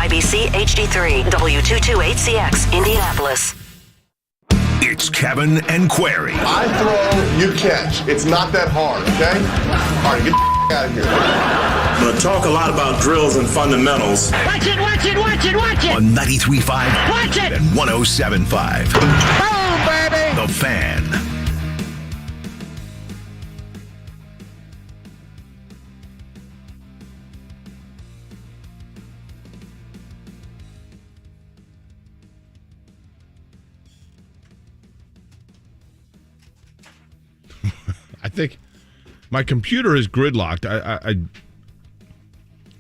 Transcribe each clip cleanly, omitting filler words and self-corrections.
WIBC HD3, W228CX, Indianapolis. It's Kevin and Query. I throw, you catch. It's not that hard, okay? All right, get the out of here. I'm going to talk a lot about drills and fundamentals. Watch it, watch it, watch it, watch it! On 93.5 Watch it! and 107.5. Boom, baby! The Fan. I think my computer is gridlocked.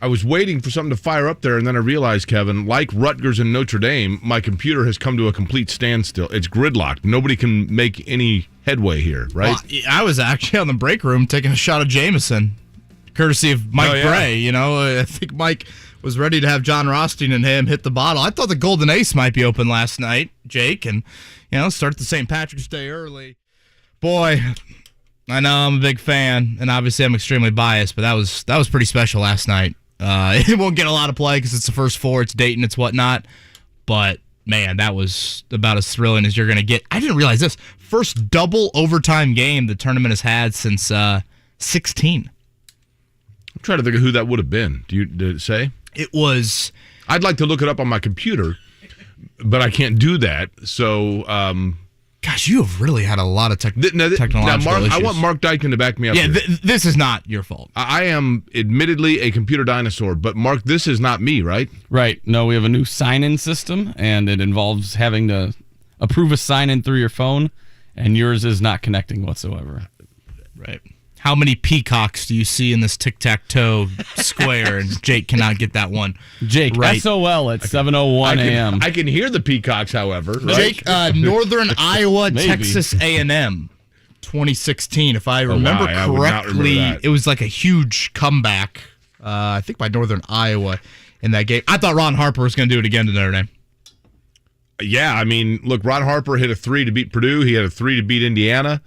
I was waiting for something to fire up there, and then I realized, Kevin, like Rutgers and Notre Dame, my computer has come to a complete standstill. It's gridlocked. Nobody can make any headway here, right? Well, I was actually on the break room taking a shot of Jameson, courtesy of Mike Gray. You know, I think Mike was ready to have John Rothstein and him hit the bottle. I thought the Golden Ace might be open last night, Jake, and, start the St. Patrick's Day early. Boy, I know I'm a big fan, and obviously I'm extremely biased, but that was pretty special last night. It won't get a lot of play because it's the first four, it's Dayton, it's whatnot, but man, that was about as thrilling as you're going to get. I didn't realize this. First double overtime game the tournament has had since 16. I'm trying to think of who that would have been. Did it say? It was... I'd like to look it up on my computer, but I can't do that, so... Gosh, you have really had a lot of technological issues. I want Mark Dykman to back me up. Yeah, this is not your fault. I am admittedly a computer dinosaur, but Mark, this is not me, right? Right. No, we have a new sign-in system, and it involves having to approve a sign-in through your phone, and yours is not connecting whatsoever. Right. How many peacocks do you see in this tic-tac-toe square? And Jake cannot get that one. Jake, right. SOL at 7:01 a.m. I can hear the peacocks, however. Right? Jake, Northern Iowa, Texas A&M, 2016. If I remember correctly, it was like a huge comeback, I think by Northern Iowa in that game. I thought Ron Harper was going to do it again to Notre Dame. Yeah, I mean, look, Ron Harper hit a 3 to beat Purdue. He had a 3 to beat Indiana.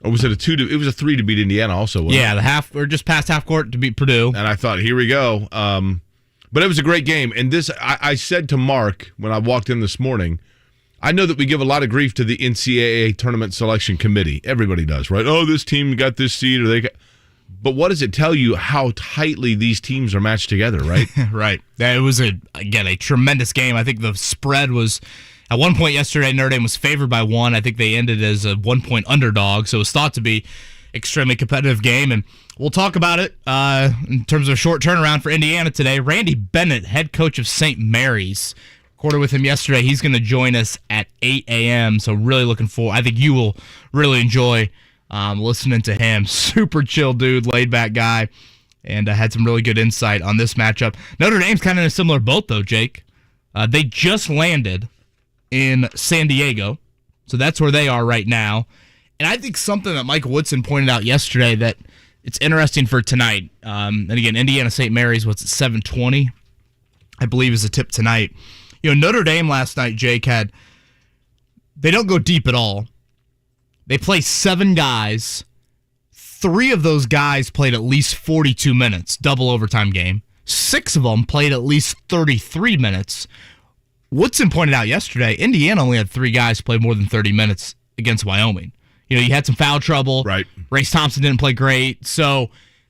Or was it a 2? It was a 3 to beat Indiana also. Yeah, the half or just past half court to beat Purdue. And I thought, here we go. But it was a great game. And this, I said to Mark when I walked in this morning, I know that we give a lot of grief to the NCAA tournament selection committee. Everybody does, right? Oh, this team got this seed, or they got. But what does it tell you how tightly these teams are matched together, right? Right. It was a tremendous game. I think the spread was. At one point yesterday, Notre Dame was favored by 1. I think they ended as a 1-point underdog, so it was thought to be extremely competitive game. And we'll talk about it in terms of a short turnaround for Indiana today. Randy Bennett, head coach of St. Mary's, recorded with him yesterday. He's going to join us at 8 a.m., so really looking forward. I think you will really enjoy listening to him. Super chill dude, laid-back guy, and had some really good insight on this matchup. Notre Dame's kind of in a similar boat, though, Jake. They just landed in San Diego. So that's where they are right now. And I think something that Mike Woodson pointed out yesterday that it's interesting for tonight. And again, Indiana St. Mary's, what's it, 7:20? I believe is the tip tonight. Notre Dame last night, Jake, they don't go deep at all. They play 7 guys. 3 of those guys played at least 42 minutes, double overtime game. 6 of them played at least 33 minutes. Woodson pointed out yesterday, Indiana only had 3 guys play more than 30 minutes against Wyoming. You had some foul trouble. Right. Race Thompson didn't play great. So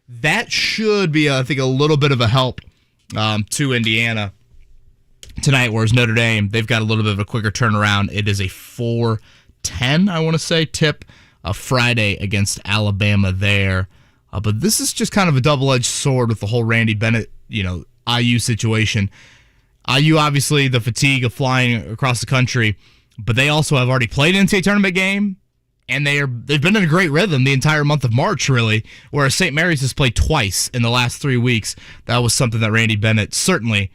that should be, I think, a little bit of a help to Indiana tonight, whereas Notre Dame, they've got a little bit of a quicker turnaround. It is a 4:10, I want to say, tip Friday against Alabama there. But this is just kind of a double-edged sword with the whole Randy Bennett, IU situation. IU, obviously, the fatigue of flying across the country, but they also have already played an NCAA tournament game, and they've been in a great rhythm the entire month of March, really, whereas St. Mary's has played twice in the last 3 weeks. That was something that Randy Bennett certainly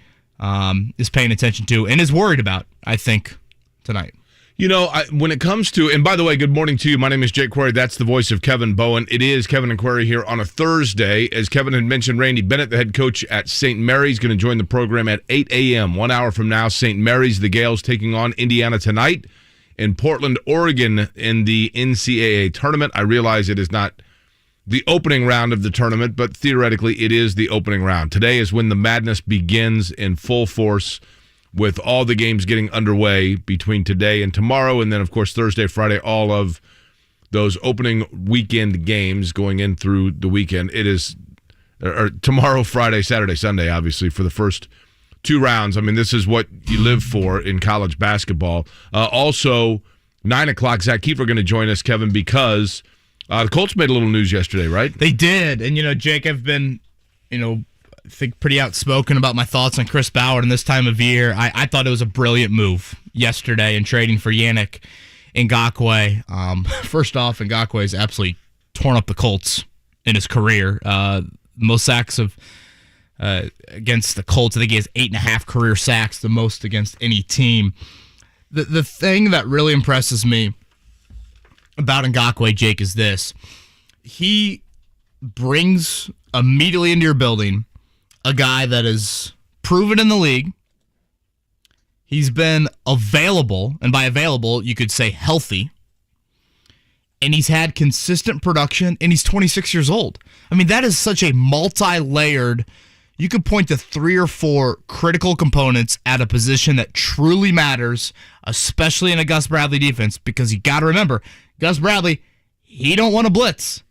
is paying attention to and is worried about, I think, tonight. When it comes to, and by the way, good morning to you. My name is Jake Query. That's the voice of Kevin Bowen. It is Kevin and Query here on a Thursday. As Kevin had mentioned, Randy Bennett, the head coach at St. Mary's, going to join the program at 8 a.m. 1 hour from now. St. Mary's, the Gales taking on Indiana tonight in Portland, Oregon in the NCAA tournament. I realize it is not the opening round of the tournament, but theoretically it is the opening round. Today is when the madness begins in full force, with all the games getting underway between today and tomorrow, and then, of course, Thursday, Friday, all of those opening weekend games going in through the weekend. It is tomorrow, Friday, Saturday, Sunday, obviously, for the first two rounds. I mean, this is what you live for in college basketball. Also, 9 o'clock, Zach Kiefer going to join us, Kevin, because the Colts made a little news yesterday, right? They did. And, Jake, I've been, I think pretty outspoken about my thoughts on Chris Ballard in this time of year. I thought it was a brilliant move yesterday in trading for Yannick Ngakoue. First off, Ngakoue's absolutely torn up the Colts in his career. Most sacks against the Colts. I think he has 8.5 career sacks, the most against any team. The thing that really impresses me about Ngakoue, Jake, is this. He brings immediately into your building a guy that is proven in the league. He's been available, and by available, you could say healthy. And he's had consistent production, and he's 26 years old. I mean, that is such a multi-layered. You could point to 3 or 4 critical components at a position that truly matters, especially in a Gus Bradley defense, because you got to remember, Gus Bradley, he don't want to blitz.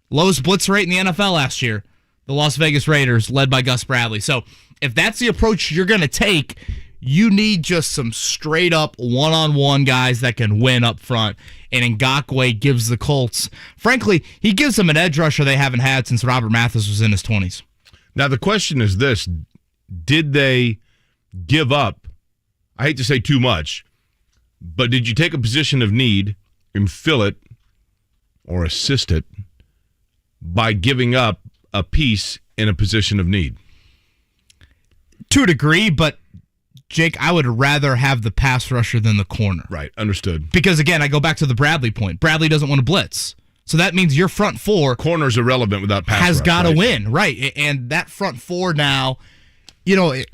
Lowest blitz rate in the NFL last year, the Las Vegas Raiders, led by Gus Bradley. So if that's the approach you're going to take, you need just some straight-up one-on-one guys that can win up front. And Ngakoue gives the Colts, frankly, he gives them an edge rusher they haven't had since Robert Mathis was in his 20s. Now, the question is this. Did they give up, I hate to say too much, but did you take a position of need and fill it or assist it by giving up a piece in a position of need? To a degree, but Jake, I would rather have the pass rusher than the corner. Right, understood. Because, again, I go back to the Bradley point. Bradley doesn't want to blitz. So that means your front four... Corner's irrelevant without pass has rush, got to right? win, right. And that front four now, I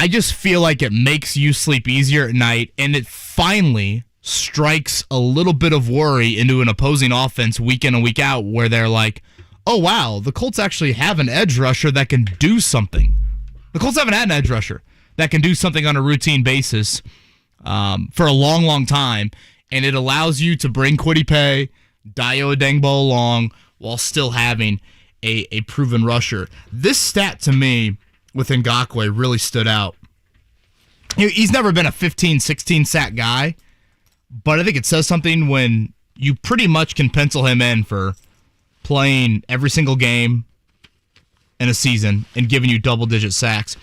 just feel like it makes you sleep easier at night, and it finally strikes a little bit of worry into an opposing offense week in and week out where they're like, oh, wow, the Colts actually have an edge rusher that can do something. The Colts haven't had an edge rusher that can do something on a routine basis for a long, long time, and it allows you to bring Kwity Paye, Dayo Adengbo along while still having a proven rusher. This stat to me with Ngakoue really stood out. He's never been a 15, 16 sack guy, but I think it says something when you pretty much can pencil him in for playing every single game in a season and giving you double-digit sacks.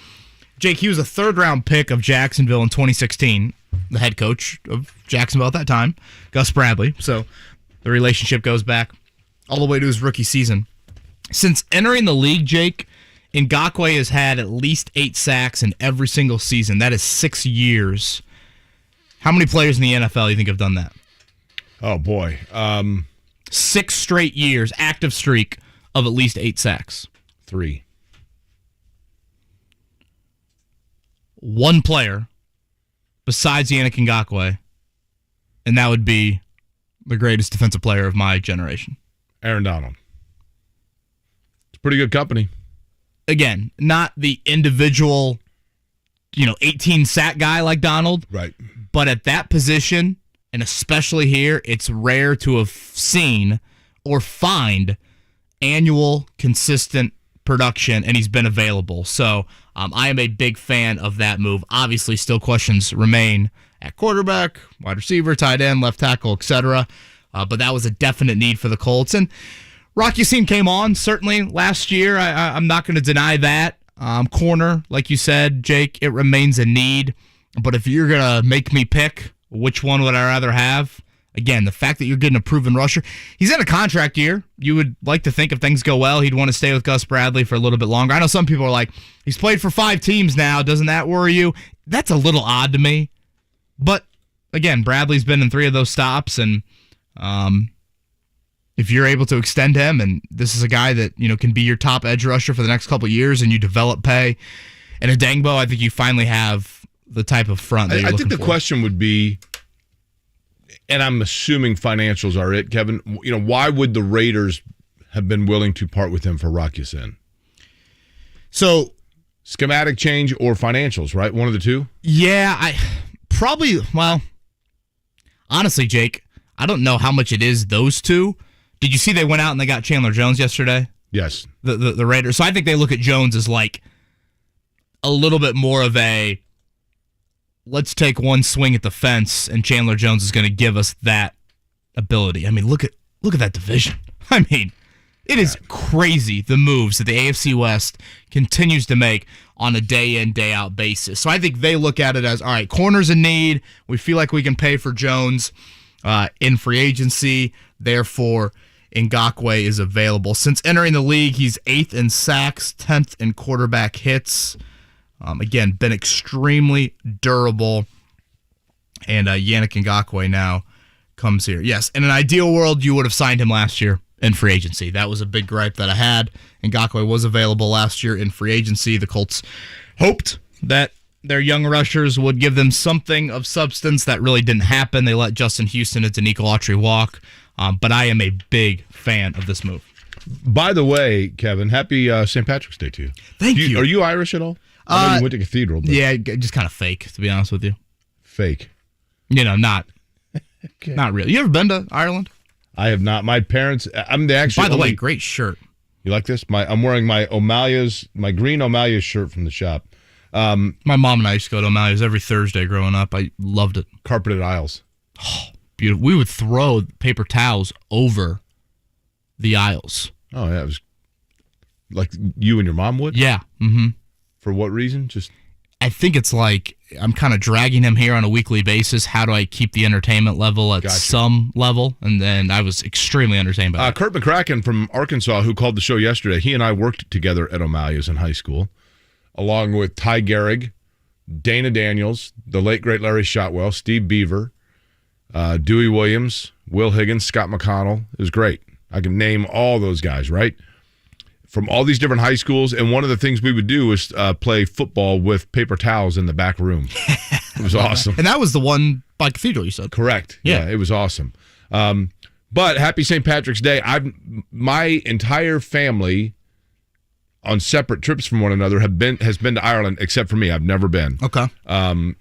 Jake, he was a third-round pick of Jacksonville in 2016, the head coach of Jacksonville at that time, Gus Bradley. So the relationship goes back all the way to his rookie season. Since entering the league, Jake, Ngakoue has had at least 8 sacks in every single season. That is 6 years. How many players in the NFL do you think have done that? Oh, boy. 6 straight years, active streak of at least 8 sacks. 3. One player besides Yannick Ngakoue, and that would be the greatest defensive player of my generation. Aaron Donald. It's pretty good company. Again, not the individual, 18 sack guy like Donald. Right. But at that position, and especially here, it's rare to have seen or find annual consistent production, and he's been available. So I am a big fan of that move. Obviously, still questions remain at quarterback, wide receiver, tight end, left tackle, etc. But that was a definite need for the Colts. And Rock Yassin came on, certainly, last year. I'm not going to deny that. Corner, like you said, Jake, it remains a need. But if you're going to make me pick which one would I rather have, again, the fact that you're getting a proven rusher, he's in a contract year. You would like to think if things go well, he'd want to stay with Gus Bradley for a little bit longer. I know some people are like, he's played for 5 teams now. Doesn't that worry you? That's a little odd to me. But, again, Bradley's been in 3 of those stops, and if you're able to extend him, and this is a guy that can be your top edge rusher for the next couple of years, and you develop Paye and Adengbo, I think you finally have the type of front that you're looking for. I think the question would be, And I'm assuming financials are it, Kevin. Why would the Raiders have been willing to part with him for Rock Ya-Sin? So, schematic change or financials, right? One of the two? Yeah, honestly, Jake, I don't know how much it is those two. Did you see they went out and they got Chandler Jones yesterday? Yes. The Raiders. So I think they look at Jones as like a little bit more of a, let's take one swing at the fence, and Chandler Jones is going to give us that ability. I mean, look at that division. I mean, it is crazy the moves that the AFC West continues to make on a day-in, day-out basis. So I think they look at it as, all right, corners in need. We feel like we can pay for Jones in free agency. Therefore, Ngakoue is available. Since entering the league, he's 8th in sacks, 10th in quarterback hits. Again, been extremely durable. And Yannick Ngakoue now comes here. Yes, in an ideal world, you would have signed him last year in free agency. That was a big gripe that I had. Ngakoue was available last year in free agency. The Colts hoped that their young rushers would give them something of substance. That really didn't happen. They let Justin Houston and Danico Autry walk. But I am a big fan of this move. By the way, Kevin, happy St. Patrick's Day to you. Thank you. Are you Irish at all? I know you went to Cathedral. But yeah, just kind of fake, to be honest with you. Fake. Not real. You ever been to Ireland? I have not. My parents, I'm the actual. By the way, great shirt. You like this? I'm wearing my green O'Malley's shirt from the shop. My mom and I used to go to O'Malley's every Thursday growing up. I loved it. Carpeted aisles. Oh, beautiful. We would throw paper towels over the aisles. Oh, yeah. It was like you and your mom would? Yeah. Mm-hmm. For what reason? I think it's like I'm kind of dragging him here on a weekly basis. How do I keep the entertainment level at some level? And then I was extremely entertained by that. Kurt McCracken from Arkansas, who called the show yesterday, he and I worked together at O'Malley's in high school, along with Ty Gehrig, Dana Daniels, the late, great Larry Shotwell, Steve Beaver, Dewey Williams, Will Higgins, Scott McConnell. It was great. I can name all those guys, right? From all these different high schools, and one of the things we would do was play football with paper towels in the back room. It was awesome. And that was the one by Cathedral, you said? Correct. Yeah, it was awesome. But happy St. Patrick's Day. My entire family, on separate trips from one another, has been to Ireland, except for me. I've never been. Okay.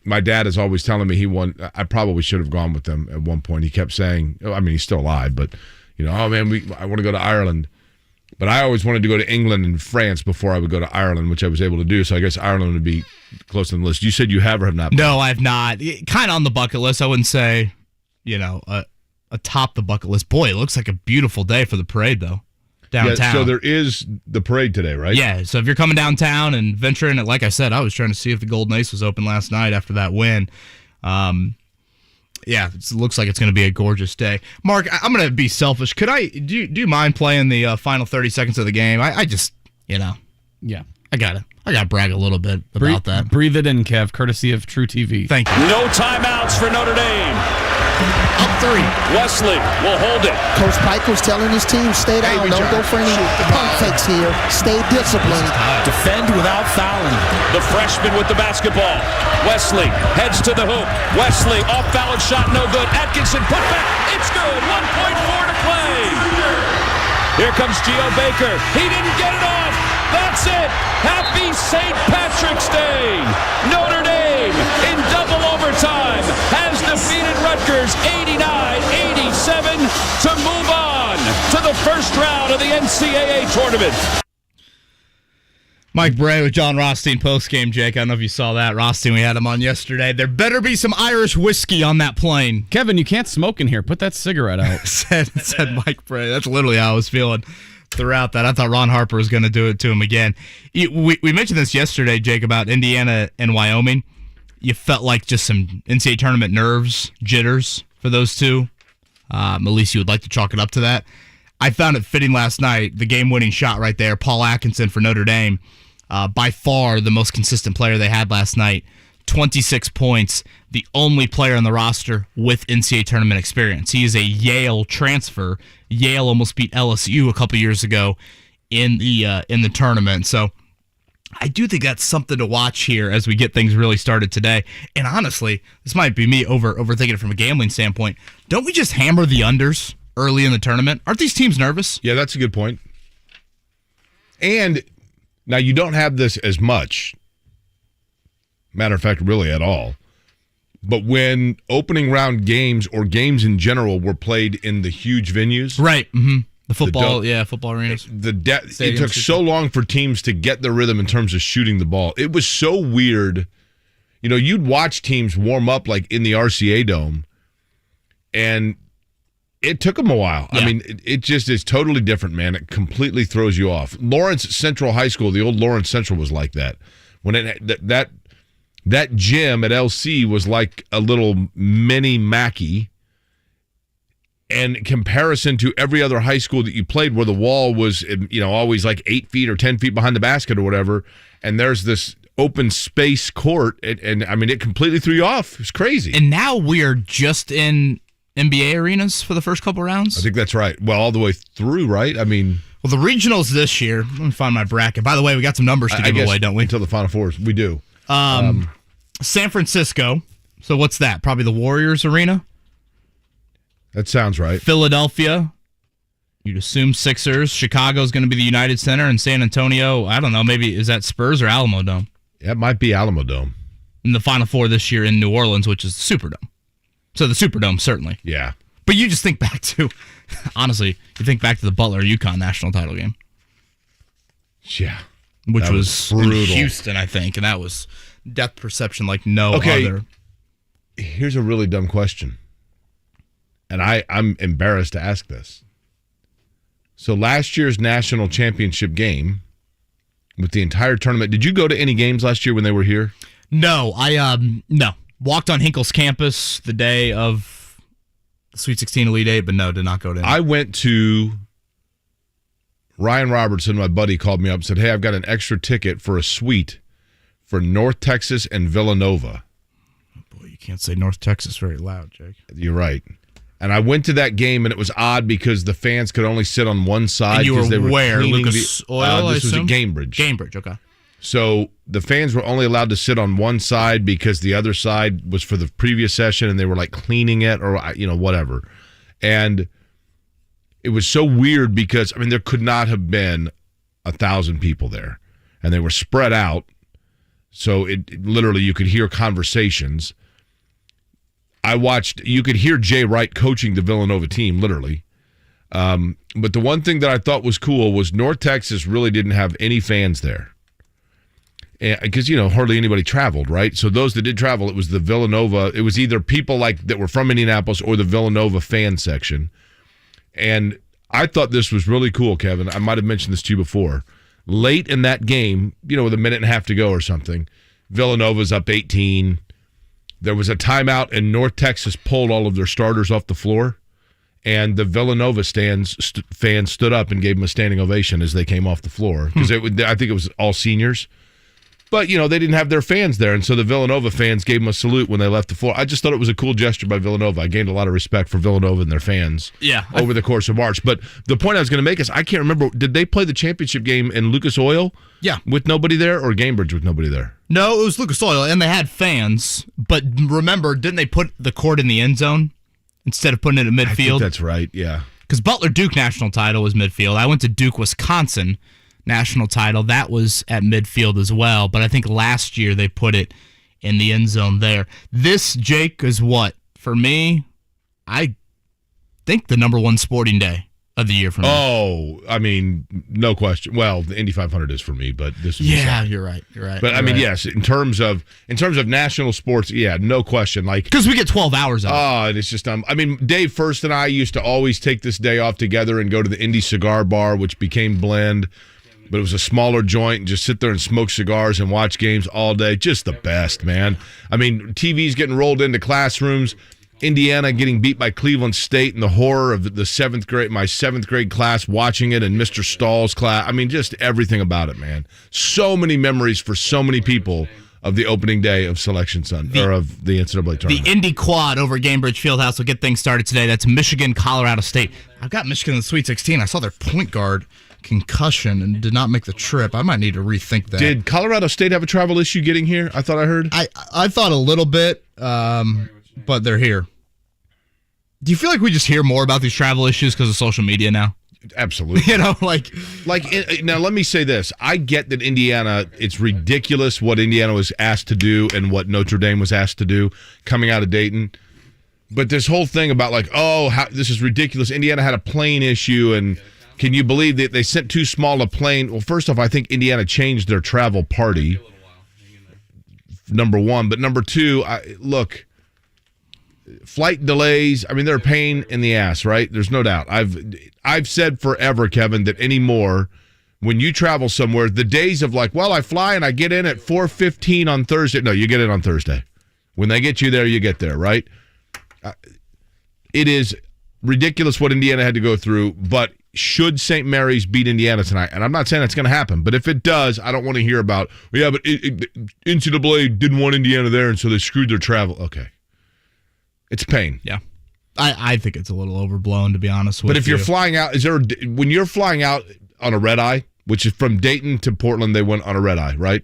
My dad is always telling me I probably should have gone with them at one point. He kept saying, I mean, he's still alive, but, oh, man, I want to go to Ireland. But I always wanted to go to England and France before I would go to Ireland, which I was able to do. So I guess Ireland would be close on the list. You said you have or have not been? No, I have not. Kind of on the bucket list. I wouldn't say, atop the bucket list. Boy, it looks like a beautiful day for the parade, though, downtown. Yeah, so there is the parade today, right? Yeah, so if you're coming downtown and venturing, like I said, I was trying to see if the Golden Ace was open last night after that win. Yeah, it looks like it's going to be a gorgeous day. Mark, I'm going to be selfish. Do you mind playing the final 30 seconds of the game? I just, Yeah. I got to brag a little bit about that. Breathe it in, Kev, courtesy of True TV. Thank you. No timeouts for Notre Dame. Up 3. Wesley will hold it. Coach Piker's telling his team, stay down. Don't go for any pump fakes here. Stay disciplined. Defend without fouling. The freshman with the basketball. Wesley heads to the hoop. Wesley off balance shot, no good. Atkinson put back. It's good. 1.4 to play. Here comes Geo Baker. He didn't get it off. That's it. Happy St. Patrick's Day. Notre Dame in double overtime has defeated Rutgers 89-87 to move on to the first round of the NCAA tournament. Mike Bray with John Rothstein postgame, Jake. I don't know if you saw that. Rothstein, we had him on yesterday. There better be some Irish whiskey on that plane. Kevin, you can't smoke in here. Put that cigarette out. said Mike Bray. That's literally how I was feeling throughout that. I thought Ron Harper was going to do it to him again. We mentioned this yesterday, Jake, about Indiana and Wyoming. You felt like just some NCAA tournament nerves, jitters for those two. At least you would like to chalk it up to that. I found it fitting last night, the game-winning shot right there, Paul Atkinson for Notre Dame. By far the most consistent player they had last night. 26 points, the only player on the roster with NCAA tournament experience. He is a Yale transfer. Yale almost beat LSU a couple years ago in the tournament. So I do think that's something to watch here as we get things really started today. And honestly, this might be me overthinking it from a gambling standpoint. Don't we just hammer the unders early in the tournament? Aren't these teams nervous? Yeah, that's a good point. And now you don't have this as much. Matter of fact, really at all. But when opening round games or games in general were played in the huge venues. Right. Mm-hmm. The football, football arenas. It took so long for teams to get their rhythm in terms of shooting the ball. It was so weird. You know, you'd watch teams warm up like in the RCA Dome, and it took them a while. Yeah. I mean, it just is totally different, man. It completely throws you off. Lawrence Central High School, the old Lawrence Central was like that. When that gym at LC was like a little mini Mackey. And in comparison to every other high school that you played where the wall was, you know, always like 8 feet or 10 feet behind the basket or whatever, and there's this open space court, and I mean, it completely threw you off. It was crazy. And now we're just in NBA arenas for the first couple rounds? I think that's right. Well, all the way through, right? I mean... Well, the regionals this year, let me find my bracket. By the way, we got some numbers to give away, don't we? Until the Final Fours. We do. San Francisco. So what's that? Probably the Warriors arena? That sounds right. Philadelphia, you'd assume Sixers. Chicago's going to be the United Center, and San Antonio, I don't know, maybe is that Spurs or Alamo Dome? Yeah, it might be Alamo Dome. And the Final Four this year in New Orleans, which is the Superdome. So the Superdome, certainly. Yeah. But you just think back to, honestly, you think back to the Butler-UConn national title game. Yeah. Which was in Houston, I think, and that was depth perception like no other. Here's a really dumb question. And I'm embarrassed to ask this. So last year's national championship game, with the entire tournament, did you go to any games last year when they were here? No, no. Walked on Hinkle's campus the day of the Sweet 16 Elite Eight, but no, did not go to any. I went to Ryan Robertson, my buddy, called me up and said, hey, I've got an extra ticket for a suite for North Texas and Villanova. Oh boy, you can't say North Texas very loud, Jake. You're right. And I went to that game, and it was odd because the fans could only sit on one side. And you were they were where? Lucas Oil, this was at Cambridge. Cambridge, okay. So the fans were only allowed to sit on one side because the other side was for the previous session, and they were like cleaning it or, you know, whatever. And it was so weird because, I mean, there could not have been 1,000 people there, and they were spread out. So it literally, you could hear conversations. You could hear Jay Wright coaching the Villanova team, literally. But the one thing that I thought was cool was North Texas really didn't have any fans there. Because, you know, hardly anybody traveled, right? So those that did travel, it was the Villanova. It was either people like that were from Indianapolis or the Villanova fan section. And I thought this was really cool, Kevin. I might have mentioned this to you before. Late in that game, you know, with a minute and a half to go or something, Villanova's up 18. There was a timeout, and North Texas pulled all of their starters off the floor, and the Villanova fans stood up and gave them a standing ovation as they came off the floor. Because I think it was all seniors. But, you know, they didn't have their fans there, and so the Villanova fans gave them a salute when they left the floor. I just thought it was a cool gesture by Villanova. I gained a lot of respect for Villanova and their fans over the course of March. But the point I was going to make is I can't remember, did they play the championship game in Lucas Oil? Yeah. With nobody there, or Cambridge with nobody there? No, it was Lucas Oil, and they had fans. But remember, didn't they put the court in the end zone instead of putting it at midfield? I think that's right, yeah. Because Butler-Duke national title was midfield. I went to Duke-Wisconsin national title. That was at midfield as well. But I think last year they put it in the end zone there. This, Jake, is what? For me, I think the number one sporting day of the year for me. Oh, I mean, no question. Well, the Indy 500 is for me, but this is you're right. But I mean, yes, in terms of national sports, yeah, no question. Like, because we get 12 hours of it. Oh, and it's just I mean, Dave First and I used to always take this day off together and go to the Indy Cigar Bar, which became Blend, but it was a smaller joint, and just sit there and smoke cigars and watch games all day. Just the best, man. I mean, TVs getting rolled into classrooms. Indiana getting beat by Cleveland State, and the horror of my seventh grade class watching it, and Mr. Stahl's class. I mean, just everything about it, man. So many memories for so many people of the opening day of Selection Sunday, or of the NCAA tournament. The Indy Quad over at Gamebridge Fieldhouse will get things started today. That's Michigan, Colorado State. I've got Michigan in the Sweet 16. I saw their point guard concussion and did not make the trip. I might need to rethink that. Did Colorado State have a travel issue getting here? I thought I heard. I thought a little bit. But they're here. Do you feel like we just hear more about these travel issues because of social media now? Absolutely. You know, now let me say this. I get that Indiana, it's ridiculous what Indiana was asked to do and what Notre Dame was asked to do coming out of Dayton. But this whole thing about this is ridiculous. Indiana had a plane issue, and can you believe that they sent too small a plane? Well, first off, I think Indiana changed their travel party, number one. But number two, look, flight delays, I mean, they're a pain in the ass, right? There's no doubt. I've said forever, Kevin, that anymore, when you travel somewhere, the days of I fly and I get in at 4:15 on Thursday. No, you get in on Thursday. When they get you there, you get there, right? It is ridiculous what Indiana had to go through, but should St. Mary's beat Indiana tonight? And I'm not saying it's going to happen, but if it does, I don't want to hear about, but NCAA didn't want Indiana there, and so they screwed their travel. Okay. It's pain. Yeah. I think it's a little overblown, to be honest with you. But if you're flying out, when you're flying out on a red eye, which is from Dayton to Portland, they went on a red eye, right?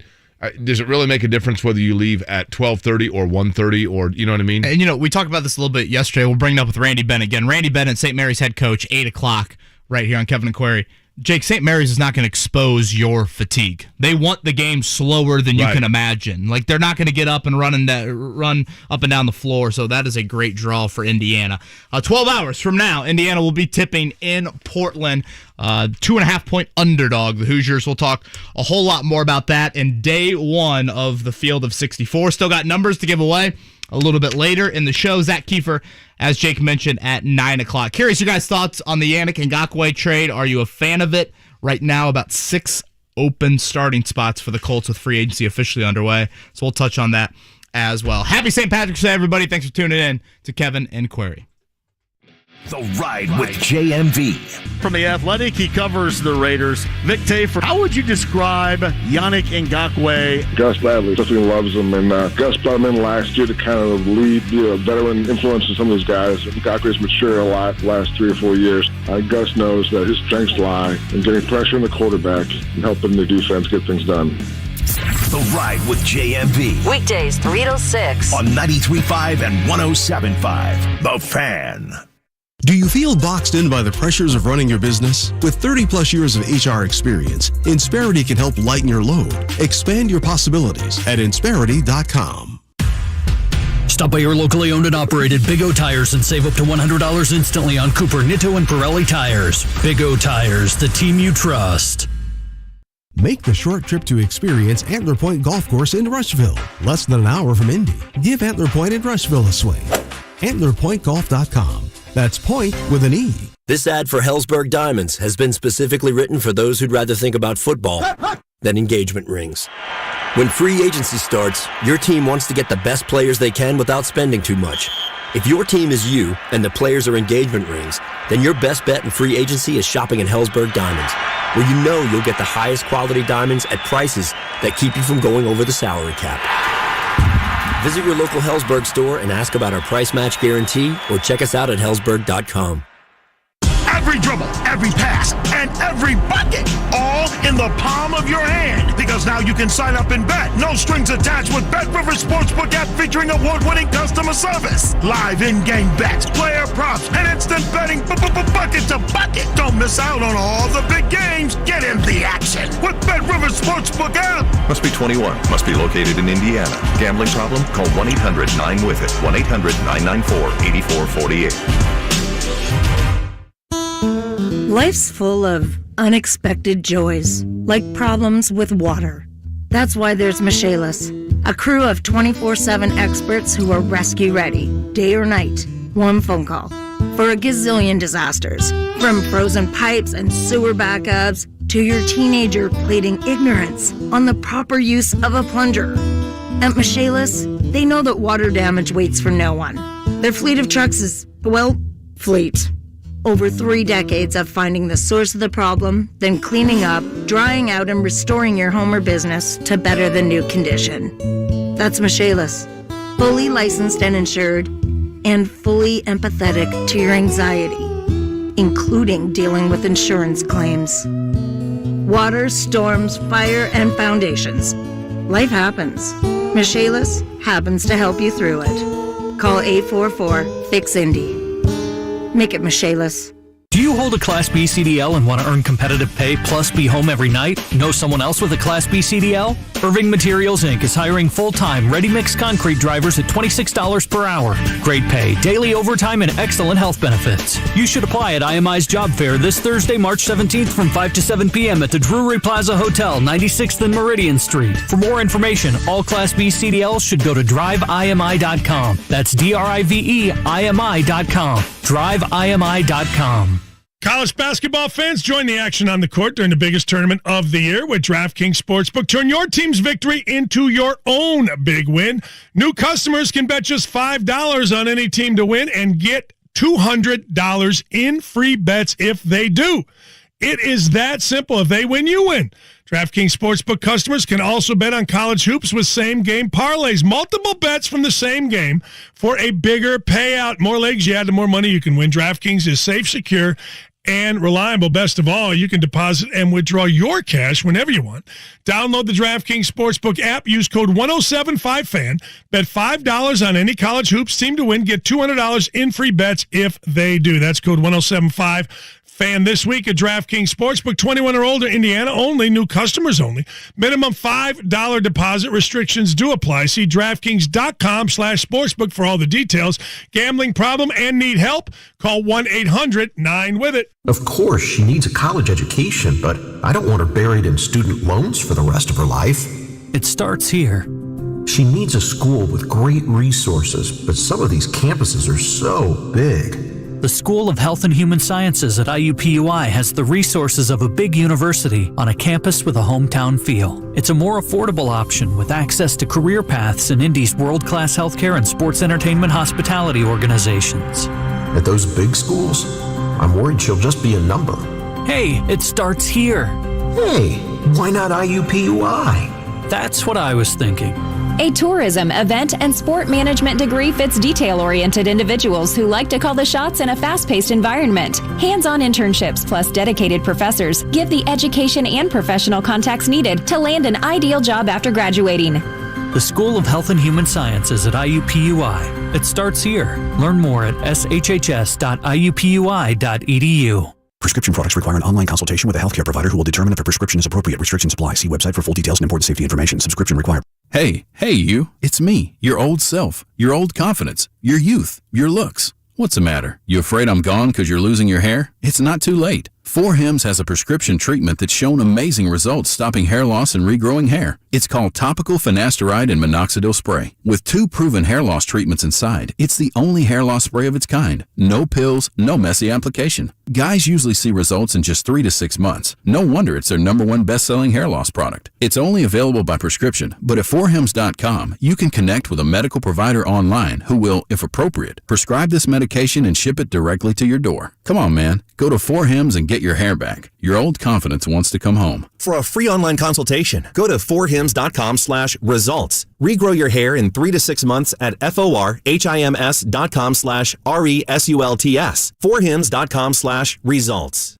Does it really make a difference whether you leave at 12:30 or 1:30 or, you know what I mean? And, we talked about this a little bit yesterday. We'll bring it up with Randy Bennett again. Randy Bennett, St. Mary's head coach, 8 o'clock right here on Kevin and Query. Jake, St. Mary's is not going to expose your fatigue. They want the game slower than you can imagine. They're not going to get up and run up and down the floor, so that is a great draw for Indiana. 12 hours from now, Indiana will be tipping in Portland, 2.5-point underdog. The Hoosiers will talk a whole lot more about that in day one of the field of 64. Still got numbers to give away a little bit later in the show. Zach Kiefer, as Jake mentioned, at 9 o'clock. Curious your guys' thoughts on the Yannick Ngakoue trade. Are you a fan of it? Right now, about 6 open starting spots for the Colts with free agency officially underway. So we'll touch on that as well. Happy St. Patrick's Day, everybody. Thanks for tuning in to Kevin and Query. The Ride with JMV. From The Athletic, he covers the Raiders. Vic Tafer, how would you describe Yannick Ngakoue? Gus Bradley definitely loves him, and Gus brought him in last year to kind of lead, veteran influence of some of these guys. Ngakoue's matured a lot the last 3 or 4 years. Gus knows that his strengths lie in getting pressure on the quarterback and helping the defense get things done. The Ride with JMV. Weekdays 3 to 6 on 93.5 and 107.5. The Fan. Do you feel boxed in by the pressures of running your business? With 30-plus years of HR experience, Insperity can help lighten your load. Expand your possibilities at Insperity.com. Stop by your locally owned and operated Big O Tires and save up to $100 instantly on Cooper, Nitto, and Pirelli tires. Big O Tires, the team you trust. Make the short trip to experience Antler Point Golf Course in Rushville. Less than an hour from Indy. Give Antler Point in Rushville a swing. AntlerPointGolf.com. That's point with an E. This ad for Hellsberg Diamonds has been specifically written for those who'd rather think about football than engagement rings. When free agency starts, your team wants to get the best players they can without spending too much. If your team is you and the players are engagement rings, then your best bet in free agency is shopping at Hellsberg Diamonds, where you know you'll get the highest quality diamonds at prices that keep you from going over the salary cap. Visit your local Hellsberg store and ask about our price match guarantee, or check us out at hellsberg.com. Every dribble, every pass, and every bucket, all in the palm of your hand. Because now you can sign up and bet. No strings attached with Bet Rivers Sportsbook app featuring award-winning customer service. Live in-game bets, player props, and instant betting bucket to bucket. Don't miss out on all the big games. Get in the action with Bet Rivers Sportsbook app. Must be 21. Must be located in Indiana. Gambling problem? Call 1-800-9-WITH-IT. 1-800-994-8448. Life's full of unexpected joys, like problems with water. That's why there's Michaelis, a crew of 24/7 experts who are rescue ready, day or night, one phone call, for a gazillion disasters. From frozen pipes and sewer backups to your teenager pleading ignorance on the proper use of a plunger. At Michaelis, they know that water damage waits for no one. Their fleet of trucks is, fleet. Over 3 decades of finding the source of the problem, then cleaning up, drying out, and restoring your home or business to better than new condition. That's Michaelis, fully licensed and insured, and fully empathetic to your anxiety, including dealing with insurance claims. Water, storms, fire, and foundations. Life happens. Michaelis happens to help you through it. Call 844-FIX-INDY. Make it Michaelis. Do you hold a Class B CDL and want to earn competitive pay plus be home every night? Know someone else with a Class B CDL? Irving Materials Inc. is hiring full-time ready-mix concrete drivers at $26 per hour. Great pay, daily overtime, and excellent health benefits. You should apply at IMI's Job Fair this Thursday, March 17th from 5 to 7 p.m. at the Drury Plaza Hotel, 96th and Meridian Street. For more information, all Class B CDLs should go to driveimi.com. That's DRIVEIMI.com. DriveIMI.com. College basketball fans, join the action on the court during the biggest tournament of the year with DraftKings Sportsbook. Turn your team's victory into your own big win. New customers can bet just $5 on any team to win and get $200 in free bets if they do. It is that simple. If they win, you win. DraftKings Sportsbook customers can also bet on college hoops with same-game parlays. Multiple bets from the same game for a bigger payout. More legs you add, the more money you can win. DraftKings is safe, secure, and reliable. Best of all, you can deposit and withdraw your cash whenever you want. Download the DraftKings Sportsbook app. Use code 1075FAN. Bet $5 on any college hoops team to win. Get $200 in free bets if they do. That's code 1075FAN this week at DraftKings Sportsbook. 21 or older, Indiana only, new customers only. Minimum $5 deposit. Restrictions do apply. See DraftKings.com/sportsbook for all the details. Gambling problem and need help? Call 1-800-9-WITH-IT. Of course, she needs a college education, but I don't want her buried in student loans for the rest of her life. It starts here. She needs a school with great resources, but some of these campuses are so big. The School of Health and Human Sciences at IUPUI has the resources of a big university on a campus with a hometown feel. It's a more affordable option with access to career paths in Indy's world-class healthcare and sports entertainment hospitality organizations. At those big schools, I'm worried she'll just be a number. Hey, it starts here. Hey, why not IUPUI? That's what I was thinking. A tourism, event, and sport management degree fits detail-oriented individuals who like to call the shots in a fast-paced environment. Hands-on internships plus dedicated professors give the education and professional contacts needed to land an ideal job after graduating. The School of Health and Human Sciences at IUPUI. It starts here. Learn more at shhs.iupui.edu. Prescription products require an online consultation with a healthcare provider who will determine if a prescription is appropriate. Restrictions apply. See website for full details and important safety information. Subscription required. Hey, you. It's me, your old self, your old confidence, your youth, your looks. What's the matter? You afraid I'm gone because you're losing your hair? It's not too late. 4Hims has a prescription treatment that's shown amazing results stopping hair loss and regrowing hair. It's called topical finasteride and minoxidil spray. With 2 proven hair loss treatments inside, it's the only hair loss spray of its kind. No pills, no messy application. Guys usually see results in just 3 to 6 months. No wonder it's their #1 best-selling hair loss product. It's only available by prescription, but at 4hims.com, you can connect with a medical provider online who will, if appropriate, prescribe this medication and ship it directly to your door. Come on, man. Go to 4Hims and get your hair back. Your old confidence wants to come home. For a free online consultation, go to 4hims.com/results. Regrow your hair in 3 to 6 months at forhims.com/RESULTS. 4hims.com/results.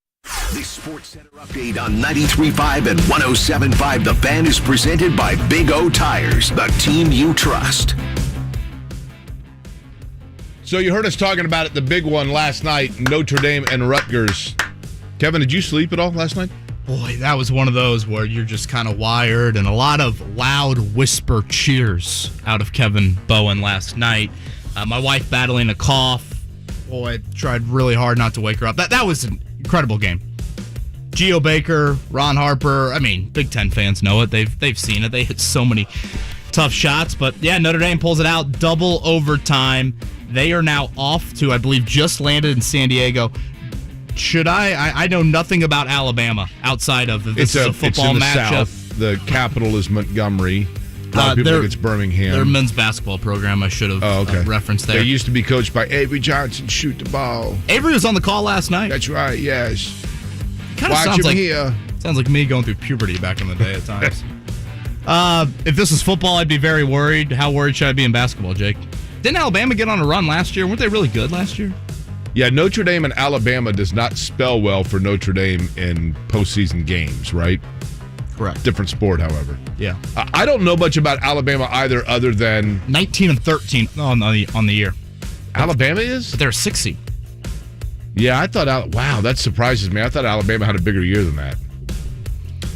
The Sports Center update on 93.5 and 107.5 The Fan is presented by Big O Tires, the team you trust. So you heard us talking about it, the big one last night, Notre Dame and Rutgers. Kevin, did you sleep at all last night? Boy, that was one of those where you're just kind of wired, and a lot of loud whisper cheers out of Kevin Bowen last night. My wife battling a cough. Boy, I tried really hard not to wake her up. That was an incredible game. Geo Baker, Ron Harper, I mean, Big Ten fans know it. They've seen it. They hit so many tough shots. But, yeah, Notre Dame pulls it out, double overtime. They are now off to, I believe, just landed in San Diego. Should I know nothing about Alabama outside of this is a football it's in the matchup. South. The capital is Montgomery. A lot of people think it's Birmingham. Their men's basketball program, I should have referenced there. They used to be coached by Avery Johnson. Shoot the ball. Avery was on the call last night. That's right, yes. Kind of sounds like me going through puberty back in the day at times. If this was football, I'd be very worried. How worried should I be in basketball, Jake? Didn't Alabama get on a run last year? Weren't they really good last year? Yeah, Notre Dame and Alabama does not spell well for Notre Dame in postseason games, right? Correct. Different sport, however. Yeah. I don't know much about Alabama either, other than 19-13 on the year. Alabama is? But they're a 6 seed. Yeah, I thought, wow, that surprises me. I thought Alabama had a bigger year than that.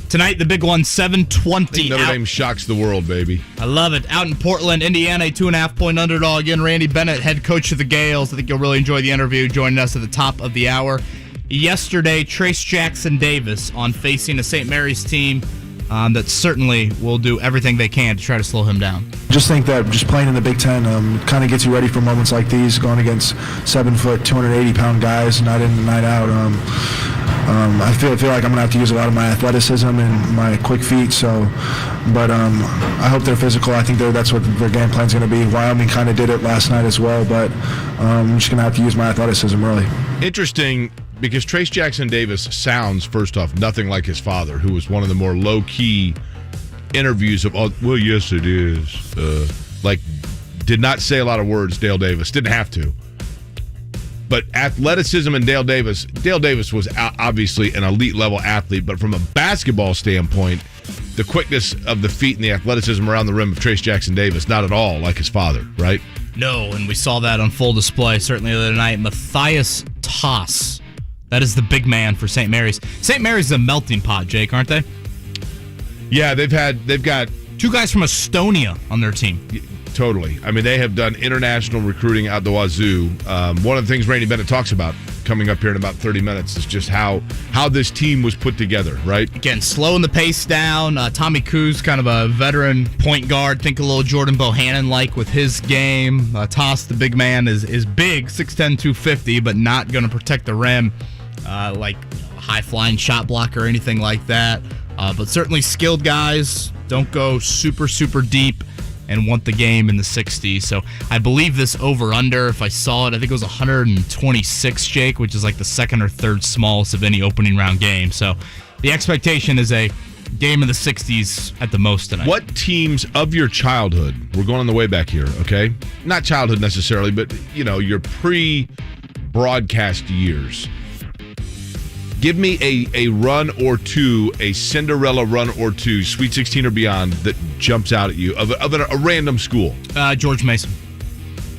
Tonight, the big one, 7:20. Notre Dame shocks the world, baby. I love it. Out in Portland, Indiana, a 2.5-point underdog. Again, Randy Bennett, head coach of the Gales. I think you'll really enjoy the interview, joining us at the top of the hour. Yesterday, Trace Jackson Davis on facing a St. Mary's team that certainly will do everything they can to try to slow him down. Just think that just playing in the Big Ten kind of gets you ready for moments like these, going against 7-foot, 280-pound guys, night in and night out. I feel like I'm going to have to use a lot of my athleticism and my quick feet. But I hope they're physical. I think that's what their game plan's going to be. Wyoming kind of did it last night as well, but I'm just going to have to use my athleticism, really. Interesting, because Trace Jackson Davis sounds, first off, nothing like his father, who was one of the more low-key interviews of, well, yes, it is. Did not say a lot of words, Dale Davis. Didn't have to. But athleticism and Dale Davis was obviously an elite-level athlete, but from a basketball standpoint, the quickness of the feet and the athleticism around the rim of Trace Jackson Davis, not at all like his father, right? No, and we saw that on full display certainly the other night. Matthias Toss. That is the big man for St. Mary's. St. Mary's is a melting pot, Jake, aren't they? Yeah, they've got 2 guys from Estonia on their team. Totally. I mean, they have done international recruiting out the wazoo. One of the things Randy Bennett talks about coming up here in about 30 minutes is just how this team was put together, right? Again, slowing the pace down. Tommy Kuz, kind of a veteran point guard. Think a little Jordan Bohannon-like with his game. Toss, the big man, is big, 6'10", 250, but not going to protect the rim like a high-flying shot blocker or anything like that. But certainly skilled guys. Don't go super, super deep and want the game in the 60s. So I believe this over-under, if I saw it, I think it was 126, Jake, which is like the second or third smallest of any opening round game. So the expectation is a game in the 60s at the most tonight. What teams of your childhood, we're going on the way back here, okay? Not childhood necessarily, but, your pre-broadcast years. Give me a run or two, a Cinderella run or two, Sweet 16 or beyond, that jumps out at you of a random school. George Mason.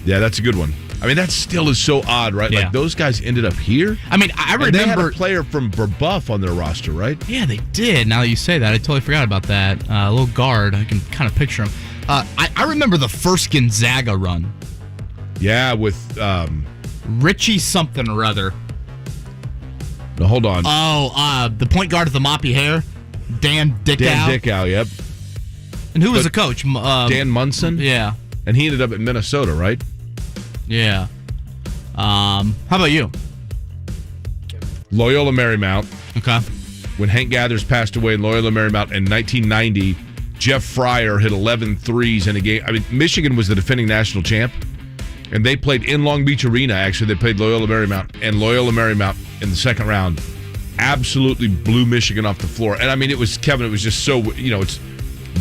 Yeah, that's a good one. I mean, that still is so odd, right? Yeah. Like, those guys ended up here? I mean, I remember... they had a player from Brebeuf on their roster, right? Yeah, they did. Now that you say that, I totally forgot about that. A little guard. I can kind of picture him. I remember the first Gonzaga run. Yeah, with... Richie something or other. No, hold on. The point guard with the moppy hair, Dan Dickow. Dan Dickow, yep. And who was the coach? Dan Munson? Yeah. And he ended up at Minnesota, right? Yeah. How about you? Loyola Marymount. Okay. When Hank Gathers passed away in Loyola Marymount in 1990, Jeff Fryer hit 11 threes in a game. I mean, Michigan was the defending national champ. And they played in Long Beach Arena, actually. They played Loyola Marymount. And Loyola Marymount in the second round absolutely blew Michigan off the floor. And, I mean, it was just so, it's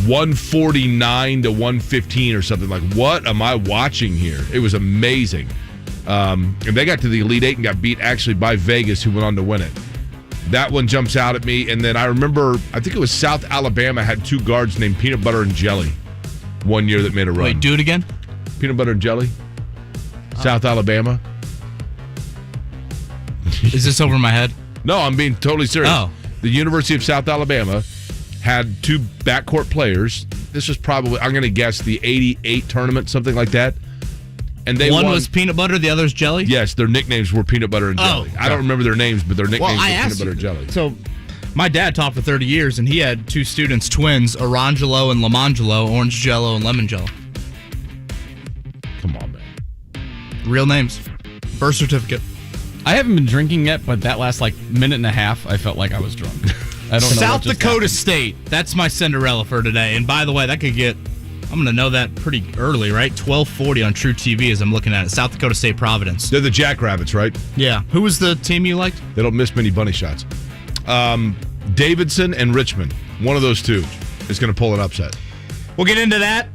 149 to 115 or something. Like, what am I watching here? It was amazing. And they got to the Elite Eight and got beat, actually, by Vegas, who went on to win it. That one jumps out at me. And then I remember, I think it was South Alabama had 2 guards named Peanut Butter and Jelly one year that made a run. Wait, do it again? Peanut Butter and Jelly? South Alabama. Is this over my head? No, I'm being totally serious. Oh. The University of South Alabama had 2 backcourt players. This was probably, I'm going to guess, the 88 tournament, something like that. And they One won. was Peanut Butter, the other's Jelly? Yes, their nicknames were Peanut Butter and Jelly. Okay. I don't remember their names, but their nicknames were Peanut Butter and Jelly. So, my dad taught for 30 years, and he had 2 students, twins, Orangelo and Lamangelo, Orange Jello and Lemon Jello. Come on, man. Real names. Birth certificate. I haven't been drinking yet, but that last minute and a half, I felt like I was drunk. I don't know. South Dakota State. That's my Cinderella for today. And by the way, that could get, I'm going to know that pretty early, right? 12:40 on True TV as I'm looking at it. South Dakota State Providence. They're the Jackrabbits, right? Yeah. Who was the team you liked? They don't miss many bunny shots. Davidson and Richmond. One of those 2 is going to pull an upset. We'll get into that.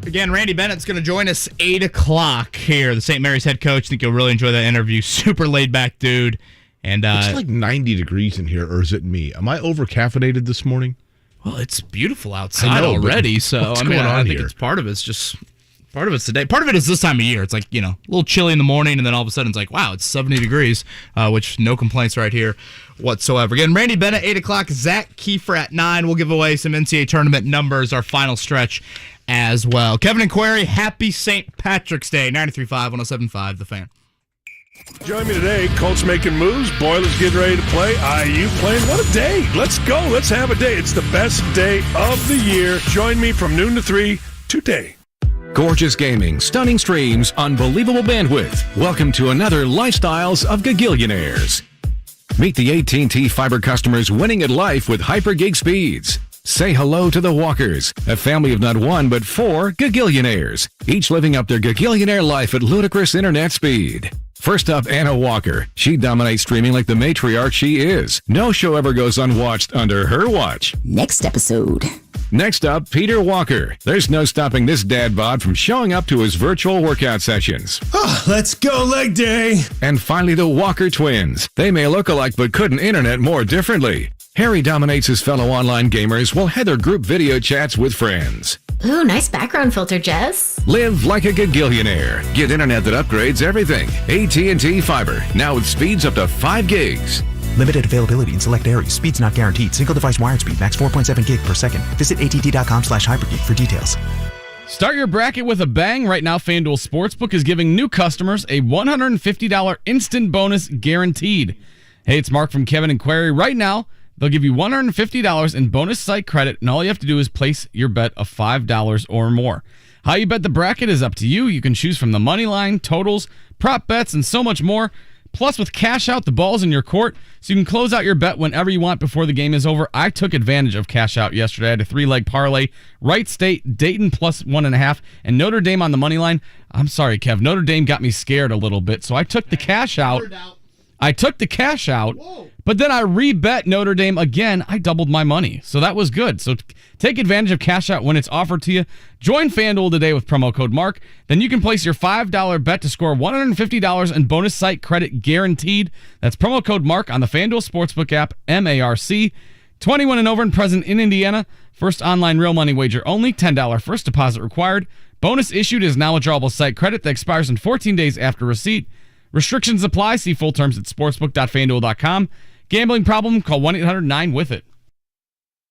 Again, Randy Bennett's going to join us 8 o'clock here. The St. Mary's head coach. I think you'll really enjoy that interview. Super laid-back dude. And it's like 90 degrees in here, or is it me? Am I over-caffeinated this morning? Well, it's beautiful outside already, so I think it's part of it. It's just Part of it's today. Part of it is this time of year. It's like, a little chilly in the morning, and then all of a sudden it's like, wow, it's 70 degrees, which no complaints right here whatsoever. Again, Randy Bennett, 8 o'clock. Zach Kiefer at 9. We'll give away some NCAA tournament numbers, our final stretch as well. Kevin and Query, happy St. Patrick's Day. 93.5, 107.5, The Fan. Join me today. Colts making moves. Boilers getting ready to play. IU playing. What a day. Let's go. Let's have a day. It's the best day of the year. Join me from noon to 3 today. Gorgeous gaming, stunning streams, unbelievable bandwidth. Welcome to another Lifestyles of Gagillionaires. Meet the AT&T Fiber customers winning at life with hyper gig speeds. Say hello to the Walkers, a family of not one but 4 Gagillionaires, each living up their Gagillionaire life at ludicrous internet speed. First up, Anna Walker. She dominates streaming like the matriarch she is. No show ever goes unwatched under her watch. Next episode. Next up, Peter Walker. There's no stopping this dad bod from showing up to his virtual workout sessions. Let's go leg day. And finally, the Walker twins. They may look alike but couldn't internet more differently. Harry dominates his fellow online gamers while Heather group video chats with friends. Ooh, nice background filter, Jess. Live like a Gagillionaire. Get internet that upgrades everything. AT&T Fiber, now with speeds up to 5 gigs. Limited availability in select areas. Speeds not guaranteed. Single device wired speed max 4.7 gig per second. Visit att.com/hypergig for details. Start your bracket with a bang. Right now, FanDuel Sportsbook is giving new customers a $150 instant bonus guaranteed. Hey, it's Mark from Kevin and Query. Right now, they'll give you $150 in bonus site credit, and all you have to do is place your bet of $5 or more. How you bet the bracket is up to you. You can choose from the money line, totals, prop bets, and so much more. Plus, with Cash Out, the ball's in your court, so you can close out your bet whenever you want before the game is over. I took advantage of Cash Out yesterday. I had a 3-leg parlay. Wright State, Dayton plus 1.5, and Notre Dame on the money line. I'm sorry, Kev. Notre Dame got me scared a little bit, so I took the Cash Out. But then I rebet Notre Dame again. I doubled my money, so that was good. So take advantage of Cash Out when it's offered to you. Join FanDuel today with promo code MARK. Then you can place your $5 bet to score $150 in bonus site credit guaranteed. That's promo code MARK on the FanDuel Sportsbook app, MARC. 21 and over and present in Indiana. First online real money wager only. $10 first deposit required. Bonus issued is now withdrawable site credit that expires in 14 days after receipt. Restrictions apply. See full terms at sportsbook.fanduel.com. Gambling problem? Call 1-800-9-WITH-IT.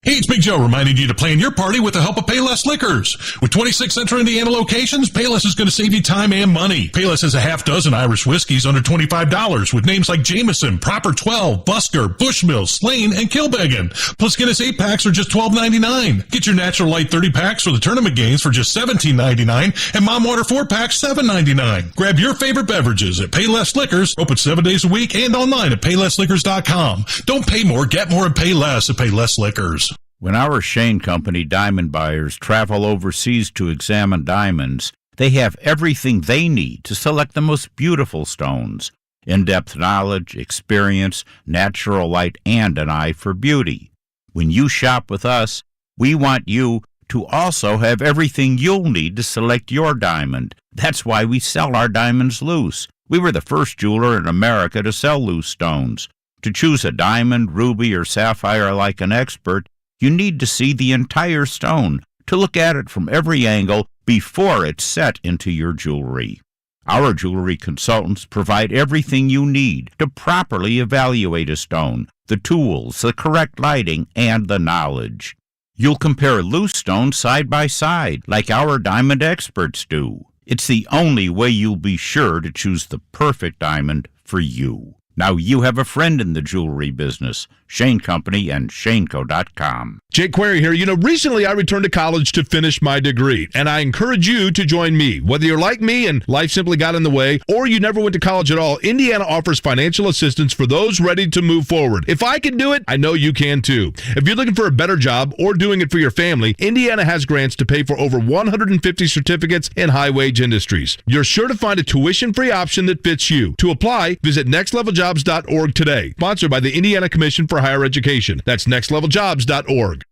Hey, it's Big Joe reminding you to plan your party with the help of Payless Liquors. With 26 Central Indiana locations, Payless is going to save you time and money. Payless has a half dozen Irish whiskeys under $25 with names like Jameson, Proper 12, Busker, Bushmill, Slane, and Kilbeggan. Plus Guinness 8-packs are just $12.99. Get your Natural Light 30-packs for the tournament games for just $17.99 and Mom Water 4-packs $7.99. Grab your favorite beverages at Payless Liquors, open 7 days a week and online at PaylessLiquors.com. Don't pay more, get more, and pay less at Payless Liquors. When our Shane Company diamond buyers travel overseas to examine diamonds, they have everything they need to select the most beautiful stones. In-depth knowledge, experience, natural light, and an eye for beauty. When you shop with us, we want you to also have everything you'll need to select your diamond. That's why we sell our diamonds loose. We were the first jeweler in America to sell loose stones. To choose a diamond, ruby, or sapphire like an expert, you need to see the entire stone, to look at it from every angle before it's set into your jewelry. Our jewelry consultants provide everything you need to properly evaluate a stone, the tools, the correct lighting, and the knowledge. You'll compare loose stones side by side, like our diamond experts do. It's the only way you'll be sure to choose the perfect diamond for you. Now you have a friend in the jewelry business. Shane Company and ShaneCo.com. Jake Query here. Recently I returned to college to finish my degree, and I encourage you to join me. Whether you're like me and life simply got in the way, or you never went to college at all, Indiana offers financial assistance for those ready to move forward. If I can do it, I know you can too. If you're looking for a better job or doing it for your family, Indiana has grants to pay for over 150 certificates in high-wage industries. You're sure to find a tuition-free option that fits you. To apply, visit nextleveljobs.org today. Sponsored by the Indiana Commission for Higher Education. That's nextleveljobs.org.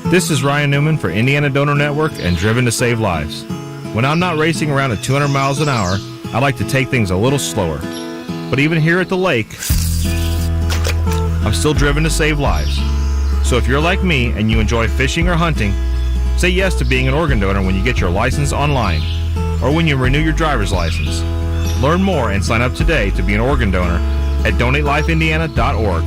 This is Ryan Newman for Indiana Donor Network and Driven to Save Lives. When I'm not racing around at 200 miles an hour, I like to take things a little slower. But even here at the lake, I'm still driven to save lives. So if you're like me and you enjoy fishing or hunting, Say yes to being an organ donor when you get your license online or when you renew your driver's license. Learn more and sign up today to be an organ donor at donatelifeindiana.org.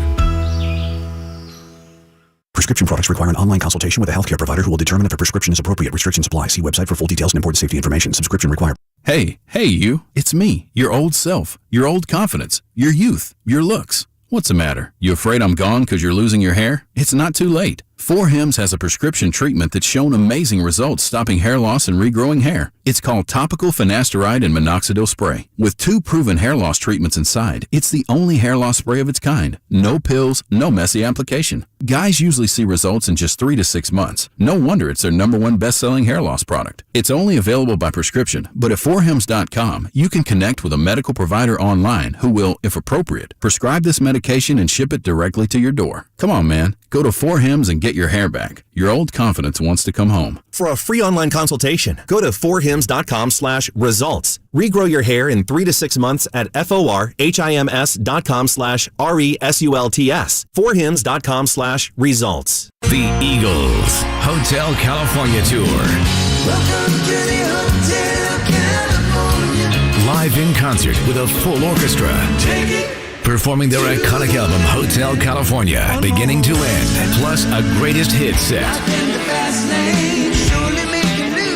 Prescription products require an online consultation with a healthcare provider who will determine if a prescription is appropriate. Restrictions apply. See website for full details and important safety information. Subscription required. Hey, you. It's me, your old self, your old confidence, your youth, your looks. What's the matter? You afraid I'm gone because you're losing your hair? It's not too late. 4Hims has a prescription treatment that's shown amazing results stopping hair loss and regrowing hair. It's called topical finasteride and minoxidil spray. With 2 proven hair loss treatments inside, it's the only hair loss spray of its kind. No pills, no messy application. Guys usually see results in just 3 to 6 months. No wonder it's their #1 best-selling hair loss product. It's only available by prescription, but at 4hims.com, you can connect with a medical provider online who will, if appropriate, prescribe this medication and ship it directly to your door. Come on, man. Go to 4Hims and get your hair back. Your old confidence wants to come home. For a free online consultation, go to 4hims.com/results. Regrow your hair in 3 to 6 months at forhims.com/RESULTS. 4hims.com/results. The Eagles Hotel California Tour. Welcome to the Hotel California. Live in concert with a full orchestra. Take it. Performing their iconic album, Hotel California, beginning to end, plus a greatest hit set.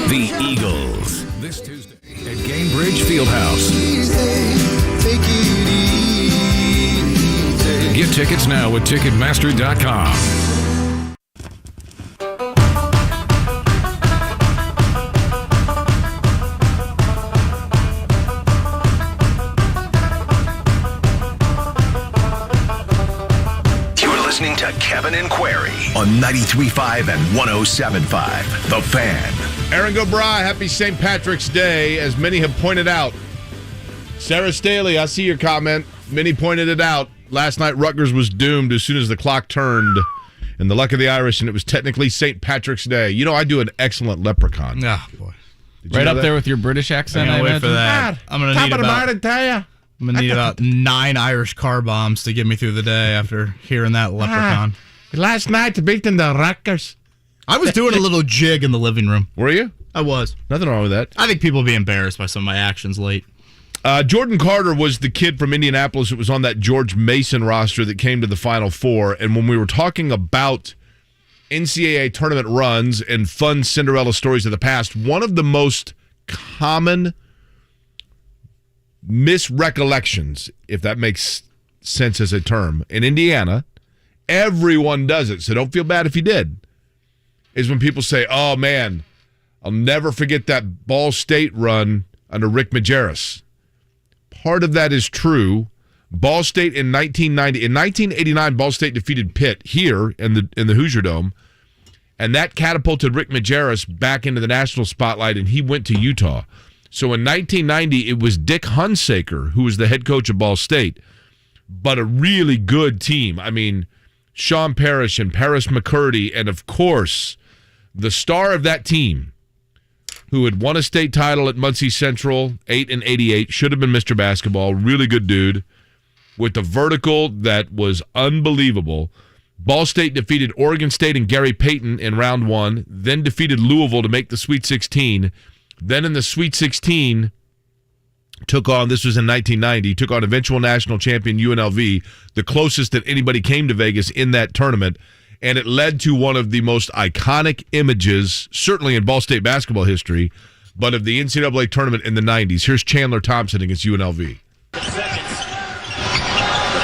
The Eagles, this Tuesday at Gainbridge Fieldhouse. Get tickets now at Ticketmaster.com. Listening to Kevin and Query on 93.5 and 107.5. The Fan. Aaron Gobry, happy St. Patrick's Day. As many have pointed out, Sarah Staley, I see your comment. Many pointed it out. Last night, Rutgers was doomed as soon as the clock turned. And the luck of the Irish, and it was technically St. Patrick's Day. You know, I do an excellent leprechaun. Oh, boy. Right up there with your British accent, I wait for that. I'm going to need about 9 Irish car bombs to get me through the day after hearing that leprechaun. Last night, beating the Rutgers. I was doing a little jig in the living room. Were you? I was. Nothing wrong with that. I think people will be embarrassed by some of my actions late. Jordan Carter was the kid from Indianapolis that was on that George Mason roster that came to the Final Four. And when we were talking about NCAA tournament runs and fun Cinderella stories of the past, one of the most common misrecollections, if that makes sense as a term, in Indiana, everyone does it, so don't feel bad if you did, is when people say, oh man, I'll never forget that Ball State run under Rick Majerus. Part of that is true. Ball State in 1990, in 1989, Ball State defeated Pitt here in the Hoosier Dome, and that catapulted Rick Majerus back into the national spotlight, and he went to Utah. So in 1990, it was Dick Hunsaker who was the head coach of Ball State, but a really good team. I mean, Sean Parrish and Paris McCurdy, and of course, the star of that team, who had won a state title at Muncie Central, 8 and 88, should have been Mr. Basketball, really good dude, with the vertical that was unbelievable. Ball State defeated Oregon State and Gary Payton in round 1, then defeated Louisville to make the Sweet 16. Then in the Sweet 16, took on, this was in 1990, took on eventual national champion UNLV, the closest that anybody came to Vegas in that tournament, and it led to one of the most iconic images, certainly in Ball State basketball history, but of the NCAA tournament in the 90s. Here's Chandler Thompson against UNLV. The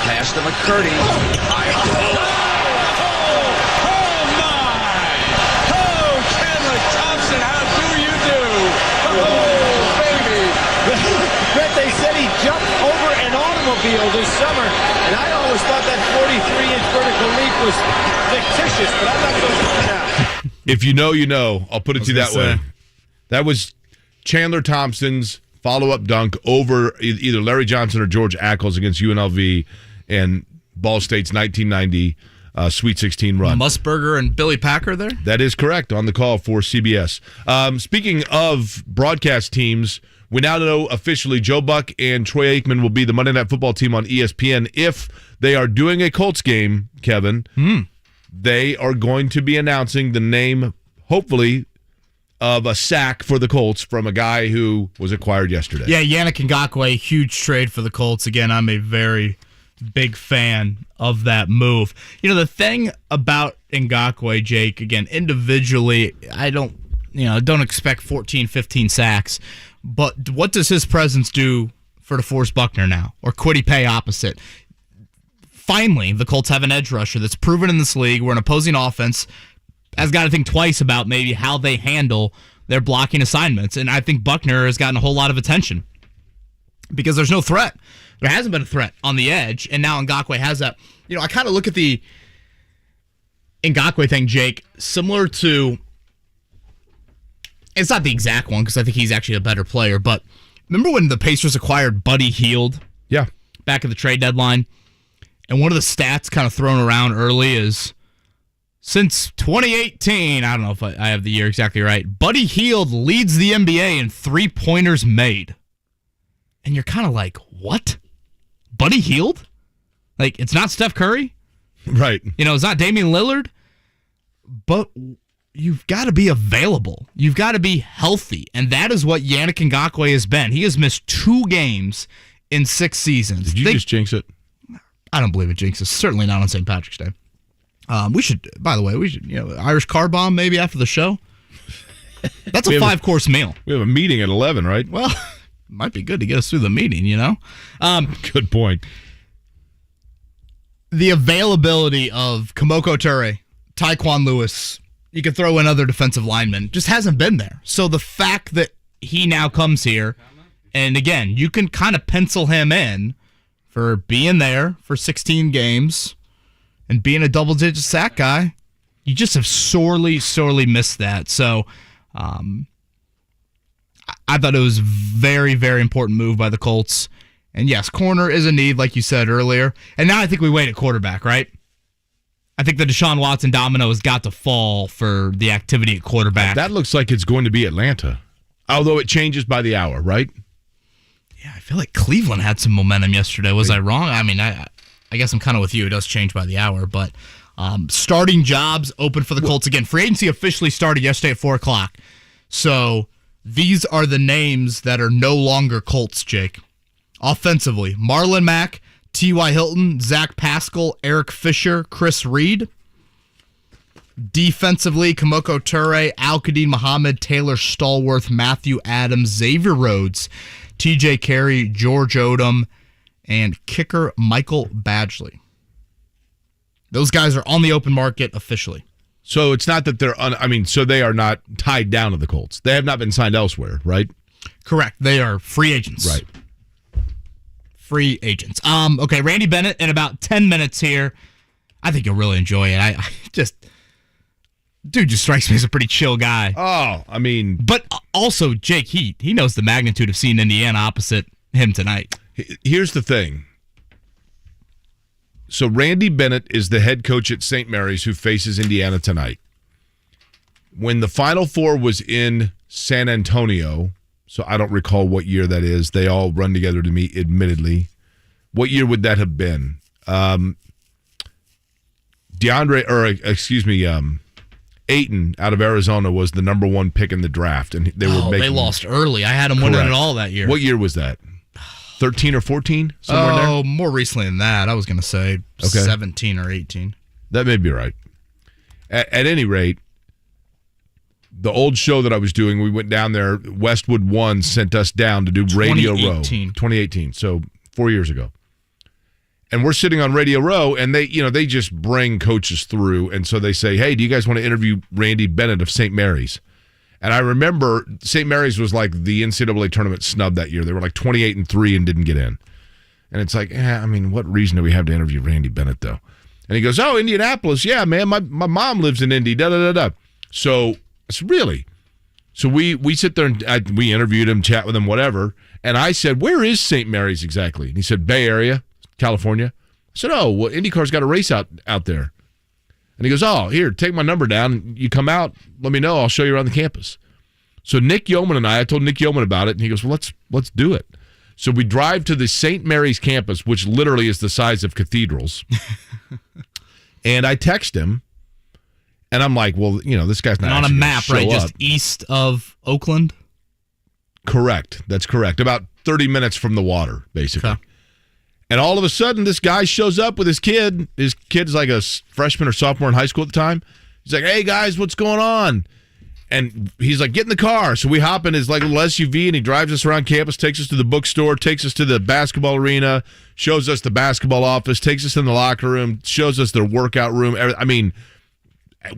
pass to McCurdy. This summer, and I always thought that 43-inch vertical leap was fictitious, but I'm not going to do that. If you know, you know. I'll put it to you that way. That was Chandler Thompson's follow-up dunk over either Larry Johnson or George Ackles against UNLV and Ball State's 1990 Sweet 16 run. Musburger and Billy Packer there? That is correct, on the call for CBS. Speaking of broadcast teams, we now know officially Joe Buck and Troy Aikman will be the Monday Night Football team on ESPN. If they are doing a Colts game, Kevin, they are going to be announcing the name, hopefully, of a sack for the Colts from a guy who was acquired yesterday. Yeah, Yannick Ngakoue, huge trade for the Colts. Again, I'm a very big fan of that move. You know, the thing about Ngakoue, Jake, again, individually, I don't expect 14, 15 sacks, but what does his presence do for DeForest Buckner now? Or Kwity Paye opposite? Finally, the Colts have an edge rusher that's proven in this league where an opposing offense has got to think twice about maybe how they handle their blocking assignments. And I think Buckner has gotten a whole lot of attention because there's no threat. There hasn't been a threat on the edge, and now Ngakoue has that. You know, I kind of look at the Ngakoue thing, Jake, similar to, it's not the exact one because I think he's actually a better player, but remember when the Pacers acquired Buddy Hield? Yeah. Back at the trade deadline? And one of the stats kind of thrown around early is since 2018, I don't know if I have the year exactly right, Buddy Hield leads the NBA in three-pointers made. And you're kind of like, what? Buddy Hield? Like, it's not Steph Curry? Right. You know, it's not Damian Lillard? But you've got to be available. You've got to be healthy. And that is what Yannick Ngakoue has been. He has missed 2 games in 6 seasons. Did you just jinx it? I don't believe it jinxes. Certainly not on St. Patrick's Day. We should, by the way, Irish car bomb maybe after the show. That's a 5-course meal. We have a meeting at 11, right? Well, might be good to get us through the meeting, you know? Good point. The availability of Kamoko Ture, Tyquan Lewis, you could throw in other defensive linemen, just hasn't been there. So the fact that he now comes here, and again, you can kind of pencil him in for being there for 16 games and being a double-digit sack guy, you just have sorely, sorely missed that. So I thought it was a very, very important move by the Colts. And yes, corner is a need, like you said earlier. And now I think we wait at quarterback, right? I think the Deshaun Watson domino has got to fall for the activity at quarterback. That looks like it's going to be Atlanta, although it changes by the hour, right? Yeah, I feel like Cleveland had some momentum yesterday. Was I wrong? I mean, I guess I'm kind of with you. It does change by the hour, but starting jobs open for the Colts again. Free agency officially started yesterday at 4 o'clock. So these are the names that are no longer Colts, Jake. Offensively, Marlon Mack, T.Y. Hilton, Zach Pascal, Eric Fisher, Chris Reed. Defensively, Kamoko Ture, Al-Qadim Muhammad, Taylor Stallworth, Matthew Adams, Xavier Rhodes, T.J. Carey, George Odom, and kicker Michael Badgley. Those guys are on the open market officially. So it's not that they're so they are not tied down to the Colts. They have not been signed elsewhere, right? Correct. They are free agents. Right. Free agents. Okay, Randy Bennett in about 10 minutes here. I think you'll really enjoy it. Dude just strikes me as a pretty chill guy. Oh, I mean. But also, Jake, he knows the magnitude of seeing Indiana opposite him tonight. Here's the thing. So Randy Bennett is the head coach at St. Mary's who faces Indiana tonight. When the Final Four was in San Antonio, so I don't recall what year that is. They all run together to me, admittedly. What year would that have been? Ayton out of Arizona was the number 1 pick in the draft, and they lost early. I had them winning it all that year. What year was that? 13 or 14? Somewhere there? Oh, more recently than that. I was going to say 17 or 18. That may be right. At any rate, the old show that I was doing, we went down there. Westwood One sent us down to do Radio Row. 2018. So 4 years ago. And we're sitting on Radio Row, and they just bring coaches through. And so they say, hey, do you guys want to interview Randy Bennett of St. Mary's? And I remember St. Mary's was like the NCAA tournament snub that year. They were like 28-3 and didn't get in. And it's like, what reason do we have to interview Randy Bennett, though? And he goes, oh, Indianapolis. Yeah, man, my mom lives in Indy, da-da-da-da. So, it's really. So we sit there and we interviewed him, chat with him, whatever. And I said, where is St. Mary's exactly? And he said, Bay Area, California. I said, oh, well, IndyCar's got a race out there. And he goes, oh, here, take my number down. You come out, let me know. I'll show you around the campus. So Nick Yeoman and I told Nick Yeoman about it, and he goes, well, let's do it. So we drive to the St. Mary's campus, which literally is the size of cathedrals. And I text him, And I'm like, well, this guy's not on a actually map, gonna right? show Just up. east of Oakland. Correct. That's correct. About 30 minutes from the water, basically. Okay. And all of a sudden, this guy shows up with his kid. His kid's like a freshman or sophomore in high school at the time. He's like, hey, guys, what's going on? And he's like, get in the car. So we hop in his like little SUV, and he drives us around campus, takes us to the bookstore, takes us to the basketball arena, shows us the basketball office, takes us in the locker room, shows us their workout room. I mean,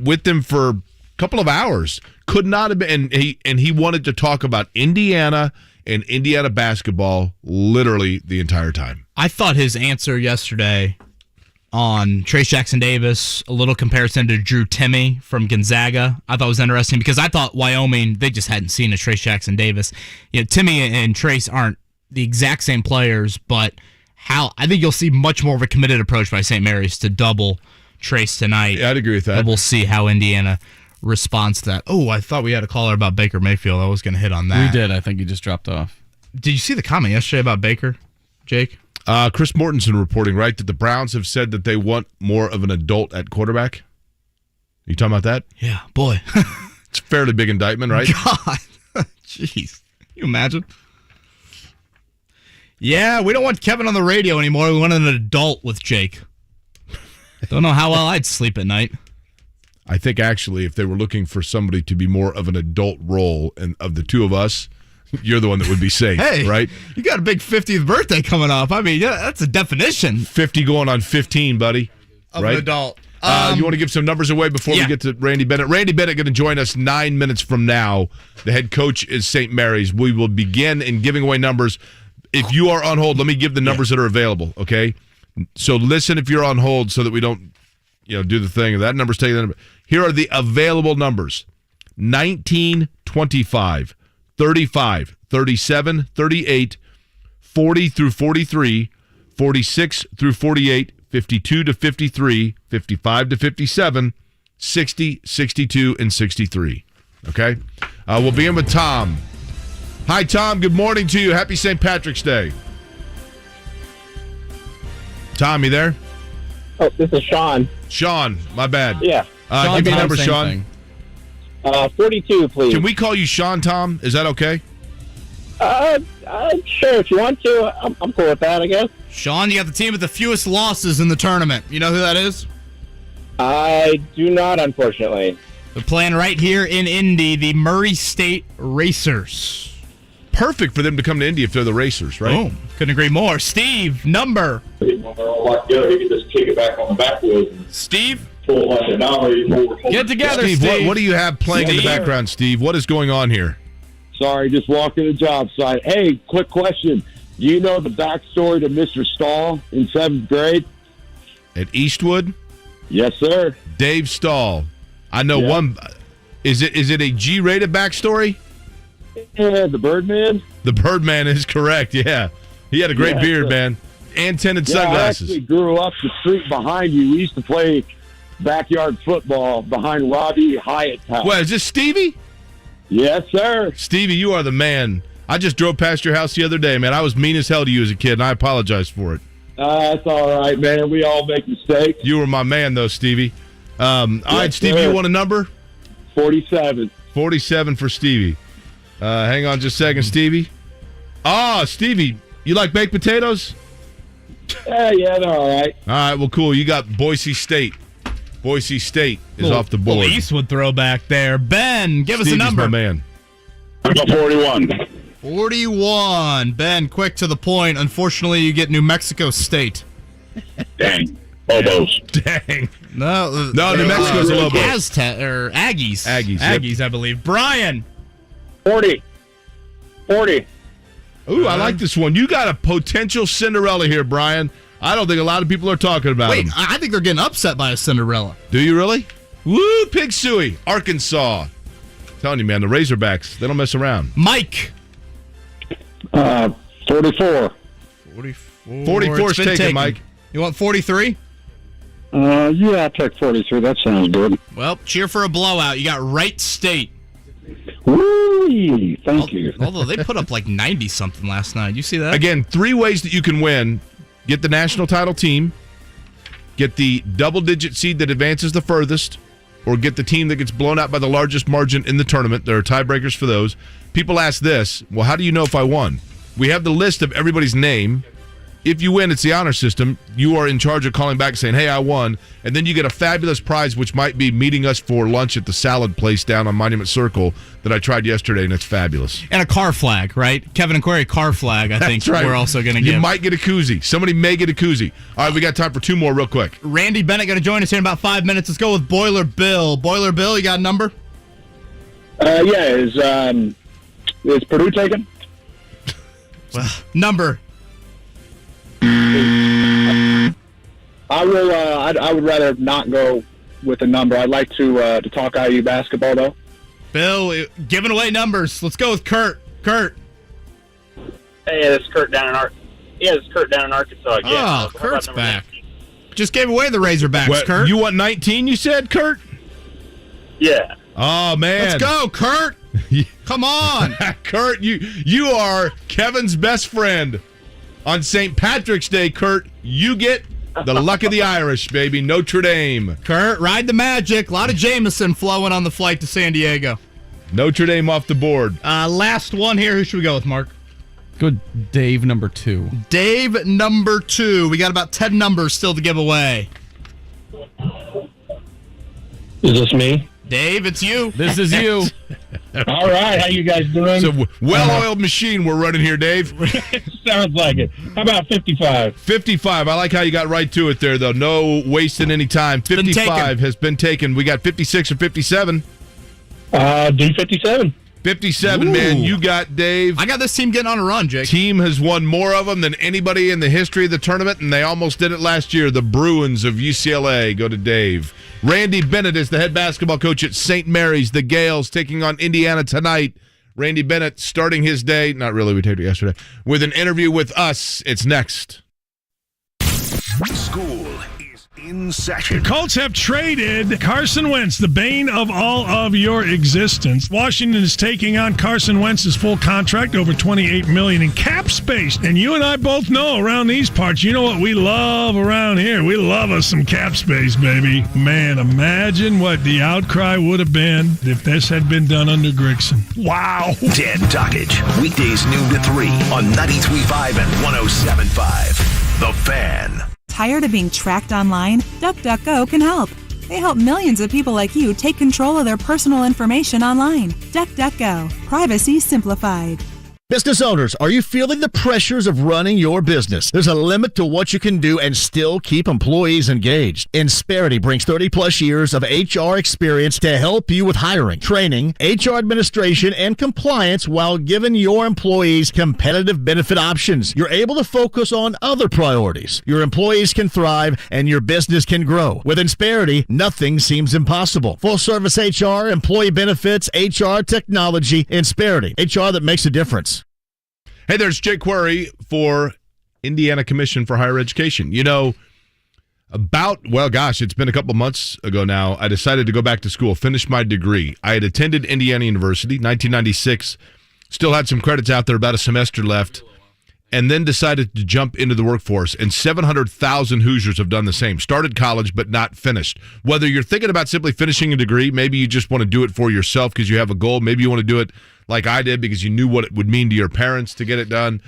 with them for a couple of hours. Could not have been. And he wanted to talk about Indiana and Indiana basketball literally the entire time. I thought his answer yesterday on Trace Jackson Davis, a little comparison to Drew Timme from Gonzaga, I thought was interesting because I thought Wyoming, they just hadn't seen a Trace Jackson Davis. Timme and Trace aren't the exact same players, but I think you'll see much more of a committed approach by St. Mary's to double Trace tonight. Yeah, I'd agree with that. And we'll see how Indiana responds to that. Oh, I thought we had a caller about Baker Mayfield. I was going to hit on that. We did. I think he just dropped off. Did you see the comment yesterday about Baker, Jake? Chris Mortensen reporting, right, that the Browns have said that they want more of an adult at quarterback. You talking about that? Yeah, boy. It's a fairly big indictment, right? God. Jeez. Can you imagine? Yeah, we don't want Kevin on the radio anymore. We want an adult with Jake. Don't know how well I'd sleep at night. I think actually if they were looking for somebody to be more of an adult role and of the two of us, you're the one that would be safe, Hey, right? You got a big 50th birthday coming up. I mean, yeah, that's a definition. 50 going on 15, buddy. Of right? an adult. You want to give some numbers away before we get to Randy Bennett? Randy Bennett going to join us 9 minutes from now. The head coach is St. Mary's. We will begin in giving away numbers. If you are on hold, let me give the numbers that are available, okay? So listen if you're on hold so that we don't do the thing. That number's taking the number. Here are the available numbers. 19, 25, 35, 37, 38, 40 through 43, 46 through 48, 52 to 53, 55 to 57, 60, 62, and 63. Okay? We'll begin with Tom. Hi, Tom. Good morning to you. Happy St. Patrick's Day. Tom, you there? Oh, this is Sean. Sean, my bad. Yeah. Give me a number, Sean. 42, please. Can we call you Sean, Tom? Is that okay? Sure, if you want to. I'm cool with that, I guess. Sean, you have the team with the fewest losses in the tournament. You know who that is? I do not, unfortunately. They're playing right here in Indy, the Murray State Racers. Perfect for them to come to Indy if they're the Racers, right? Oh, couldn't agree more. Steve, number. When they're all locked together, he can just kick it back on the back wheels. Steve? Get together, Steve. What do you have playing in the background, Steve? What is going on here? Sorry, just walking the job site. Hey, quick question. Do you know the backstory to Mr. Stahl in 7th grade? At Eastwood? Yes, sir. Dave Stahl. I know one. Is it a G-rated backstory? Yeah, the Birdman. The Birdman is correct, yeah. He had a great beard, man. And tinted sunglasses. I actually grew up the street behind you. We used to play backyard football behind Robbie Hyatt's house. Well, is this Stevie? Yes, sir. Stevie, you are the man. I just drove past your house the other day, man. I was mean as hell to you as a kid, and I apologize for it. That's all right, man. We all make mistakes. You were my man, though, Stevie. All right, Stevie, sir. you want a number? 47. 47 for Stevie. Hang on just a second, Stevie. Stevie, you like baked potatoes? Yeah, they're all right. All right, well, cool. You got Boise State. Boise State is off the board. Little Eastwood throwback there. Ben, give us a number. My man. I'm a 41. 41. Ben, quick to the point. Unfortunately, you get New Mexico State. Dang. Lobos. Dang. No, New Mexico's a Lobo. Aggies. Aggies, I believe. Brian. 40. Ooh, I like this one. You got a potential Cinderella here, Brian. I don't think a lot of people are talking about him. I think they're getting upset by a Cinderella. Do you really? Woo, Pig Suey, Arkansas. I'm telling you, man, the Razorbacks, they don't mess around. Mike. 44. 44 is taken, Mike. You want 43? Yeah, I'll take 43. That sounds good. Well, cheer for a blowout. You got Wright State. Woo! Thank you. Although they put up like 90-something last night. You see that? Again, 3 ways that you can win. Get the national title team, get the double-digit seed that advances the furthest, or get the team that gets blown out by the largest margin in the tournament. There are tiebreakers for those. People ask this, well, how do you know if I won? We have the list of everybody's name. If you win, it's the honor system. You are in charge of calling back saying, hey, I won. And then you get a fabulous prize, which might be meeting us for lunch at the salad place down on Monument Circle that I tried yesterday, and it's fabulous. And a car flag, right? Kevin and Query car flag, I think right. we're also going to get. You might get a koozie. Somebody may get a koozie. All right, we got time for 2 more real quick. Randy Bennett going to join us here in about 5 minutes. Let's go with Boiler Bill. Boiler Bill, you got a number? Is Purdue taken? Well, number. I will. I would rather not go with a number. I'd like to talk IU basketball though. Bill, giving away numbers. Let's go with Kurt. Kurt. Hey, this is Kurt down in Arkansas again. Oh, Kurt's back. Just gave away the Razorbacks, Kurt. You want 19, you said, Kurt? Yeah. Oh, man. Let's go, Kurt. Come on. Kurt, you are Kevin's best friend. On St. Patrick's Day, Kurt, you get the luck of the Irish, baby. Notre Dame. Kurt, ride the magic. A lot of Jameson flowing on the flight to San Diego. Notre Dame off the board. Last one here. Who should we go with, Mark? Go Dave number 2. Dave number 2. We got about 10 numbers still to give away. Is this me? Dave, it's you. This is you. All right, how you guys doing? It's a well-oiled machine we're running here, Dave. Sounds like it. How about 55? 55. I like how you got right to it there, though. No wasting any time. 55 has been taken. We got 56 or 57. Do 57. 57, Ooh. man. You got Dave. I got this team getting on a run, Jake. Team has won more of them than anybody in the history of the tournament, and they almost did it last year. The Bruins of UCLA go to Dave. Randy Bennett is the head basketball coach at St. Mary's. The Gales taking on Indiana tonight. Randy Bennett starting his day, not really, we taped it yesterday, with an interview with us. It's next. School is in session. The Colts have traded Carson Wentz, the bane of all of your existence. Washington is taking on Carson Wentz's full contract, over $28 million in cap space. And you and I both know around these parts, you know what we love around here? We love us some cap space, baby. Man, imagine what the outcry would have been if this had been done under Grigson. Wow. Dan Dockage, weekdays noon to 3 on 93.5 and 107.5. The Fan. Tired of being tracked online? DuckDuckGo can help. They help millions of people like you take control of their personal information online. DuckDuckGo. Privacy simplified. Business owners, are you feeling the pressures of running your business? There's a limit to what you can do and still keep employees engaged. Insperity brings 30-plus years of HR experience to help you with hiring, training, HR administration, and compliance while giving your employees competitive benefit options. You're able to focus on other priorities. Your employees can thrive and your business can grow. With Insperity, nothing seems impossible. Full-service HR, employee benefits, HR technology, Insperity. HR that makes a difference. Hey, there's Jake Query for Indiana Commission for Higher Education. You know, it's been a couple months ago now, I decided to go back to school, finish my degree. I had attended Indiana University, 1996, still had some credits out there, about a semester left, and then decided to jump into the workforce. And 700,000 Hoosiers have done the same. Started college, but not finished. Whether you're thinking about simply finishing a degree, maybe you just want to do it for yourself because you have a goal. Maybe you want to do it like I did because you knew what it would mean to your parents to get it done,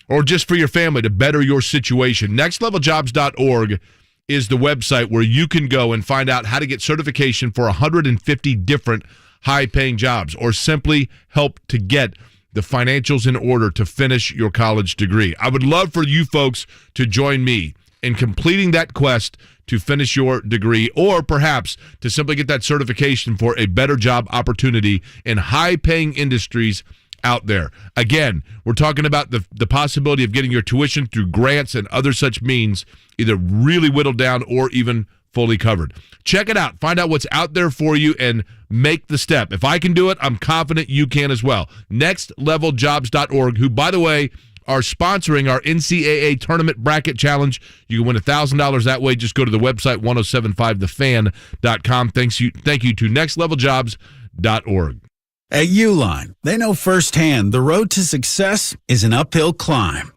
or just for your family to better your situation. NextLevelJobs.org is the website where you can go and find out how to get certification for 150 different high-paying jobs, or simply help to get the financials in order to finish your college degree. I would love for you folks to join me in completing that quest to finish your degree, or perhaps to simply get that certification for a better job opportunity in high-paying industries out there. Again, we're talking about the possibility of getting your tuition through grants and other such means either really whittled down or even fully covered. Check it out. Find out what's out there for you and make the step. If I can do it, I'm confident you can as well. NextLevelJobs.org, who, by the way, are sponsoring our NCAA Tournament Bracket Challenge. You can win $1,000 that way. Just go to the website, 1075thefan.com. Thank you to NextLevelJobs.org. At Uline, they know firsthand the road to success is an uphill climb.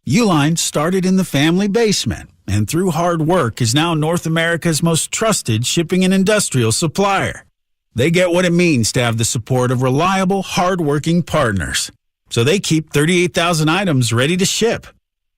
Uline started in the family basement, and through hard work is now North America's most trusted shipping and industrial supplier. They get what it means to have the support of reliable, hard-working partners. So they keep 38,000 items ready to ship.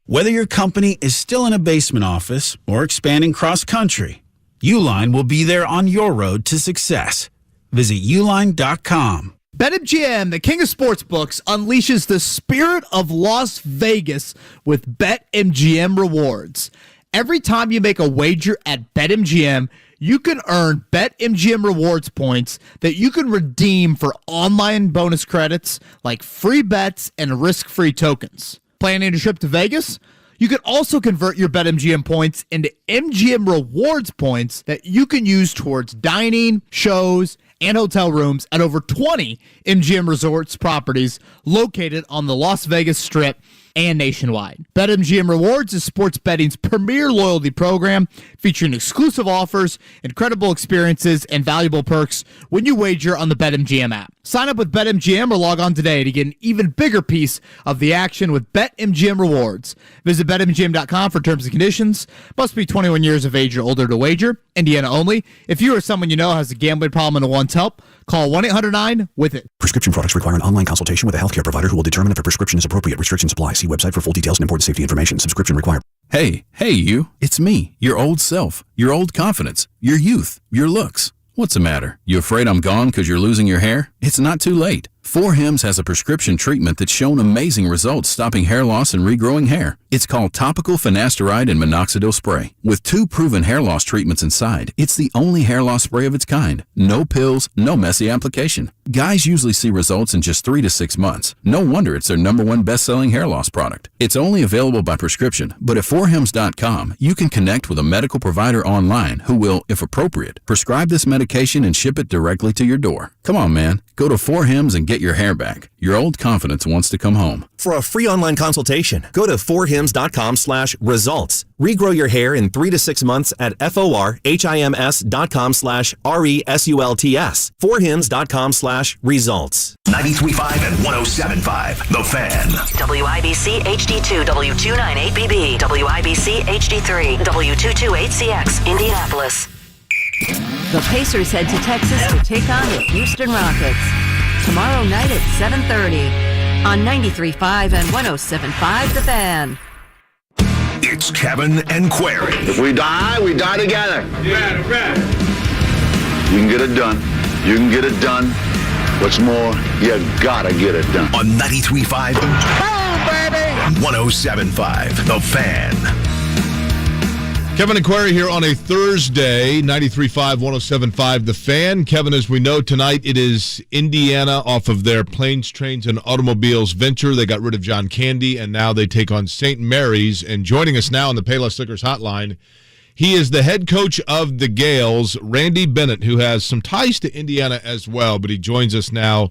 Whether your company is still in a basement office or expanding cross-country, Uline will be there on your road to success. Visit uline.com. BetMGM, the king of sportsbooks, unleashes the spirit of Las Vegas with BetMGM rewards. Every time you make a wager at BetMGM, you can earn BetMGM rewards points that you can redeem for online bonus credits like free bets and risk-free tokens. Planning a trip to Vegas? You can also convert your BetMGM points into MGM rewards points that you can use towards dining, shows, and hotel rooms at over 20 MGM Resorts properties located on the Las Vegas Strip and nationwide. BetMGM Rewards is sports betting's premier loyalty program featuring exclusive offers, incredible experiences, and valuable perks when you wager on the BetMGM app. Sign up with BetMGM or log on today to get an even bigger piece of the action with BetMGM Rewards. Visit BetMGM.com for terms and conditions. Must be 21 years of age or older to wager. Indiana only. If you or someone you know has a gambling problem and wants help, call 1-800-9-WITH-IT. Prescription products require an online consultation with a healthcare provider who will determine if a prescription is appropriate. Restrictions apply. See website for full details and important safety information. Subscription required. Hey, you. It's me, your old self, your old confidence, your youth, your looks. What's the matter? You afraid I'm gone because you're losing your hair? It's not too late. 4Hims has a prescription treatment that's shown amazing results stopping hair loss and regrowing hair. It's called topical finasteride and minoxidil spray. With 2 proven hair loss treatments inside, it's the only hair loss spray of its kind. No pills, no messy application. Guys usually see results in just 3 to 6 months. No wonder it's their #1 best-selling hair loss product. It's only available by prescription, but at 4hims.com, you can connect with a medical provider online who will, if appropriate, prescribe this medication and ship it directly to your door. Come on, man. Go to 4Hims and get your hair back. Your old confidence wants to come home. For a free online consultation, go to 4hims.com/results. Regrow your hair in 3 to 6 months at forhims.com/RESULTS. 4hims.com/results. 93.5 and 107.5 The Fan. WIBC HD2 W298BB, WIBC HD3 W228CX, Indianapolis. The Pacers head to Texas to take on the Houston Rockets tomorrow night at 7:30 on 93.5 and 107.5 The Fan. It's Kevin and Query. If we die together. Yeah, right. You can get it done. You can get it done. What's more, you gotta get it done. On 93.5 and 107.5 The Fan. Kevin and Query here on a Thursday, 93.5, 107.5 The Fan. Kevin, as we know, tonight it is Indiana off of their Planes, Trains, and Automobiles venture. They got rid of John Candy, and now they take on St. Mary's. And joining us now on the Payless Liquors hotline, he is the head coach of the Gales, Randy Bennett, who has some ties to Indiana as well, but he joins us now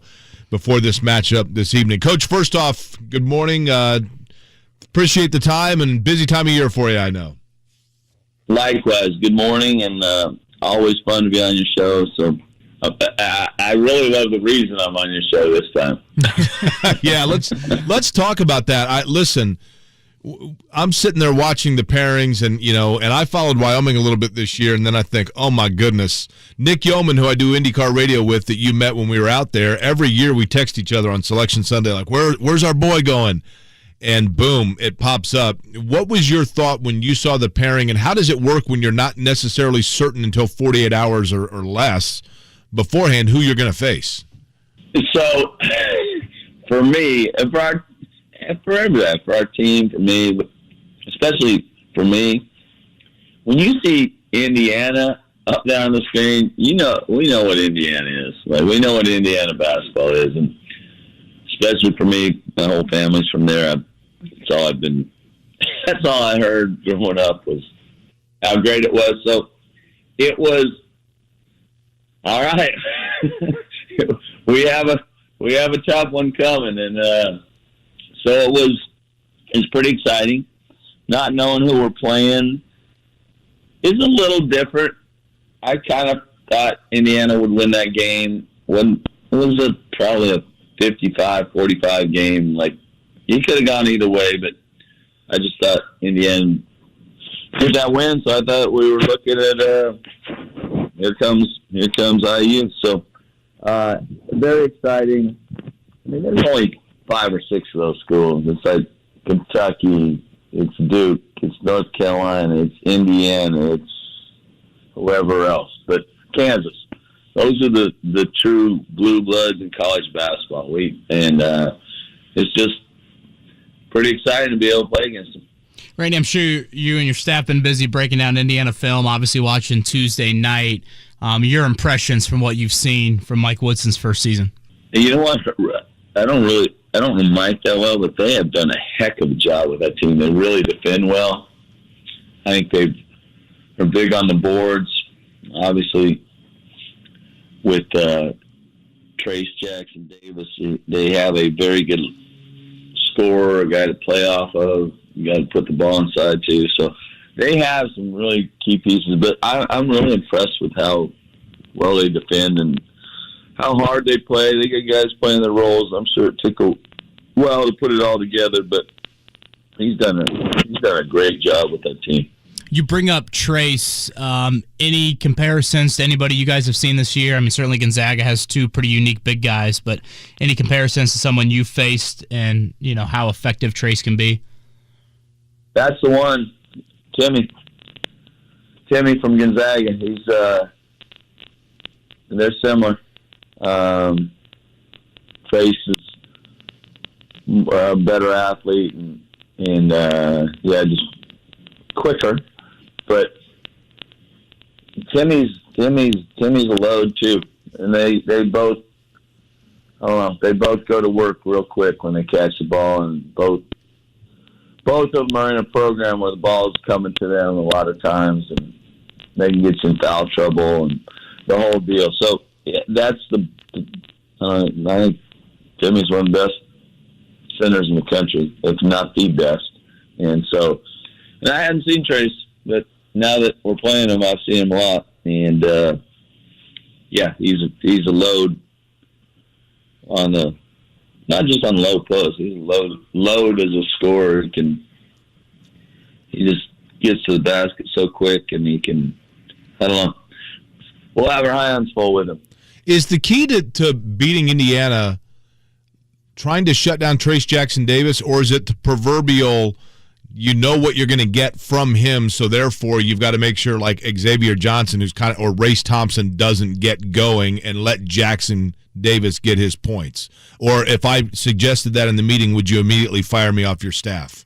before this matchup this evening. Coach, first off, good morning. Appreciate the time, and busy time of year for you, I know. Likewise, good morning, and always fun to be on your show. So I really love the reason I'm on your show this time. Yeah, let's talk about that. Listen, I'm sitting there watching the pairings, and I followed Wyoming a little bit this year, and then I think, oh my goodness, Nick Yeoman, who I do IndyCar radio with, that you met when we were out there. Every year we text each other on Selection Sunday, like, where's our boy going? And boom, it pops up. What was your thought when you saw the pairing, and how does it work when you're not necessarily certain until 48 hours or less beforehand who you're going to face? So, for me, for our team, for me, especially for me, when you see Indiana up there on the screen, we know what Indiana is. Like, we know what Indiana basketball is, and especially for me, my whole family's from there. That's all I heard growing up was how great it was. So it was all right. we have a tough one coming, and so it's pretty exciting. Not knowing who we're playing is a little different. I kind of thought Indiana would win that game. It was probably a 55-45 game. Like, you could have gone either way, but I just thought Indiana get that win. So I thought we were looking at here comes IU. So very exciting. I mean, there's only 5 or 6 of those schools. It's like Kentucky, it's Duke, it's North Carolina, it's Indiana, it's whoever else. But Kansas. Those are the true blue bloods in college basketball. It's just pretty exciting to be able to play against them. Randy, I'm sure you and your staff been busy breaking down Indiana film, obviously watching Tuesday night. Your impressions from what you've seen from Mike Woodson's first season? You know what? I don't know Mike that well, but they have done a heck of a job with that team. They really defend well. I think they're big on the boards. Obviously, with Trace Jackson Davis, they have a very good scorer, a guy to play off of. You got to put the ball inside too. So they have some really key pieces. But I'm really impressed with how well they defend and how hard they play. They got guys playing their roles. I'm sure it took a while to put it all together, but he's done a great job with that team. You bring up Trace. Any comparisons to anybody you guys have seen this year? I mean, certainly Gonzaga has 2 pretty unique big guys, but any comparisons to someone you faced and, how effective Trace can be? That's the one, Timmy from Gonzaga. They're similar. Trace is a better athlete and just quicker. But Timmy's a load too, and they both, I don't know, they both go to work real quick when they catch the ball, and both of them are in a program where the ball is coming to them a lot of times, and they can get you in foul trouble and the whole deal. So that's I think Timmy's one of the best centers in the country, if not the best. And I hadn't seen Trace, but now that we're playing him, I've seen him a lot. And he's a load on the, not just on low post. He's a load as a scorer. He just gets to the basket so quick, and he can, I don't know. We'll have our hands full with him. Is the key to beating Indiana trying to shut down Trace Jackson Davis, or is it the proverbial, you know what you're going to get from him, so therefore you've got to make sure like Xavier Johnson, or Race Thompson doesn't get going, and let Jackson Davis get his points? Or if I suggested that in the meeting, would you immediately fire me off your staff?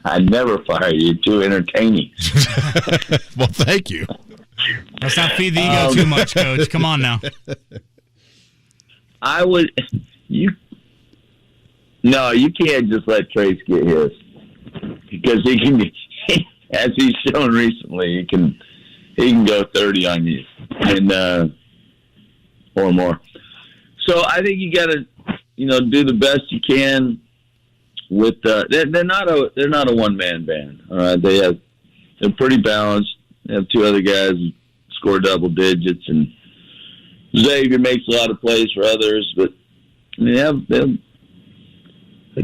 I'd never fire you. You're too entertaining. Well, thank you. Let's not feed the ego too much, Coach. Come on now. You can't just let Trace get his, because he can be, as he's shown recently, he can go 30 on you and or more. So I think you got to do the best you can with they're not a one man band. All right, they're pretty balanced. They have 2 other guys who score double digits, and Xavier makes a lot of plays for others, but they have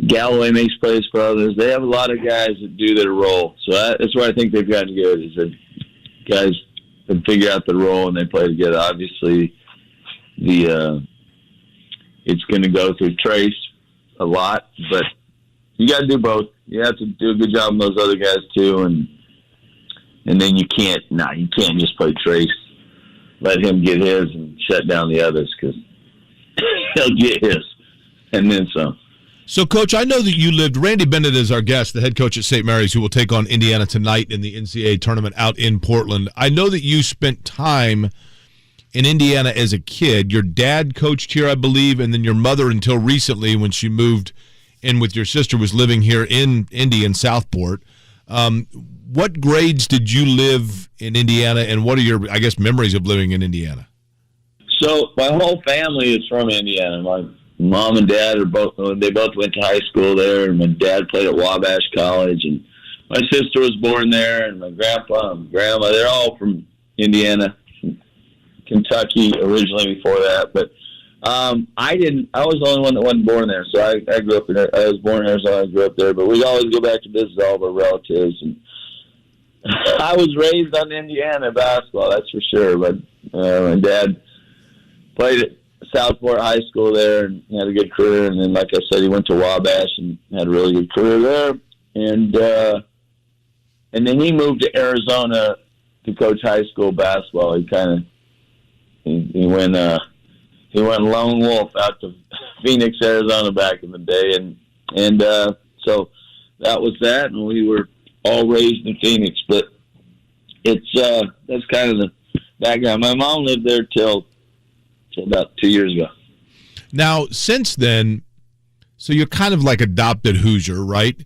Galloway makes plays for others. They have a lot of guys that do their role. So that's where I think they've gotten good, is that guys can figure out their role and they play together. Obviously, it's going to go through Trace a lot, but you got to do both. You have to do a good job with those other guys too, and then you can't just play Trace. Let him get his and shut down the others, because he'll get his and then some. So, Coach, I know that you lived. Randy Bennett is our guest, the head coach at St. Mary's, who will take on Indiana tonight in the NCAA tournament out in Portland. I know that you spent time in Indiana as a kid. Your dad coached here, I believe, and then your mother, until recently when she moved in with your sister, was living here in Indy in Southport. What grades did you live in Indiana, and what are your, I guess, memories of living in Indiana? So my whole family is from Indiana. My mom and dad both went to high school there, and my dad played at Wabash College, and my sister was born there, and my grandpa and grandma, they're all from Indiana, Kentucky originally before that. But I was the only one that wasn't born there, so I grew up in there. I was born there, so I grew up there. But we always go back to visit all of our relatives, and I was raised on Indiana basketball, that's for sure. But my dad played at Southport High School there and had a good career. And then, like I said, he went to Wabash and had a really good career there. And then he moved to Arizona to coach high school basketball. He went lone wolf out to Phoenix, Arizona back in the day. And so that was that. And we were all raised in Phoenix, but that's kind of the background. My mom lived there till about 2 years ago. Now, since then, so you're kind of like adopted Hoosier, right?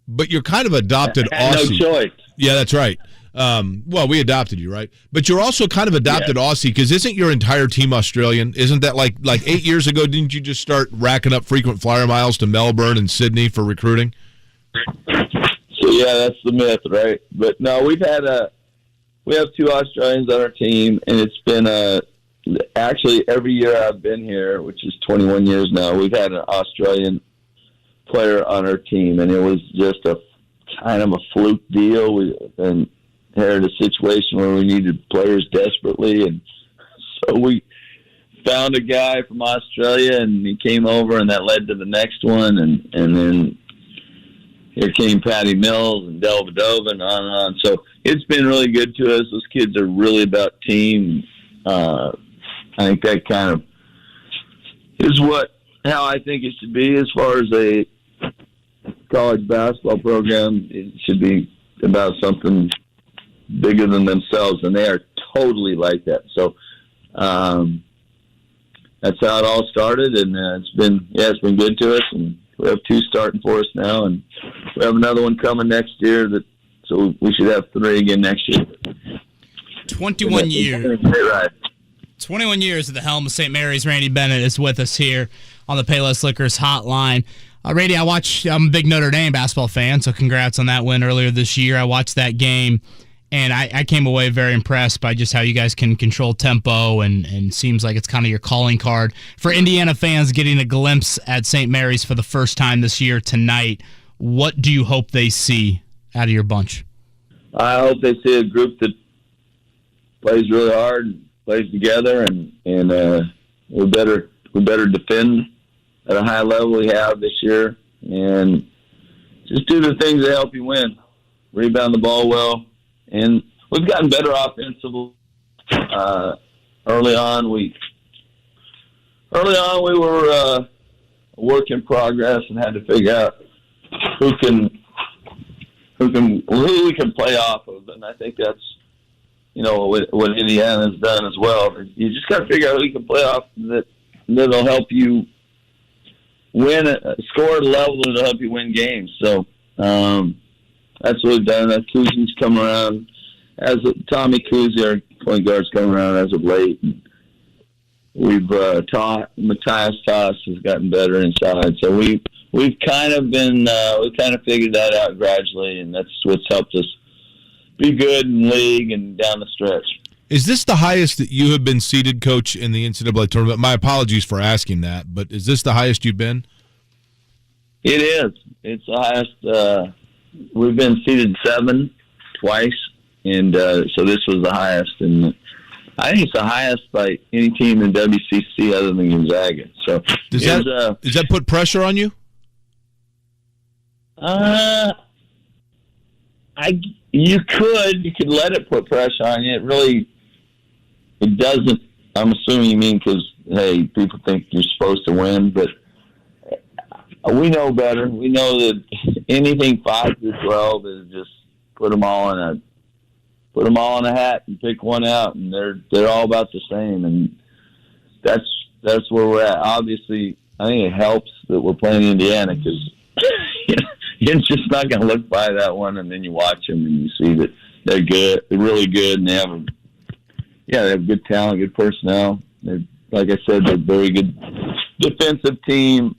But you're kind of adopted Aussie. No choice. Yeah, that's right. Well, we adopted you, right? But you're also kind of adopted Aussie, because isn't your entire team Australian? Isn't that like 8 years ago, didn't you just start racking up frequent flyer miles to Melbourne and Sydney for recruiting? So, yeah, that's the myth, right? But, no, we have 2 Australians on our team, and it's been actually every year I've been here, which is 21 years now, we've had an Australian player on our team, and it was just a kind of a fluke deal. We had a situation where we needed players desperately, and so we found a guy from Australia, and he came over, and that led to the next one, and then here came Patty Mills and Delvedova and on and on. So it's been really good to us. Those kids are really about team. I think that kind of is how I think it should be as far as a college basketball program. It should be about something bigger than themselves, and they are totally like that. So that's how it all started, and it's been good to us. And we have 2 starting for us now, and we have another one coming next year. So we should have 3 again next year. 21 years. Right. 21 years at the helm of St. Mary's. Randy Bennett is with us here on the Payless Liquors hotline. Randy, I'm a big Notre Dame basketball fan, so congrats on that win earlier this year. I watched that game, and I came away very impressed by just how you guys can control tempo, and seems like it's kind of your calling card. For Indiana fans getting a glimpse at St. Mary's for the first time this year tonight, what do you hope they see out of your bunch? I hope they see a group that plays really hard, and plays together, and we better defend at a high level we have this year, and just do the things that help you win. Rebound the ball well, and we've gotten better offensively. Early on we were a work in progress and had to figure out who we can play off of, and I think that's what Indiana's done as well. You just got to figure out who you can play off that'll help you win, score at a level that'll help you win games. So that's what we've done. That Kuzin's come around, Tommy Kuzi, our point guard's come around as of late. We've Matthias Toss has gotten better inside. So we've kind of figured that out gradually, and that's what's helped us be good in league and down the stretch. Is this the highest that you have been seeded, Coach, in the NCAA tournament? My apologies for asking that, but is this the highest you've been? It is. It's the highest. We've been seeded 7 twice, and so this was the highest. And I think it's the highest by any team in WCC other than Gonzaga. So does that put pressure on you? You could let it put pressure on you. It doesn't. I'm assuming you mean because, hey, people think you're supposed to win, but we know better. We know that anything 5 through 12 is just put them all in a hat and pick one out, and they're all about the same, and that's where we're at. Obviously, I think it helps that we're playing Indiana because you're just not going to look by that one, and then you watch them and you see that they're good. They're really good, and they have good talent, good personnel. They're, like I said, they're a very good defensive team,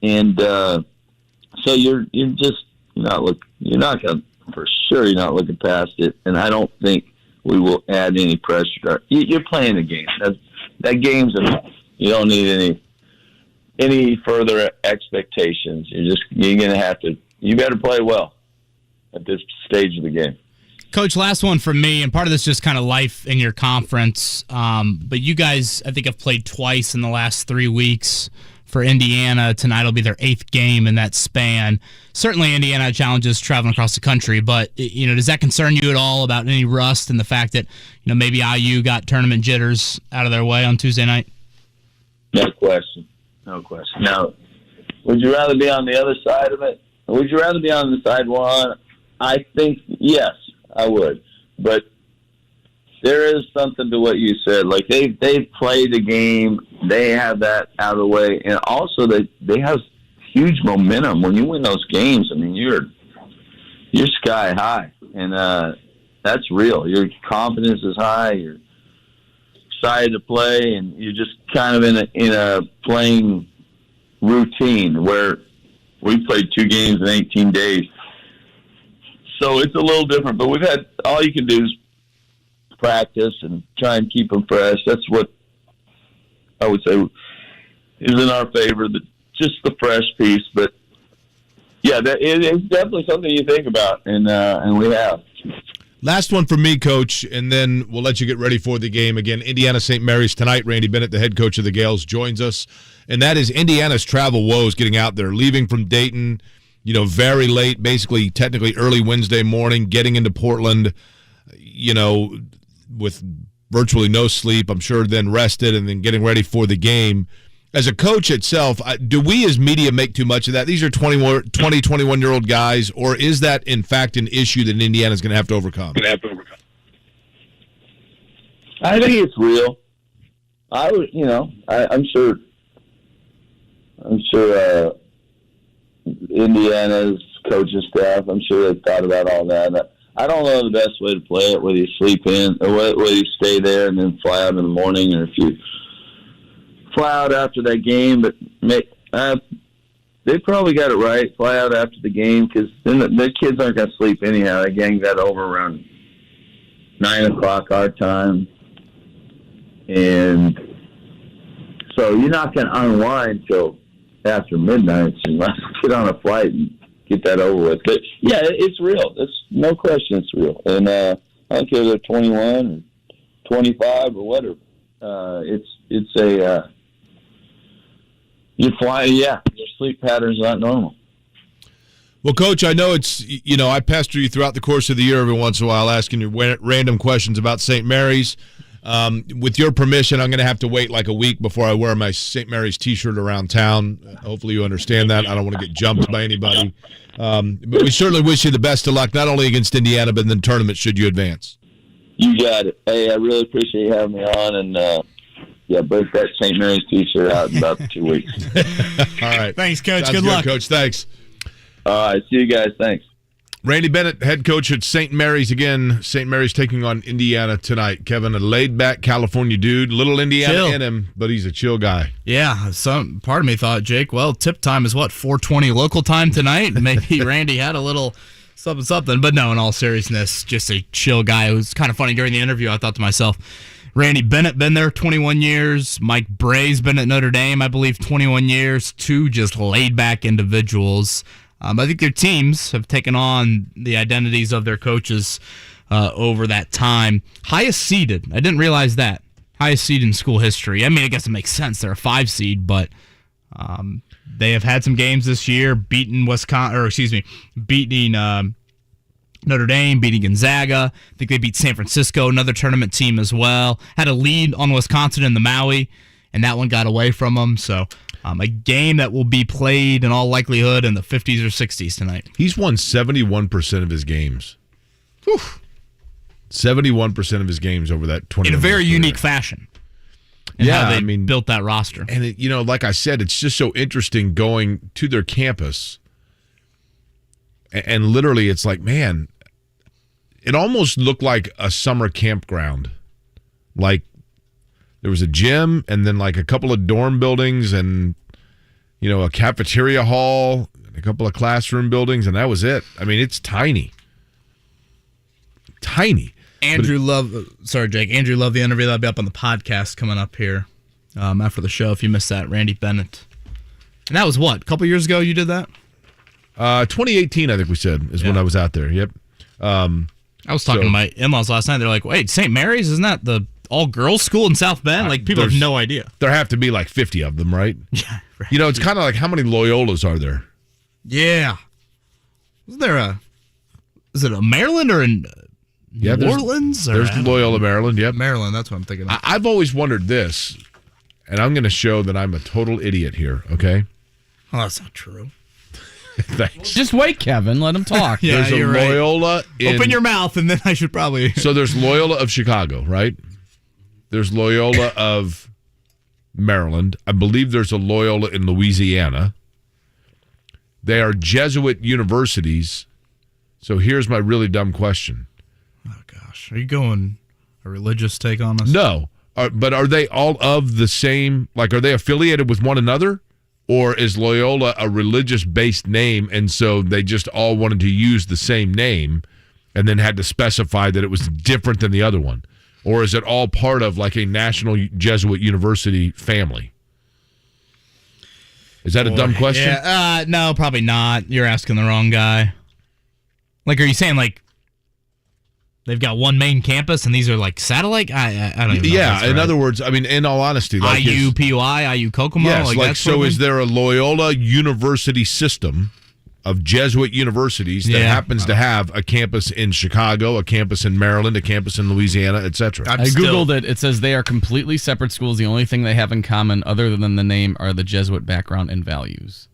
and so you're not looking past it. And I don't think we will add any pressure. You're playing a game. That game's enough. You don't need any further expectations. You better play well at this stage of the game. Coach, last one from me, and part of this just kind of life in your conference. But you guys, I think, have played twice in the last 3 weeks for Indiana. Tonight will be their 8th game in that span. Certainly, Indiana challenges traveling across the country, but does that concern you at all about any rust and the fact that maybe IU got tournament jitters out of their way on Tuesday night? No question. Now, would you rather be on the other side of it? Or would you rather be on the side one? I think, yes, I would. But there is something to what you said. Like, they've played the game. They have that out of the way. And also, they have huge momentum. When you win those games, I mean, you're sky high. And that's real. Your confidence is high. You're excited to play. And you're just kind of in a playing routine where we played 2 games in 18 days. So it's a little different. But we've had – all you can do is practice and try and keep them fresh. That's what I would say is in our favor, just the fresh piece. But, yeah, it's definitely something you think about, and we have. Last one for me, Coach, and then we'll let you get ready for the game. Again, Indiana St. Mary's tonight. Randy Bennett, the head coach of the Gales, joins us. And that is Indiana's travel woes getting out there, leaving from Dayton, very late, basically technically early Wednesday morning, getting into Portland, with virtually no sleep, I'm sure, then rested and then getting ready for the game. As a coach itself, do we as media make too much of that? These are 21-year-old guys, or is that, in fact, an issue that Indiana's going to have to overcome? I think it's real. I'm sure Indiana's coaching staff, I'm sure they've thought about all that. I don't know the best way to play it, whether you sleep in or whether you stay there and then fly out in the morning, or if you fly out after that game. But they probably got it right, fly out after the game, because then the kids aren't going to sleep anyhow. That game got over around 9 o'clock our time. And so you're not going to unwind till after midnight unless you get on a flight and get that over with. But, yeah, it's real. It's no question it's real. And I don't care if they're 21 or 25 or whatever. It's a you fly, yeah, your sleep pattern's not normal. Well, Coach, I know it's, I pester you throughout the course of the year every once in a while asking you random questions about St. Mary's. With your permission, I'm going to have to wait like a week before I wear my St. Mary's T-shirt around town. Hopefully you understand that. I don't want to get jumped by anybody. But we certainly wish you the best of luck, not only against Indiana, but in the tournament should you advance. You got it. Hey, I really appreciate you having me on, and break that St. Mary's T-shirt out in about 2 weeks. All right. Thanks, Coach. Sounds good luck. Coach. Thanks. All right. See you guys. Thanks. Randy Bennett, head coach at St. Mary's again. St. Mary's taking on Indiana tonight. Kevin, a laid-back California dude. Little Indiana in him, but he's a chill guy. Yeah, some part of me thought, Jake, well, tip time is what, 4:20 local time tonight? Maybe Randy had a little something. But no, in all seriousness, just a chill guy. It was kind of funny during the interview. I thought to myself, Randy Bennett been there 21 years. Mike Bray's been at Notre Dame, I believe, 21 years. Two just laid-back individuals. I think their teams have taken on the identities of their coaches over that time. Highest seeded. I didn't realize that. Highest seed in school history. I mean, I guess it makes sense. They're a 5 seed, but they have had some games this year, beating Notre Dame, beating Gonzaga. I think they beat San Francisco, another tournament team as well. Had a lead on Wisconsin in the Maui, and that one got away from them. So a game that will be played in all likelihood in the 50s or 60s tonight. He's won 71% of his games. Whew. 71% of his games over that 20 in a very unique fashion. And how they built that roster. And, like I said, it's just so interesting going to their campus. And literally, it's like, man, it almost looked like a summer campground. Like, there was a gym and then like a couple of dorm buildings and, a cafeteria hall and a couple of classroom buildings, and that was it. I mean, it's tiny. Tiny. Andrew Love, Jake. Andrew Love, the interview that'll be up on the podcast coming up here after the show. If you missed that, Randy Bennett. And that was what? A couple years ago you did that? 2018, I think we said, is when I was out there. Yep. I was talking to my in-laws last night. They're like, wait, St. Mary's, isn't that the all-girls school in South Bend? Like, people have no idea. There have to be like 50 of them, right? Yeah. Right. You know, it's kind of like, how many Loyolas are there? Yeah. Is it a Maryland or in New Orleans? There's Loyola, Maryland, yep. Maryland, that's what I'm thinking of. I've always wondered this, and I'm going to show that I'm a total idiot here, okay? Oh, that's not true. Thanks. Just wait, Kevin. Let him talk. Yeah, there's a you're right. Loyola Open your mouth, and then I should probably... So there's Loyola of Chicago, right? There's Loyola of Maryland. I believe there's a Loyola in Louisiana. They are Jesuit universities. So here's my really dumb question. Oh, gosh. Are you going a religious take on this? No. But are they all of the same? Like, are they affiliated with one another? Or is Loyola a religious-based name, and so they just all wanted to use the same name and then had to specify that it was different than the other one? Or is it all part of like a national Jesuit university family? Is that a dumb question? Yeah, no, probably not. You're asking the wrong guy. Like, are you saying like they've got one main campus and these are like satellite? I don't even know. Yeah, in other words, I mean, in all honesty, like IUPUI, IU Kokomo. Yes, like so is there a Loyola University system of Jesuit universities that happens to have a campus in Chicago, a campus in Maryland, a campus in Louisiana, etc.? I Googled it. It says they are completely separate schools. The only thing they have in common other than the name are the Jesuit background and values.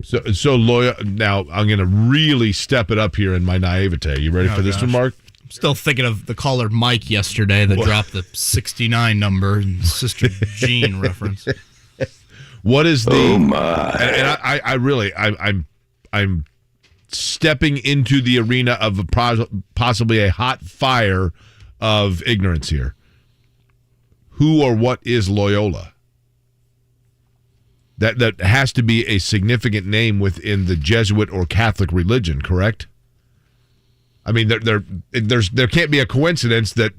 So Loyola, now I'm going to really step it up here in my naivete. You ready for this one, Mark? Still thinking of the caller Mike yesterday that dropped the 69 number and Sister Jean reference. What is the? Oh my! And I'm stepping into the arena of possibly a hot fire of ignorance here. Who or what is Loyola? That has to be a significant name within the Jesuit or Catholic religion, correct? I mean, there can't be a coincidence that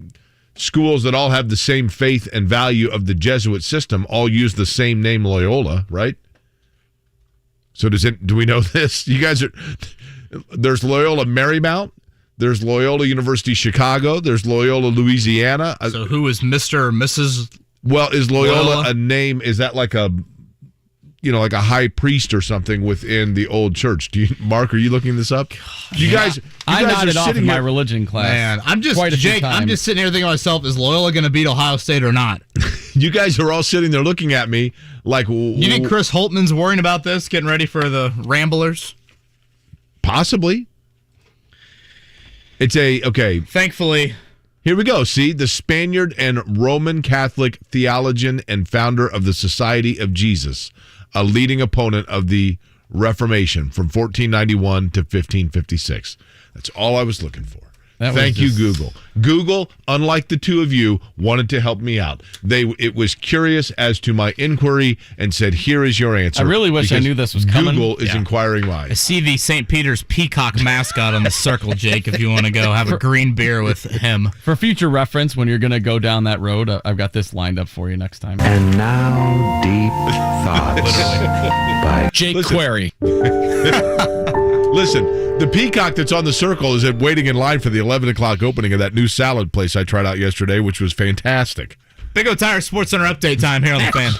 schools that all have the same faith and value of the Jesuit system all use the same name Loyola, right? So do we know this? You guys there's Loyola Marymount, there's Loyola University Chicago, there's Loyola Louisiana. So who is Mr. or Mrs. Well, is Loyola a name? Is that like a like a high priest or something within the old church? Mark, are you looking this up? You guys I nodded off in my religion class. Man, I'm just sitting here thinking to myself, is Loyola going to beat Ohio State or not? You guys are all sitting there looking at me like... You think Chris Holtman's worrying about this, getting ready for the Ramblers? Possibly. Okay. Thankfully... Here we go. See, the Spaniard and Roman Catholic theologian and founder of the Society of Jesus, a leading opponent of the Reformation from 1491 to 1556. That's all I was looking for. Thank you, Google. Google, unlike the two of you, wanted to help me out. It was curious as to my inquiry and said, here is your answer. I really wish I knew this was coming. Google is inquiring minds. I see the St. Peter's Peacock mascot on the circle, Jake, if you want to go have a green beer with him. For future reference, when you're going to go down that road, I've got this lined up for you next time. And now, Deep Thoughts by Jake Query. Listen, the peacock that's on the circle is waiting in line for the 11 o'clock opening of that new salad place I tried out yesterday, which was fantastic. Big O Tire Sports Center update time here on the Fan.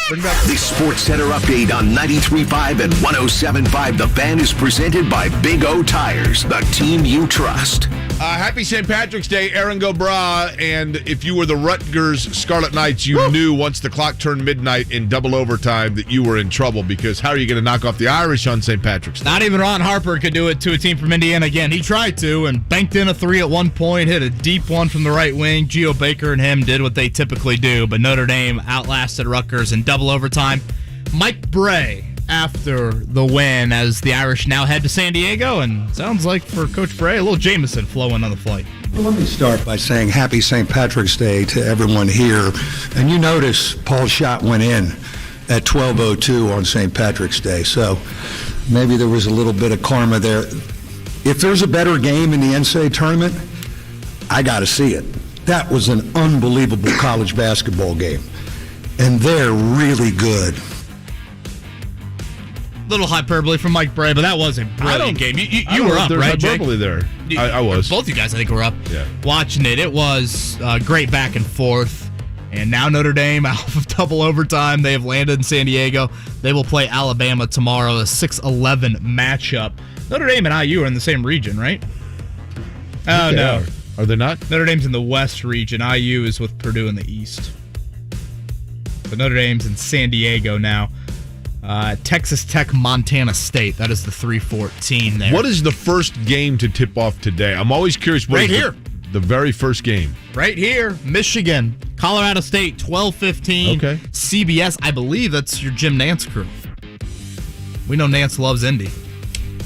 The Sports Center update on 93.5 and 107.5 The Fan is presented by Big O Tires, the team you trust. Happy St. Patrick's Day, Aaron Gobra. And if you were the Rutgers Scarlet Knights, you knew once the clock turned midnight in double overtime that you were in trouble, because how are you going to knock off the Irish on St. Patrick's Day? Not even Ron Harper could do it to a team from Indiana again. He tried to and banked in a three at one point, hit a deep one from the right wing. Gio Baker and him did what they typically do, but Notre Dame outlasted Rutgers in double overtime. Mike Bray after the win as the Irish now head to San Diego, and sounds like for Coach Bray, a little Jameson flowing on the flight. Well, let me start by saying happy St. Patrick's Day to everyone here. And you notice Paul's shot went in at 12:02 on St. Patrick's Day, so maybe there was a little bit of karma there. If there's a better game in the NCAA tournament, I got to see it. That was an unbelievable college basketball game, and they're really good. Little hyperbole from Mike Bray, but that was a brilliant game. You were up, right, Jake? Hyperbole there. I was. Both you guys, I think, were up. Yeah. Watching it. It was great back and forth. And now Notre Dame, out of double overtime, they have landed in San Diego. They will play Alabama tomorrow, a 6-11 matchup. Notre Dame and IU are in the same region, right? Oh, no. Are they not? Notre Dame's in the West region. IU is with Purdue in the East. But Notre Dame's in San Diego now. Texas Tech, Montana State. That is the 3-14 there. What is the first game to tip off today? I'm always curious. Right here. The very first game. Right here. Michigan, Colorado State, 12-15. Okay. CBS, I believe that's your Jim Nance crew. We know Nance loves Indy.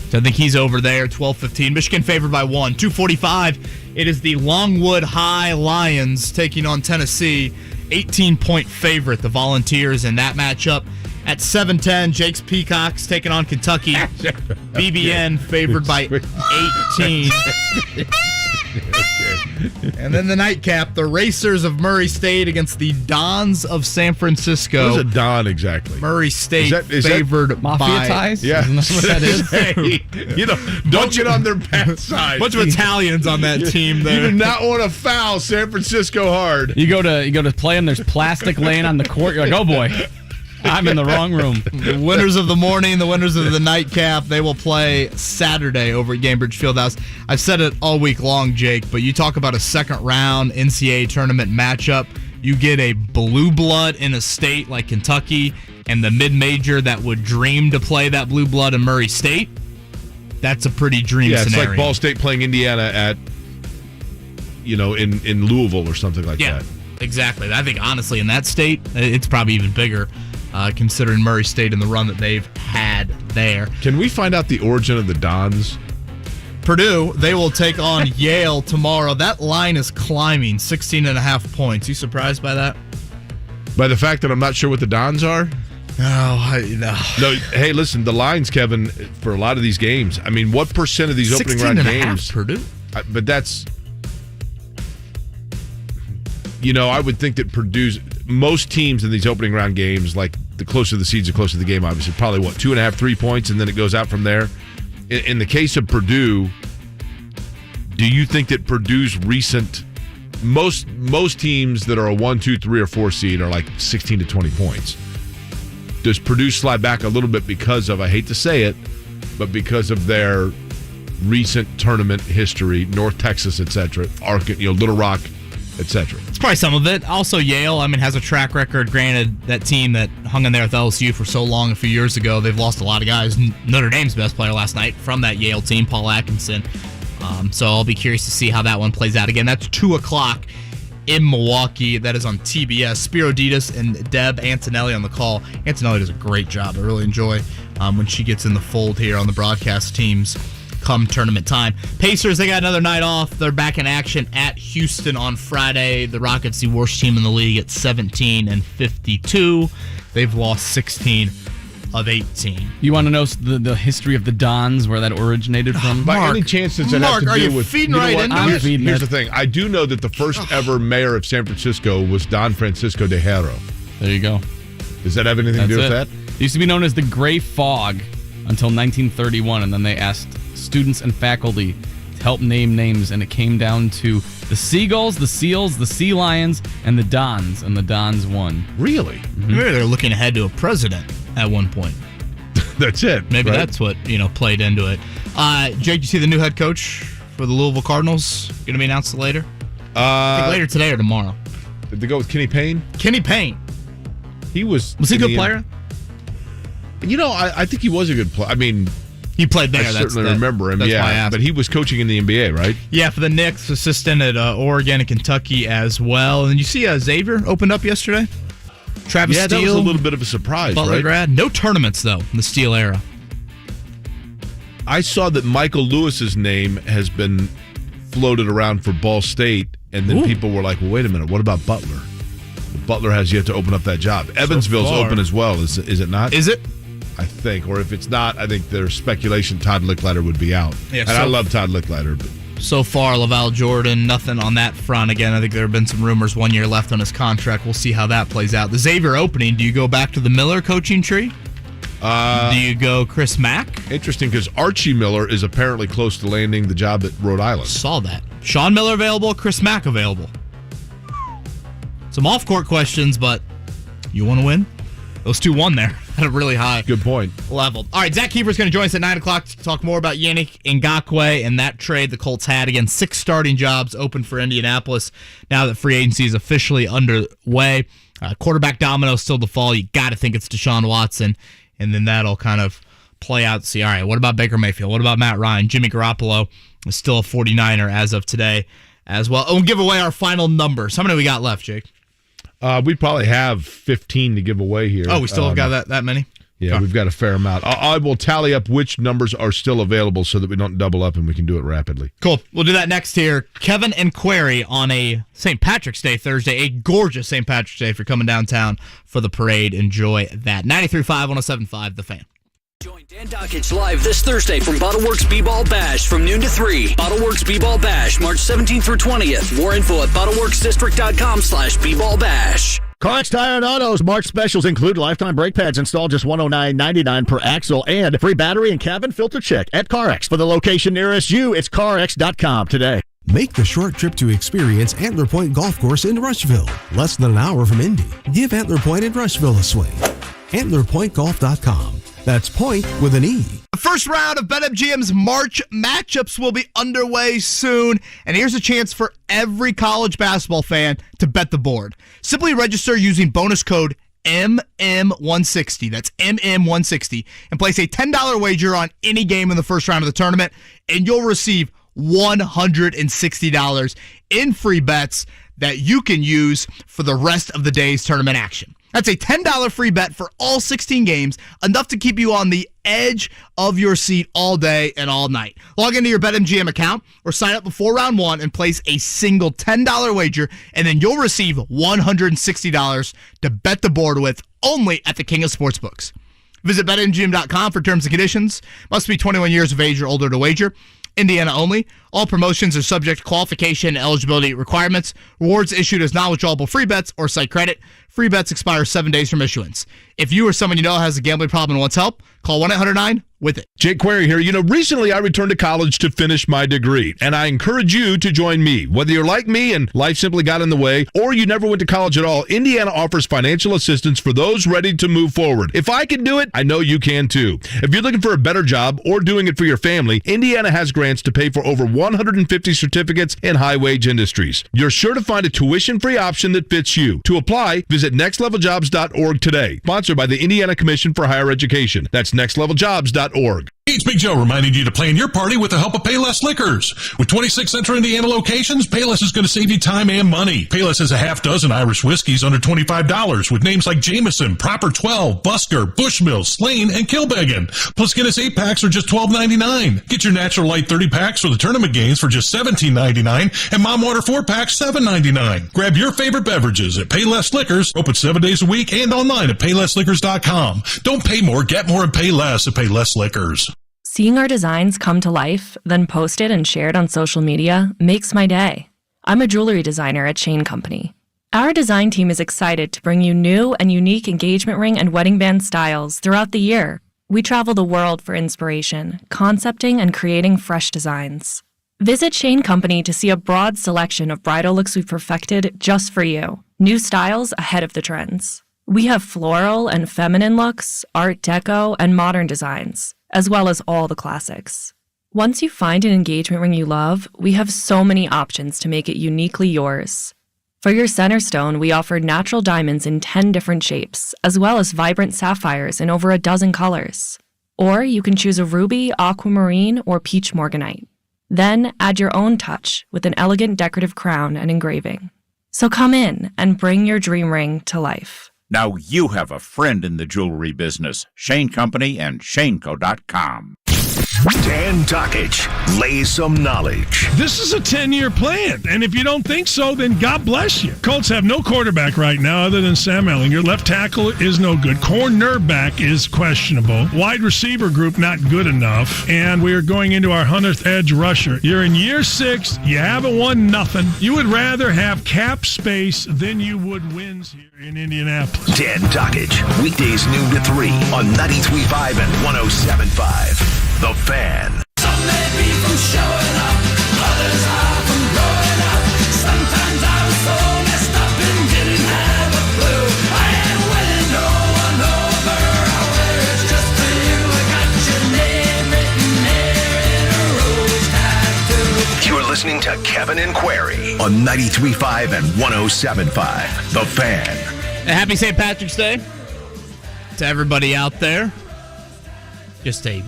So I think he's over there, 12-15. Michigan favored by 1. 2:45. It is the Longwood High Lions taking on Tennessee. 18-point favorite, the Volunteers in that matchup. At 7:10, Jake's Peacocks taking on Kentucky. BBN favored by 18. And then the nightcap, the Racers of Murray State against the Dons of San Francisco. What is a Don exactly? Murray State is favored that by... Mafia ties? Yeah. Isn't that what that is? Hey, don't get on their bad side. Bunch of Italians on that team there. You do not want to foul San Francisco hard. You go to play them, there's plastic laying on the court. You're like, oh boy, I'm in the wrong room. The winners of the morning, the winners of the nightcap, they will play Saturday over at Gainbridge Fieldhouse. I've said it all week long, Jake, but you talk about a second round NCAA tournament matchup. You get a blue blood in a state like Kentucky and the mid-major that would dream to play that blue blood in Murray State. That's a pretty dream scenario. It's like Ball State playing Indiana at, in Louisville or something like that. Exactly. I think, honestly, in that state, it's probably even bigger, considering Murray State and the run that they've had there. Can we find out the origin of the Dons? Purdue, they will take on Yale tomorrow. That line is climbing, 16.5 points. You surprised by that? By the fact that I'm not sure what the Dons are? No. No, hey, listen, the lines, Kevin, for a lot of these games, I mean, what percent of these opening round games? Purdue. But that's, I would think that Purdue's, most teams in these opening round games, like the closer the seeds, the closer the game, obviously, probably 2.5, 3 points, and then it goes out from there. In the case of Purdue, do you think that Purdue's recent, most teams that are a 1, 2, 3, or 4 seed are like 16 to 20 points? Does Purdue slide back a little bit because of, I hate to say it, but because of their recent tournament history, North Texas, etc., Little Rock, etc.? It's probably some of it. Also, Yale, has a track record. Granted, that team that hung in there with LSU for so long a few years ago, they've lost a lot of guys. Notre Dame's best player last night from that Yale team, Paul Atkinson. So I'll be curious to see how that one plays out. Again, that's 2 o'clock in Milwaukee. That is on TBS. Spiro Ditas and Deb Antonelli on the call. Antonelli does a great job. I really enjoy when she gets in the fold here on the broadcast teams come tournament time. Pacers, they got another night off. They're back in action at Houston on Friday. The Rockets, the worst team in the league, at 17-52. They've lost 16 of 18. You want to know the history of the Dons, where that originated from? By any chance, does that have to do are you with? feeding right into it? Here's the thing. I do know that the first ever mayor of San Francisco was Don Francisco de Haro. There you go. Does that have anything to do with that? It used to be known as the Gray Fog until 1931, and then they asked students and faculty to help name names, and it came down to the Seagulls, the Seals, the Sea Lions, and the Dons, and the Dons won. Really? Maybe they're looking ahead to a president at one point. That's it. Maybe right? that's what played into it. Jake, you see the new head coach for the Louisville Cardinals going to be announced later? I think later today or tomorrow. Did they go with Kenny Payne? Kenny Payne. Was he a good player? I think he was a good player. He played there. I certainly remember him, but he was coaching in the NBA, right? Yeah, for the Knicks, assistant at Oregon and Kentucky as well. And you see Xavier opened up yesterday? Travis Steele. That was a little bit of a surprise, Butler right? grad. No tournaments, though, in the Steele era. I saw that Michael Lewis's name has been floated around for Ball State, and then people were like, well, wait a minute, what about Butler? Butler has yet to open up that job. Evansville's open as well, is it not? Is it? I think, or if it's not, I think there's speculation Todd Licklider would be out. Yeah, and I love Todd Licklider. But so far, Laval Jordan, nothing on that front. Again, I think there have been some rumors 1 year left on his contract. We'll see how that plays out. The Xavier opening, do you go back to the Miller coaching tree? Do you go Chris Mack? Interesting, because Archie Miller is apparently close to landing the job at Rhode Island. Saw that. Sean Miller available, Chris Mack available. Some off-court questions, but you want to win? Those two won there at a really high Good point. level. All right, Zach Keefer's going to join us at 9 o'clock to talk more about Yannick Ngakoue and that trade the Colts had. Again, 6 starting jobs open for Indianapolis now that free agency is officially underway. Quarterback domino still to fall. You got to think it's Deshaun Watson, and then that'll kind of play out to see, all right, what about Baker Mayfield? What about Matt Ryan? Jimmy Garoppolo is still a 49er as of today as well. We'll give away our final numbers. How many we got left, Jake? We probably have 15 to give away here. Oh, we still have got that many? Yeah, we've got a fair amount. I will tally up which numbers are still available so that we don't double up and we can do it rapidly. Cool. We'll do that next here. Kevin and Query on a St. Patrick's Day Thursday, a gorgeous St. Patrick's Day if you're coming downtown for the parade. Enjoy that. 93.5, 107.5, The Fan. Join Dan Dockich live this Thursday from BottleWorks B-Ball Bash from noon to 3. BottleWorks B-Ball Bash, March 17th through 20th. More info at BottleWorksDistrict.com/B-Ball Bash. CarX Tire and Autos March specials include lifetime brake pads installed just $109.99 per axle and free battery and cabin filter check at CarX. For the location nearest you, it's CarX.com today. Make the short trip to experience Antler Point Golf Course in Rushville, less than an hour from Indy. Give Antler Point in Rushville a swing. AntlerPointGolf.com. That's point with an E. The first round of BetMGM's March matchups will be underway soon, and here's a chance for every college basketball fan to bet the board. Simply register using bonus code MM160. That's MM160, and place a $10 wager on any game in the first round of the tournament, and you'll receive $160 in free bets that you can use for the rest of the day's tournament action. That's a $10 free bet for all 16 games, enough to keep you on the edge of your seat all day and all night. Log into your BetMGM account or sign up before round one and place a single $10 wager, and then you'll receive $160 to bet the board with only at the King of Sportsbooks. Visit BetMGM.com for terms and conditions. Must be 21 years of age or older to wager. Indiana only. All promotions are subject to qualification and eligibility requirements. Rewards issued as non-withdrawable free bets or site credit. Free bets expire 7 days from issuance. If you or someone you know has a gambling problem and wants help, call 1-800-9-WITH-IT. Jake Query here. Recently I returned to college to finish my degree, and I encourage you to join me. Whether you're like me and life simply got in the way, or you never went to college at all, Indiana offers financial assistance for those ready to move forward. If I can do it, I know you can too. If you're looking for a better job or doing it for your family, Indiana has grants to pay for over 150 certificates in high-wage industries. You're sure to find a tuition-free option that fits you. To apply, visit nextleveljobs.org today. Sponsored by the Indiana Commission for Higher Education. That's nextleveljobs.org. It's Big Joe reminding you to plan your party with the help of Payless Liquors. With 26 Central Indiana locations, Payless is going to save you time and money. Payless has a half dozen Irish whiskeys under $25 with names like Jameson, Proper 12, Busker, Bushmill, Slane, and Kilbeggan. Plus Guinness 8-packs are just $12.99. Get your Natural Light 30-packs for the tournament games for just $17.99 and Mom Water 4-packs $7.99. Grab your favorite beverages at Payless Liquors, open 7 days a week and online at PaylessLiquors.com. Don't pay more, get more, and pay less at Payless Liquors. Seeing our designs come to life, then posted and shared on social media, makes my day. I'm a jewelry designer at Shane Company. Our design team is excited to bring you new and unique engagement ring and wedding band styles throughout the year. We travel the world for inspiration, concepting and creating fresh designs. Visit Shane Company to see a broad selection of bridal looks we've perfected just for you. New styles ahead of the trends. We have floral and feminine looks, art deco, and modern designs, as well as all the classics. Once you find an engagement ring you love, we have so many options to make it uniquely yours. For your center stone, we offer natural diamonds in 10 different shapes, as well as vibrant sapphires in over a dozen colors. Or you can choose a ruby, aquamarine, or peach morganite. Then add your own touch with an elegant decorative crown and engraving. So come in and bring your dream ring to life. Now you have a friend in the jewelry business. Shane Company and ShaneCo.com. Dan Dakich lays some knowledge. This is a 10-year plan, and if you don't think so, then God bless you. Colts have no quarterback right now other than Sam Ehlinger. Left tackle is no good. Cornerback is questionable. Wide receiver group not good enough, and we are going into our 100th edge rusher. You're in year 6. You haven't won nothing. You would rather have cap space than you would wins here in Indianapolis. Dan Dakich, weekdays noon to 3 on 93.5 and 107.5. The Fan. Some may be from showing up, others are from growing up. Sometimes I was so messed up and didn't have a clue. I ain't winning no one over. I wear it just for you. I got your name written there in a rose tattoo. You're listening to Kevin and Query on 93.5 and 107.5. The Fan. Happy St. Patrick's Day to everybody out there. Just a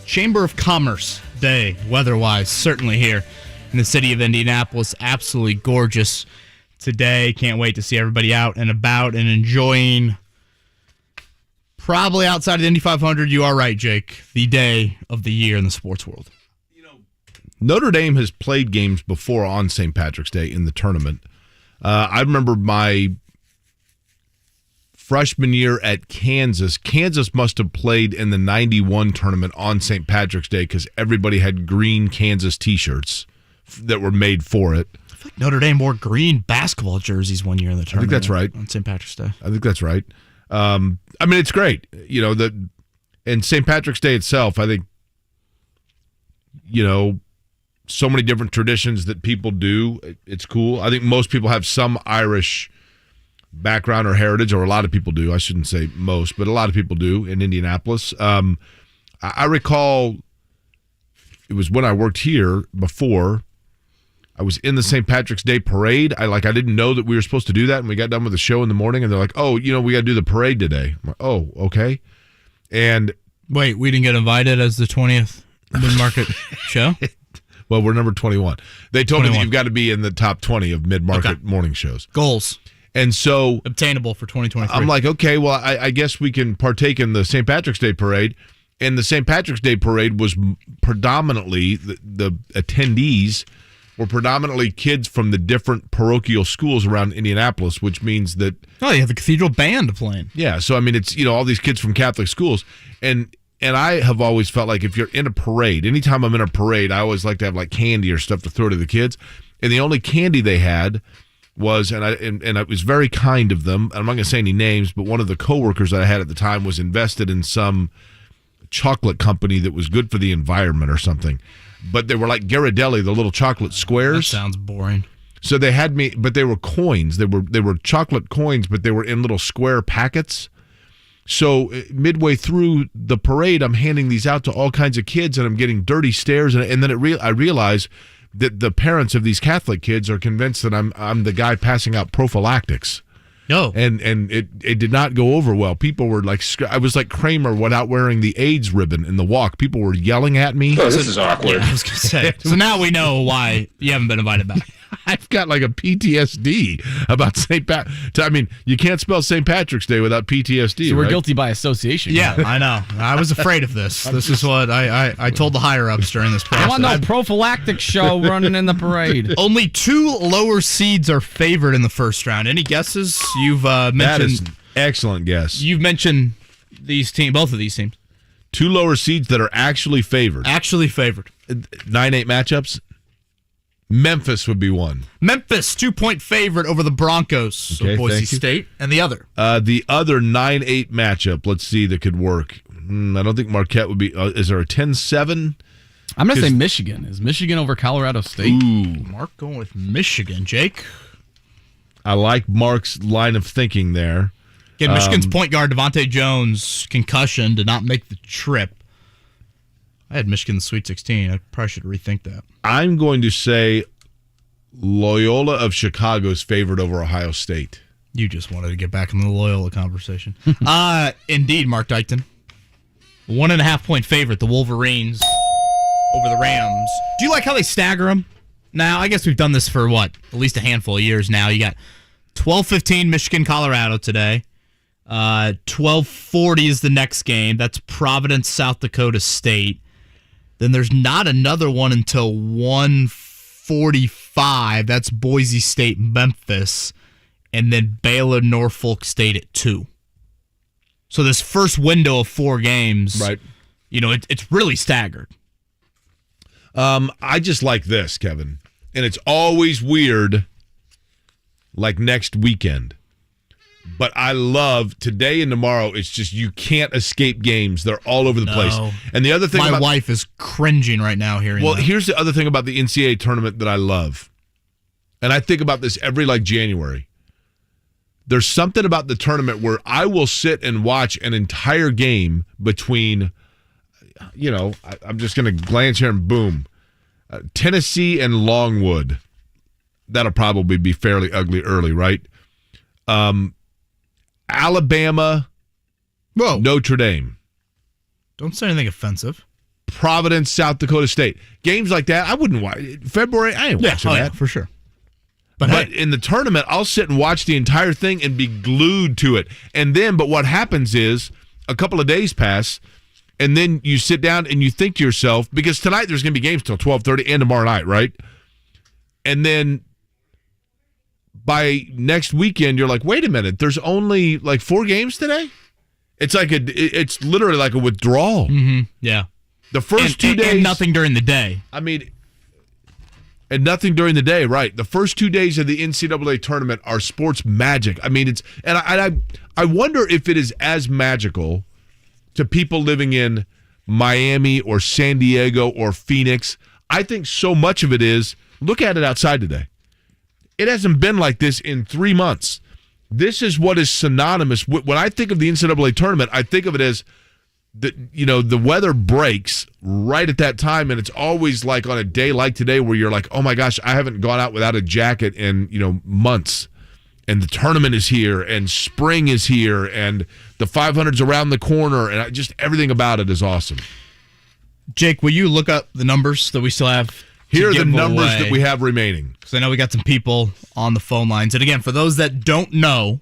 Chamber of Commerce day, weather-wise, certainly here in the city of Indianapolis. Absolutely gorgeous today. Can't wait to see everybody out and about and enjoying, probably outside of the Indy 500, you are right, Jake, the day of the year in the sports world. Notre Dame has played games before on St. Patrick's Day in the tournament. I remember my freshman year at Kansas. Kansas must have played in the 91 tournament on St. Patrick's Day because everybody had green Kansas T-shirts that were made for it. I feel like Notre Dame wore green basketball jerseys one year in the tournament. I think that's right. On St. Patrick's Day. I think that's right. I mean, it's great. You know, and St. Patrick's Day itself, I think, you know, so many different traditions that people do. It's cool. I think most people have some Irish background or heritage, or a lot of people do. I shouldn't say most, but a lot of people do in Indianapolis. I recall it was when I worked here before. I was in the St. Patrick's Day parade. I didn't know that we were supposed to do that, and we got done with the show in the morning, and they're like, "Oh, you know, we got to do the parade today." I'm like, "Oh, okay." And wait, we didn't get invited as the 20th mid-market show? Well, we're number 21. They told me that you've got to be in the top 20 of mid-market morning shows. Goals. And so obtainable for 2023. I'm like, okay, well, I guess we can partake in the St. Patrick's Day parade. And the St. Patrick's Day parade was predominantly, the attendees were predominantly kids from the different parochial schools around Indianapolis, which means that... Oh, you have the cathedral band playing. Yeah, so I mean, it's, you know, all these kids from Catholic schools. And I have always felt like if you're in a parade, anytime I'm in a parade, I always like to have like candy or stuff to throw to the kids. And the only candy they had was, and it was very kind of them. I'm not going to say any names, but one of the coworkers that I had at the time was invested in some chocolate company that was good for the environment or something. But they were like Ghirardelli, the little chocolate squares. That sounds boring. So they had me, but they were coins. They were chocolate coins, but they were in little square packets. So midway through the parade, I'm handing these out to all kinds of kids, and I'm getting dirty stares. And then I realize that the parents of these Catholic kids are convinced that I'm the guy passing out prophylactics. No. And it did not go over well. People were like, I was like Kramer without wearing the AIDS ribbon in the walk. People were yelling at me. Oh, this is awkward. Yeah, I was going to say. So now we know why you haven't been invited back. I've got like a PTSD about St. Pat. I mean, you can't spell St. Patrick's Day without PTSD. So we're right? guilty by association. Yeah, I know. I was afraid of this. This is what I told the higher-ups during this process. I want no prophylactic show running in the parade. Only 2 lower seeds are favored in the first round. Any guesses? You've mentioned... That is an excellent guess. You've mentioned these teams, both of these teams. 2 lower seeds that are actually favored. Actually favored. 9-8 matchups. Memphis would be one. Memphis, 2-point favorite over the Broncos of Boise State. And the other? The other 9-8 matchup, let's see, that could work. I don't think Marquette would be. Is there a 10-7? I'm going to say Michigan. Is Michigan over Colorado State? Ooh. Mark going with Michigan. Jake? I like Mark's line of thinking there. Again, Michigan's point guard, Devontae Jones, concussion, did not make the trip. I had Michigan in the Sweet 16. I probably should rethink that. I'm going to say Loyola of Chicago is favored over Ohio State. You just wanted to get back in the Loyola conversation. Indeed, Mark Dykton. 1.5-point favorite, the Wolverines over the Rams. Do you like how they stagger them? Now, I guess we've done this for, at least a handful of years now. You got 12:15 Michigan, Colorado today. 12:40 is the next game. That's Providence, South Dakota State. Then there's not another one until 1:45. That's Boise State, Memphis. And then Baylor, Norfolk State at 2. So this first window of 4 games, right? It's really staggered. I just like this, Kevin. And it's always weird, like next weekend. But I love today and tomorrow. It's just you can't escape games. They're all over the place. And the other thing, my wife is cringing right now hearing. Well, that. here's the other thing about the NCAA tournament that I love, and I think about this every January. There's something about the tournament where I will sit and watch an entire game between, I'm just going to glance here and boom, Tennessee and Longwood. That'll probably be fairly ugly early, right? Alabama, Notre Dame. Don't say anything offensive. Providence, South Dakota State. Games like that, I wouldn't watch. February, I ain't watching that. Yeah, for sure. But in the tournament, I'll sit and watch the entire thing and be glued to it. But what happens is a couple of days pass, and then you sit down and you think to yourself, because tonight there's going to be games till 12:30 and tomorrow night, right? And then by next weekend, you're like, wait a minute, there's only 4 games today? It's it's literally like a withdrawal. Mm-hmm. Yeah. The first 2 days. And nothing during the day. And nothing during the day, right? The first 2 days of the NCAA tournament are sports magic. I wonder if it is as magical to people living in Miami or San Diego or Phoenix. I think so much of it is, look at it outside today. It hasn't been like this in 3 months. This is what is synonymous. When I think of the NCAA tournament, I think of it as the weather breaks right at that time, and it's always like on a day like today where you're like, oh my gosh, I haven't gone out without a jacket in months, and the tournament is here, and spring is here, and the 500's around the corner, and just everything about it is awesome. Jake, will you look up the numbers that we still have? Here are the numbers that we have remaining. Because I know we got some people on the phone lines. And again, for those that don't know,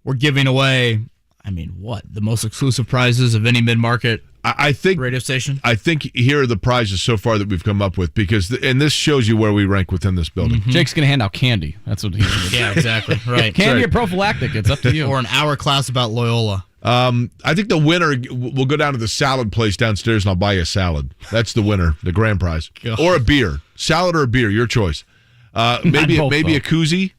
we're giving away, the most exclusive prizes of any mid-market radio station? I think here are the prizes so far that we've come up with, and this shows you where we rank within this building. Mm-hmm. Jake's going to hand out candy. That's what he's going to do. Yeah, exactly. Right. Candy or prophylactic, it's up to you. Or an hour class about Loyola. I think the winner will go down to the salad place downstairs, and I'll buy you a salad. That's the winner, the grand prize. God. Or a beer. Salad or a beer, your choice. Maybe a koozie,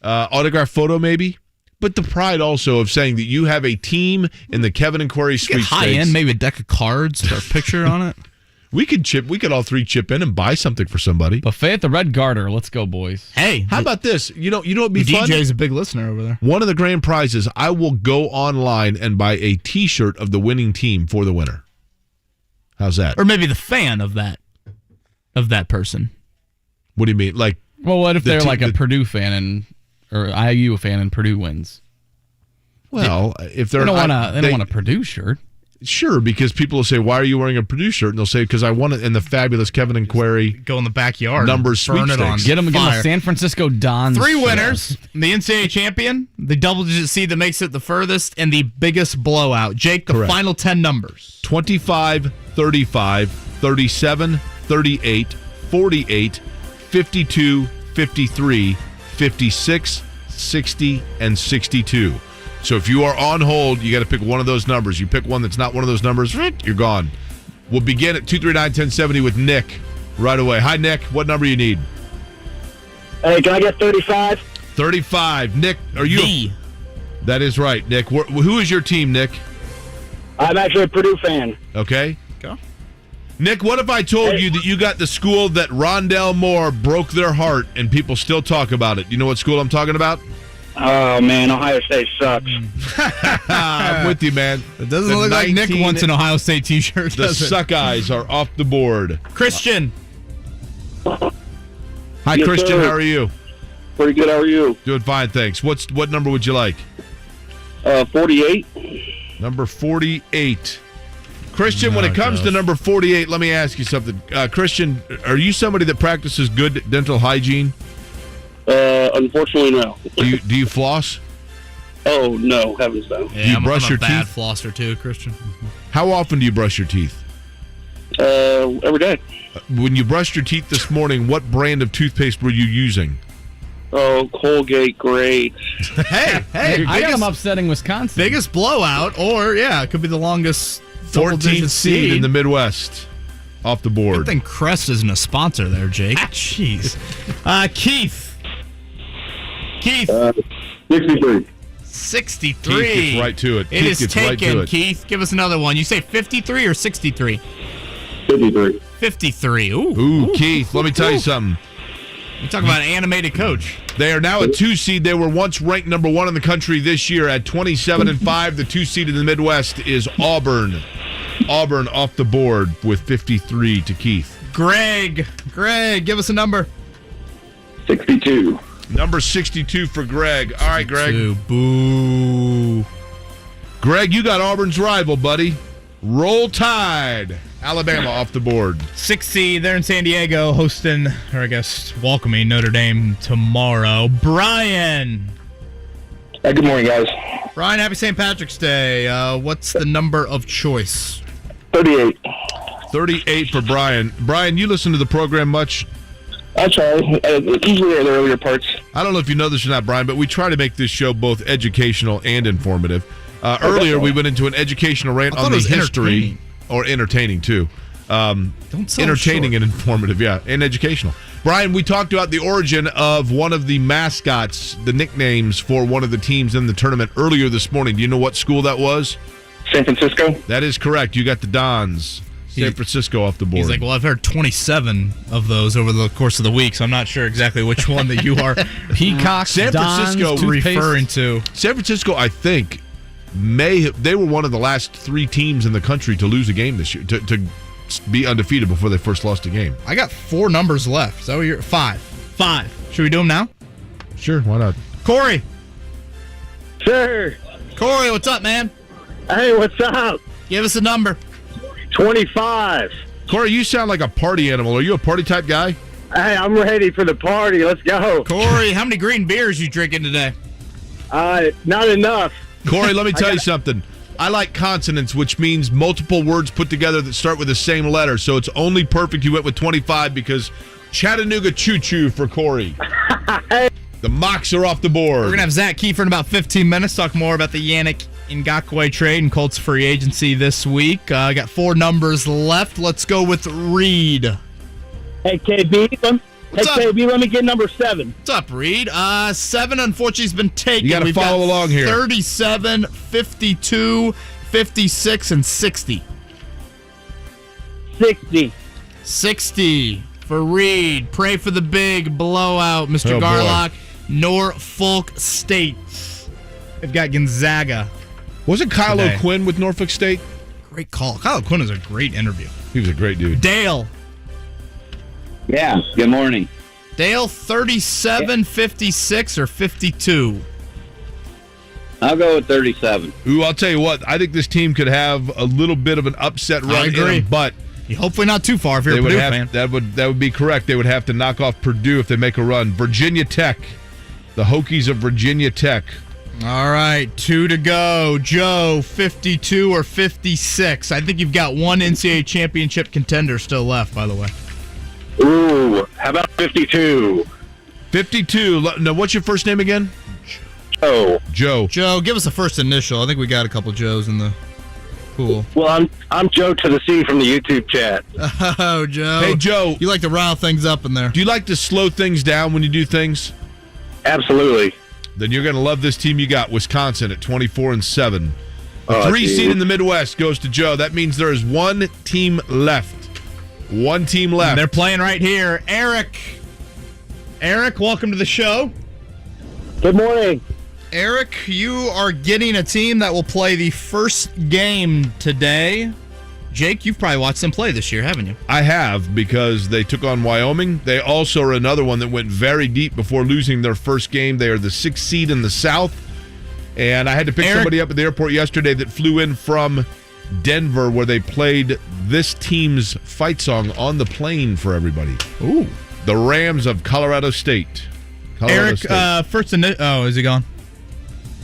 autograph photo maybe. But the pride also of saying that you have a team in the Kevin and Query Sweepstakes. High end, maybe a deck of cards with our picture on it. We could all 3 chip in and buy something for somebody. Buffet at the Red Garter. Let's go, boys. Hey, how about this? You know what'd be fun? DJ's a big listener over there. One of the grand prizes, I will go online and buy a T-shirt of the winning team for the winner. How's that? Or maybe the fan of that person. What do you mean? Well, what if they're a Purdue fan or IU fan and Purdue wins? Well, if they don't want a Purdue shirt. Sure, because people will say, why are you wearing a Purdue shirt? And they'll say, because I won it in the fabulous Kevin and Query. Go in the backyard. Numbers burn it on. sweepstakes. Get them a San Francisco Dons. 3 winners. The NCAA champion, the double-digit seed that makes it the furthest, and the biggest blowout. Jake, the final 10 numbers. 25, 35, 37, 38, 48, 52, 53, 56, 60, and 62. So if you are on hold, you got to pick one of those numbers. You pick one that's not one of those numbers, you're gone. We'll begin at 239-1070 with Nick right away. Hi, Nick. What number you need? Hey, can I get 35? 35. Nick, are you? That is right, Nick. Who is your team, Nick? I'm actually a Purdue fan. Okay. Go. Nick, what if I told you that you got the school that Rondell Moore broke their heart and people still talk about it? Do you know what school I'm talking about? Oh, man, Ohio State sucks. I'm with you, man. It doesn't look like Nick wants an Ohio State t-shirt, The Suck Eyes are off the board. Christian. Hi, Yes, Christian. sir. How are you? Pretty good. How are you? Doing fine, thanks. What number would you like? 48. Number 48. Christian, when it comes to number 48, let me ask you something. Christian, are you somebody that practices good dental hygiene? Unfortunately, no. Do you floss? Oh, no. Heavens, no. Do you brush your bad teeth? flosser, too, Christian. How often do you brush your teeth? Every day. When you brushed your teeth this morning, what brand of toothpaste were you using? Oh, Colgate, great. Hey, I got them upsetting Wisconsin. Biggest blowout, or it could be the longest 14th seed in the Midwest. Off the board. Good thing Crest isn't a sponsor there, Jake. Jeez. Keith. 63. 63. Keith gets right to it. It Keith is gets taken, right to it. Keith. Give us another one. You say 53 or 63? 53. 53. Ooh, Keith, let me tell you something. You talk about an animated coach. They are now a 2 seed. They were once ranked number 1 in the country this year at 27-5. The 2 seed in the Midwest is Auburn. Auburn off the board with 53 to Keith. Greg, give us a number. 62. Number 62 for Greg. All right, Greg. Boo. Greg, you got Auburn's rival, buddy. Roll Tide. Alabama off the board. 6 seed. They're in San Diego hosting, or I guess welcoming Notre Dame tomorrow. Brian. Hey, good morning, guys. Brian, happy St. Patrick's Day. What's the number of choice? 38. 38 for Brian. Brian, you listen to the program much? I try. Usually in the earlier parts. I don't know if you know this or not, Brian, but we try to make this show both educational and informative. Earlier, we went into an educational rant on the history, or entertaining too. Don't sell entertaining short. and informative, yeah, and educational. Brian, we talked about the origin of one of the mascots, the nicknames for one of the teams in the tournament earlier this morning. Do you know what school that was? San Francisco. That is correct. You got the Dons. San Francisco off the board. He's like, well, I've heard 27 of those over the course of the week, so I'm not sure exactly which one that you are Peacock, San Don's, Francisco toothpaste. referring to. San Francisco, I think, they were one of the last 3 teams in the country to lose a game this year, to be undefeated before they first lost a game. I got 4 numbers left. So you're 5. 5. Should we do them now? Sure, why not? Corey. Sir. Corey, what's up, man? Hey, what's up? Give us a number. 25. Corey, you sound like a party animal. Are you a party type guy? Hey, I'm ready for the party. Let's go. Corey, how many green beers you drinking today? Not enough. Corey, let me tell you something. I like consonants, which means multiple words put together that start with the same letter. So it's only perfect you went with 25 because Chattanooga choo-choo for Corey. The Mocs are off the board. We're going to have Zach Kiefer in about 15 minutes, talk more about the Yannick Ngakoue trade and Colts free agency this week. I got 4 numbers left. Let's go with Reed. Hey, KB. KB, let me get number 7. What's up, Reed? 7, unfortunately, has been taken. You got to follow along here. 37, 52, 56, and 60. 60. 60 for Reed. Pray for the big blowout, Mr. Oh, Garlock. Norfolk State. They've got Gonzaga. Wasn't Kyle today. O'Quinn with Norfolk State? Great call. Kyle O'Quinn is a great interview. He was a great dude. Dale. Yeah, good morning. Dale, 37, 56, or 52? I'll go with 37. Ooh, I'll tell you what. I think this team could have a little bit of an upset run in them, but hopefully not too far if you're a Purdue fan. That would be correct. They would have to knock off Purdue if they make a run. Virginia Tech. The Hokies of Virginia Tech. All right, 2 to go. Joe, 52 or 56? I think you've got one NCAA championship contender still left, by the way. Ooh, how about 52? 52. Now, what's your first name again? Joe. Joe, give us a first initial. I think we got a couple Joes in the pool. Well, I'm Joe to the C from the YouTube chat. Oh, Joe. Hey, Joe. You like to rile things up in there. Do you like to slow things down when you do things? Absolutely. Then you're going to love this team you got, Wisconsin at 24-7. The 3 geez. seed in the Midwest goes to Joe. That means there is one team left. One team left. They're playing right here. Eric, welcome to the show. Good morning. Eric, you are getting a team that will play the first game today. Jake, you've probably watched them play this year, haven't you? I have, because they took on Wyoming. They also are another one that went very deep before losing their first game. They are the 6th seed in the South. And I had to pick somebody up at the airport yesterday that flew in from Denver, where they played this team's fight song on the plane for everybody. Ooh. The Rams of Colorado State. Eric, first is he gone?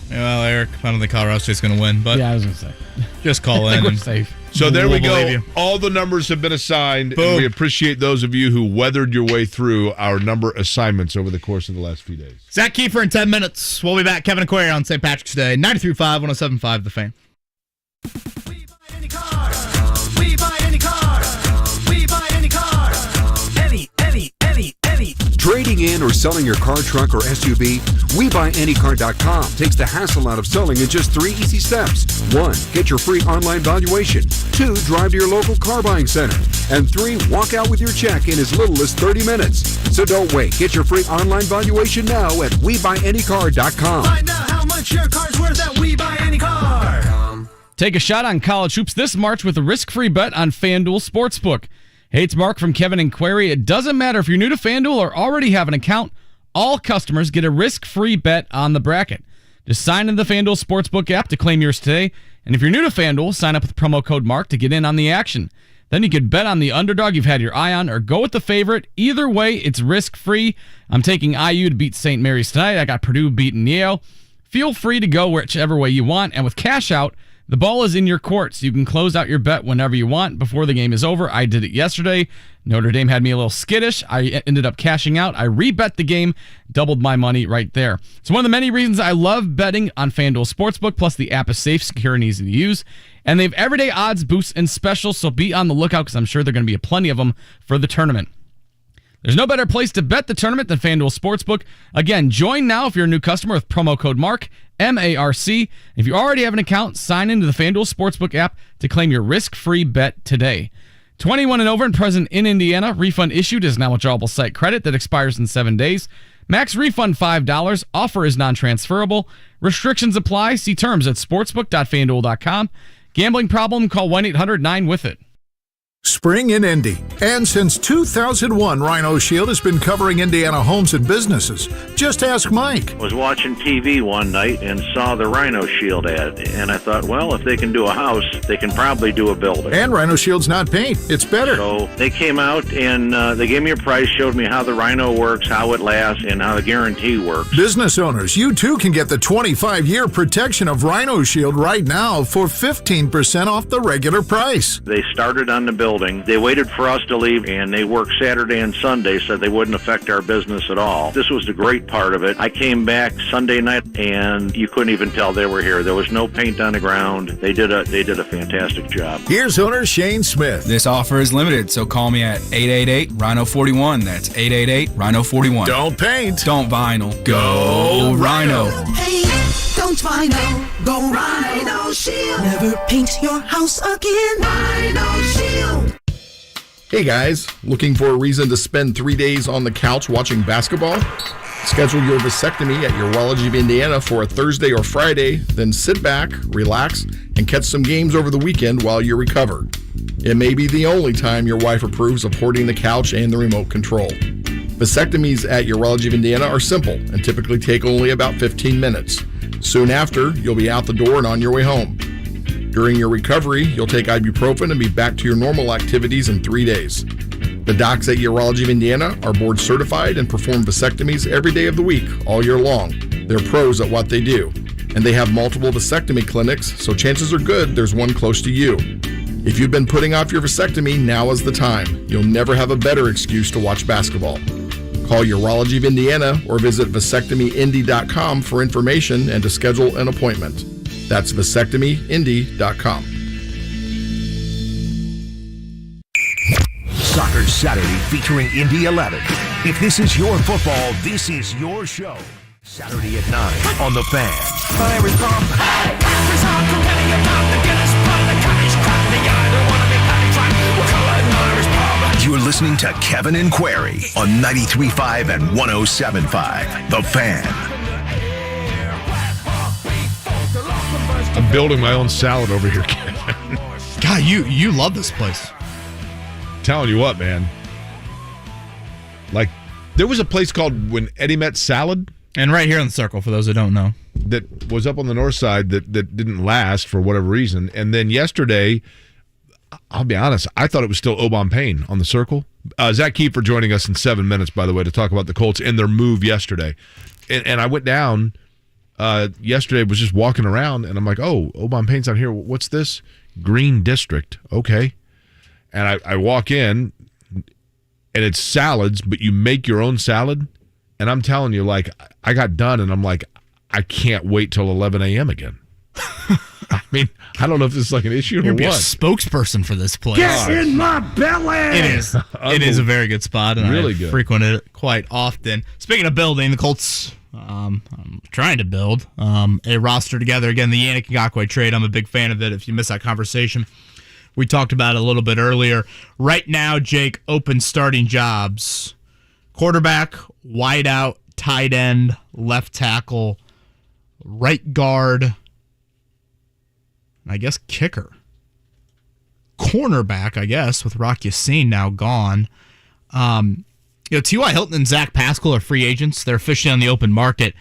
Well, Eric, I don't think Colorado State's going to win, but yeah, I was going to say. Just call in. We're safe. So there we We'll believe go. you. All the numbers have been assigned, Boom. and we appreciate those of you who weathered your way through our number assignments over the course of the last few days. Zach Kiefer in 10 minutes. We'll be back. Kevin Aquari on St. Patrick's Day. 93.5, 107.5, The Fan. We buy any car. We buy any car. Any. Trading in or selling your car, truck, or SUV, WeBuyAnyCar.com takes the hassle out of selling in just 3 easy steps. 1. Get your free online valuation. 2. Drive to your local car buying center. And 3. Walk out with your check in as little as 30 minutes. So don't wait. Get your free online valuation now at WeBuyAnyCar.com. Find out how much your car's worth at WeBuyAnyCar. Take a shot on college hoops this March with a risk-free bet on FanDuel Sportsbook. Hey, it's Mark from Kevin and Query. It doesn't matter if you're new to FanDuel or already have an account. All customers get a risk-free bet on the bracket. Just sign in the FanDuel Sportsbook app to claim yours today. And if you're new to FanDuel, sign up with promo code MARK to get in on the action. Then you could bet on the underdog you've had your eye on or go with the favorite. Either way, it's risk-free. I'm taking IU to beat St. Mary's tonight. I got Purdue beating Yale. Feel free to go whichever way you want. And with cash out, the ball is in your court, so you can close out your bet whenever you want before the game is over. I did it yesterday. Notre Dame had me a little skittish. I ended up cashing out. I rebet the game, doubled my money right there. It's one of the many reasons I love betting on FanDuel Sportsbook, plus the app is safe, secure, and easy to use. And they have everyday odds, boosts, and specials, so be on the lookout because I'm sure there are going to be plenty of them for the tournament. There's no better place to bet the tournament than FanDuel Sportsbook. Again, join now if you're a new customer with promo code MARK, M-A-R-C. If you already have an account, sign into the FanDuel Sportsbook app to claim your risk-free bet today. 21 and over and present in Indiana. Refund issued is now withdrawable site credit that expires in 7 days. Max refund $5. Offer is non-transferable. Restrictions apply. See terms at sportsbook.fanduel.com. Gambling problem? Call 1-800-9-WITH-IT. Spring in Indy. And since 2001, Rhino Shield has been covering Indiana homes and businesses. Just ask Mike. Was watching TV one night and saw the Rhino Shield ad, and I thought, well, if they can do a house, they can probably do a building. And Rhino Shield's not paint, it's better. So they came out and they gave me a price, showed me how the Rhino works, how it lasts, and how the guarantee works. Business owners, you too can get the 25-year protection of Rhino Shield right now for 15% off the regular price. They started on the building. They waited for us to leave, and they worked Saturday and Sunday so they wouldn't affect our business at all. This was the great part of it. I came back Sunday night, and you couldn't even tell they were here. There was no paint on the ground. They did a fantastic job. Here's owner Shane Smith. This offer is limited, so call me at 888-RHINO-41. That's 888-RHINO-41. Don't paint. Don't vinyl. Go Rhino. Hey, don't Rhino, go Rhino Shield. Never paint your house again. Rhino Shield. Hey guys, looking for a reason to spend 3 days on the couch watching basketball? Schedule your vasectomy at Urology of Indiana for a Thursday or Friday, then sit back, relax, and catch some games over the weekend while you recover. It may be the only time your wife approves of hoarding the couch and the remote control. Vasectomies at Urology of Indiana are simple and typically take only about 15 minutes. Soon after, you'll be out the door and on your way home. During your recovery, you'll take ibuprofen and be back to your normal activities in 3 days. The docs at Urology of Indiana are board certified and perform vasectomies every day of the week, all year long. They're pros at what they do. And they have multiple vasectomy clinics, so chances are good there's one close to you. If you've been putting off your vasectomy, now is the time. You'll never have a better excuse to watch basketball. Call Urology of Indiana or visit vasectomyindy.com for information and to schedule an appointment. That's vasectomyindy.com. Soccer Saturday featuring Indy 11. If this is your football, this is your show. Saturday at 9 on The Fan. You're listening to Kevin and Query on 93.5 and 107.5. The Fan. I'm building my own salad over here, Kevin. God, you love this place. Telling you what, man. Like, there was a place called When Eddie Met Salad. And right here in the circle, for those who don't know. That was up on the north side that didn't last for whatever reason. And then yesterday, I'll be honest, I thought it was still Obon Payne on the circle. Zach Kiefer joining us in 7 minutes, by the way, to talk about the Colts and their move yesterday. And I went down yesterday, was just walking around, and I'm like, oh, Obon Payne's out here. What's this? Green District. Okay. And I walk in, and it's salads, but you make your own salad. And I'm telling you, like, I got done, and I'm like, I can't wait till 11 a.m. again. I mean, I don't know if this is like an issue or You'll what. be a spokesperson for this place. Get in my belly! It is. It is a very good spot, and Really I good. frequent it quite often. Speaking of building, the Colts trying to build a roster together. Again, the Yannick N trade, I'm a big fan of it. If you missed that conversation, we talked about it a little bit earlier. Right now, Jake, open starting jobs. Quarterback, wideout, tight end, left tackle, right guard, and I guess kicker. Cornerback, I guess, with Rock Yassin now gone. T.Y. Hilton and Zach Pascal are free agents. They're officially on the open market.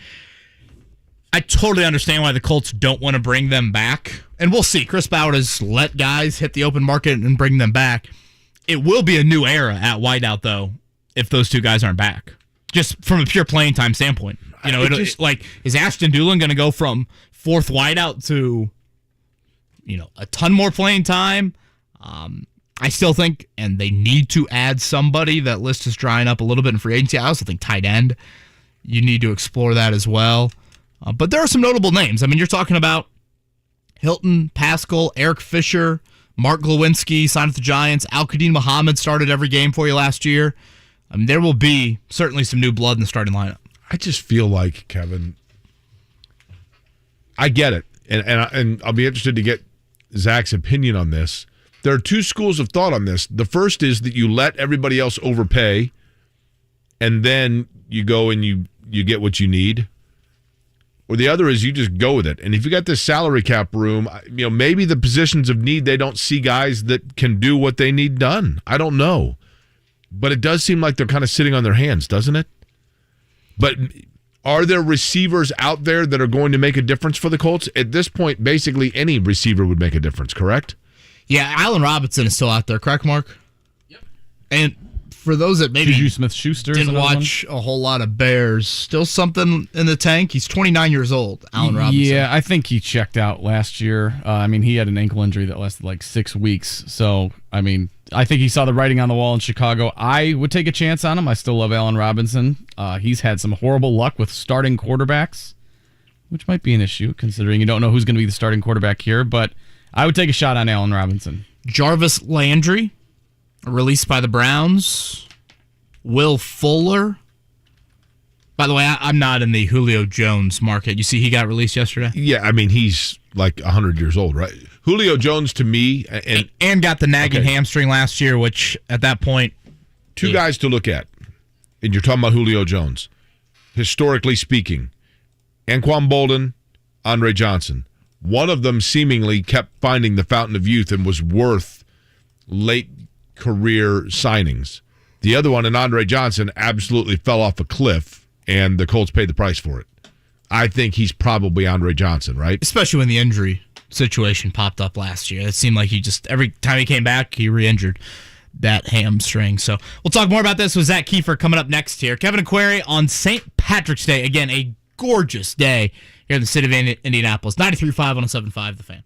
I totally understand why the Colts don't want to bring them back. And we'll see. Chris Ballard has let guys hit the open market and bring them back. It will be a new era at wideout, though, if those two guys aren't back. Just from a pure playing time standpoint. Is Ashton Dulin going to go from fourth wideout to, a ton more playing time? I still think, and they need to add somebody. That list is drying up a little bit in free agency. I also think tight end, you need to explore that as well. But there are some notable names. I mean, you're talking about Hilton, Pascal, Eric Fisher, Mark Glowinski signed with the Giants. Al-Qadim Muhammad started every game for you last year. I mean, there will be certainly some new blood in the starting lineup. I just feel like, Kevin, I get it. And I'll be interested to get Zach's opinion on this. There are two schools of thought on this. The first is that you let everybody else overpay, and then you go and you get what you need. Or the other is you just go with it. And if you got this salary cap room, maybe the positions of need, they don't see guys that can do what they need done. I don't know. But it does seem like they're kind of sitting on their hands, doesn't it? But are there receivers out there that are going to make a difference for the Colts? At this point, basically any receiver would make a difference, correct? Yeah, Allen Robinson is still out there, correct, Mark? Yep. And for those that maybe Juju Smith-Schuster didn't watch a whole lot of Bears, still something in the tank. He's 29 years old, Allen Robinson. Yeah, I think he checked out last year. He had an ankle injury that lasted like 6 weeks. So, I think he saw the writing on the wall in Chicago. I would take a chance on him. I still love Allen Robinson. He's had some horrible luck with starting quarterbacks, which might be an issue considering you don't know who's going to be the starting quarterback here. But I would take a shot on Allen Robinson. Jarvis Landry, released by the Browns. Will Fuller. By the way, I'm not in the Julio Jones market. You see he got released yesterday? Yeah, he's like 100 years old, right? Julio Jones to me. And got the nagging hamstring last year, which at that point. Two guys to look at. And you're talking about Julio Jones. Historically speaking, Anquan Bolden, Andre Johnson. One of them seemingly kept finding the fountain of youth and was worth late career signings. The other one, and Andre Johnson, absolutely fell off a cliff, and the Colts paid the price for it. I think he's probably Andre Johnson, right? Especially when the injury situation popped up last year. It seemed like every time he came back, he re-injured that hamstring. So we'll talk more about this with Zach Kiefer coming up next here. Kevin and Query on St. Patrick's Day. Again, a gorgeous day here in the city of Indianapolis. 93.5 on 107.5 The Fan.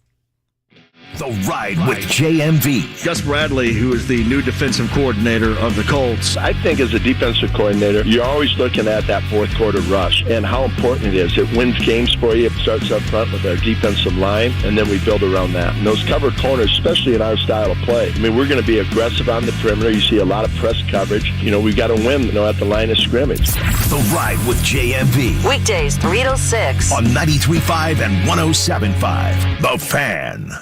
The Ride with JMV. Gus Bradley, who is the new defensive coordinator of the Colts. I think as a defensive coordinator, you're always looking at that fourth quarter rush and how important it is. It wins games for you. It starts up front with our defensive line, and then we build around that. And those cover corners, especially in our style of play, we're going to be aggressive on the perimeter. You see a lot of press coverage. We've got to win, at the line of scrimmage. The Ride with JMV. Weekdays, 3 to 6. On 93.5 and 107.5. The Fan.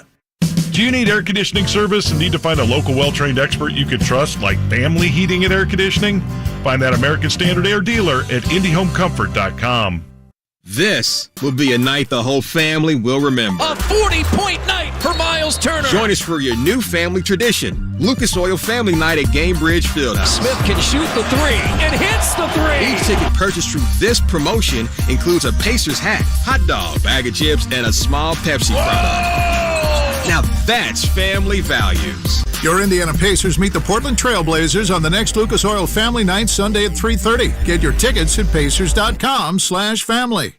Do you need air conditioning service and need to find a local well-trained expert you can trust, like Family Heating and Air Conditioning? Find that American Standard Air dealer at IndyHomeComfort.com. This will be a night the whole family will remember. A 40-point night for Miles Turner. Join us for your new family tradition, Lucas Oil Family Night at Gamebridge Fieldhouse. Smith can shoot the three and hits the three. Each ticket purchased through this promotion includes a Pacers hat, hot dog, bag of chips, and a small Pepsi product. Now that's family values. Your Indiana Pacers meet the Portland Trailblazers on the next Lucas Oil Family Night Sunday at 3:30. Get your tickets at pacers.com/family.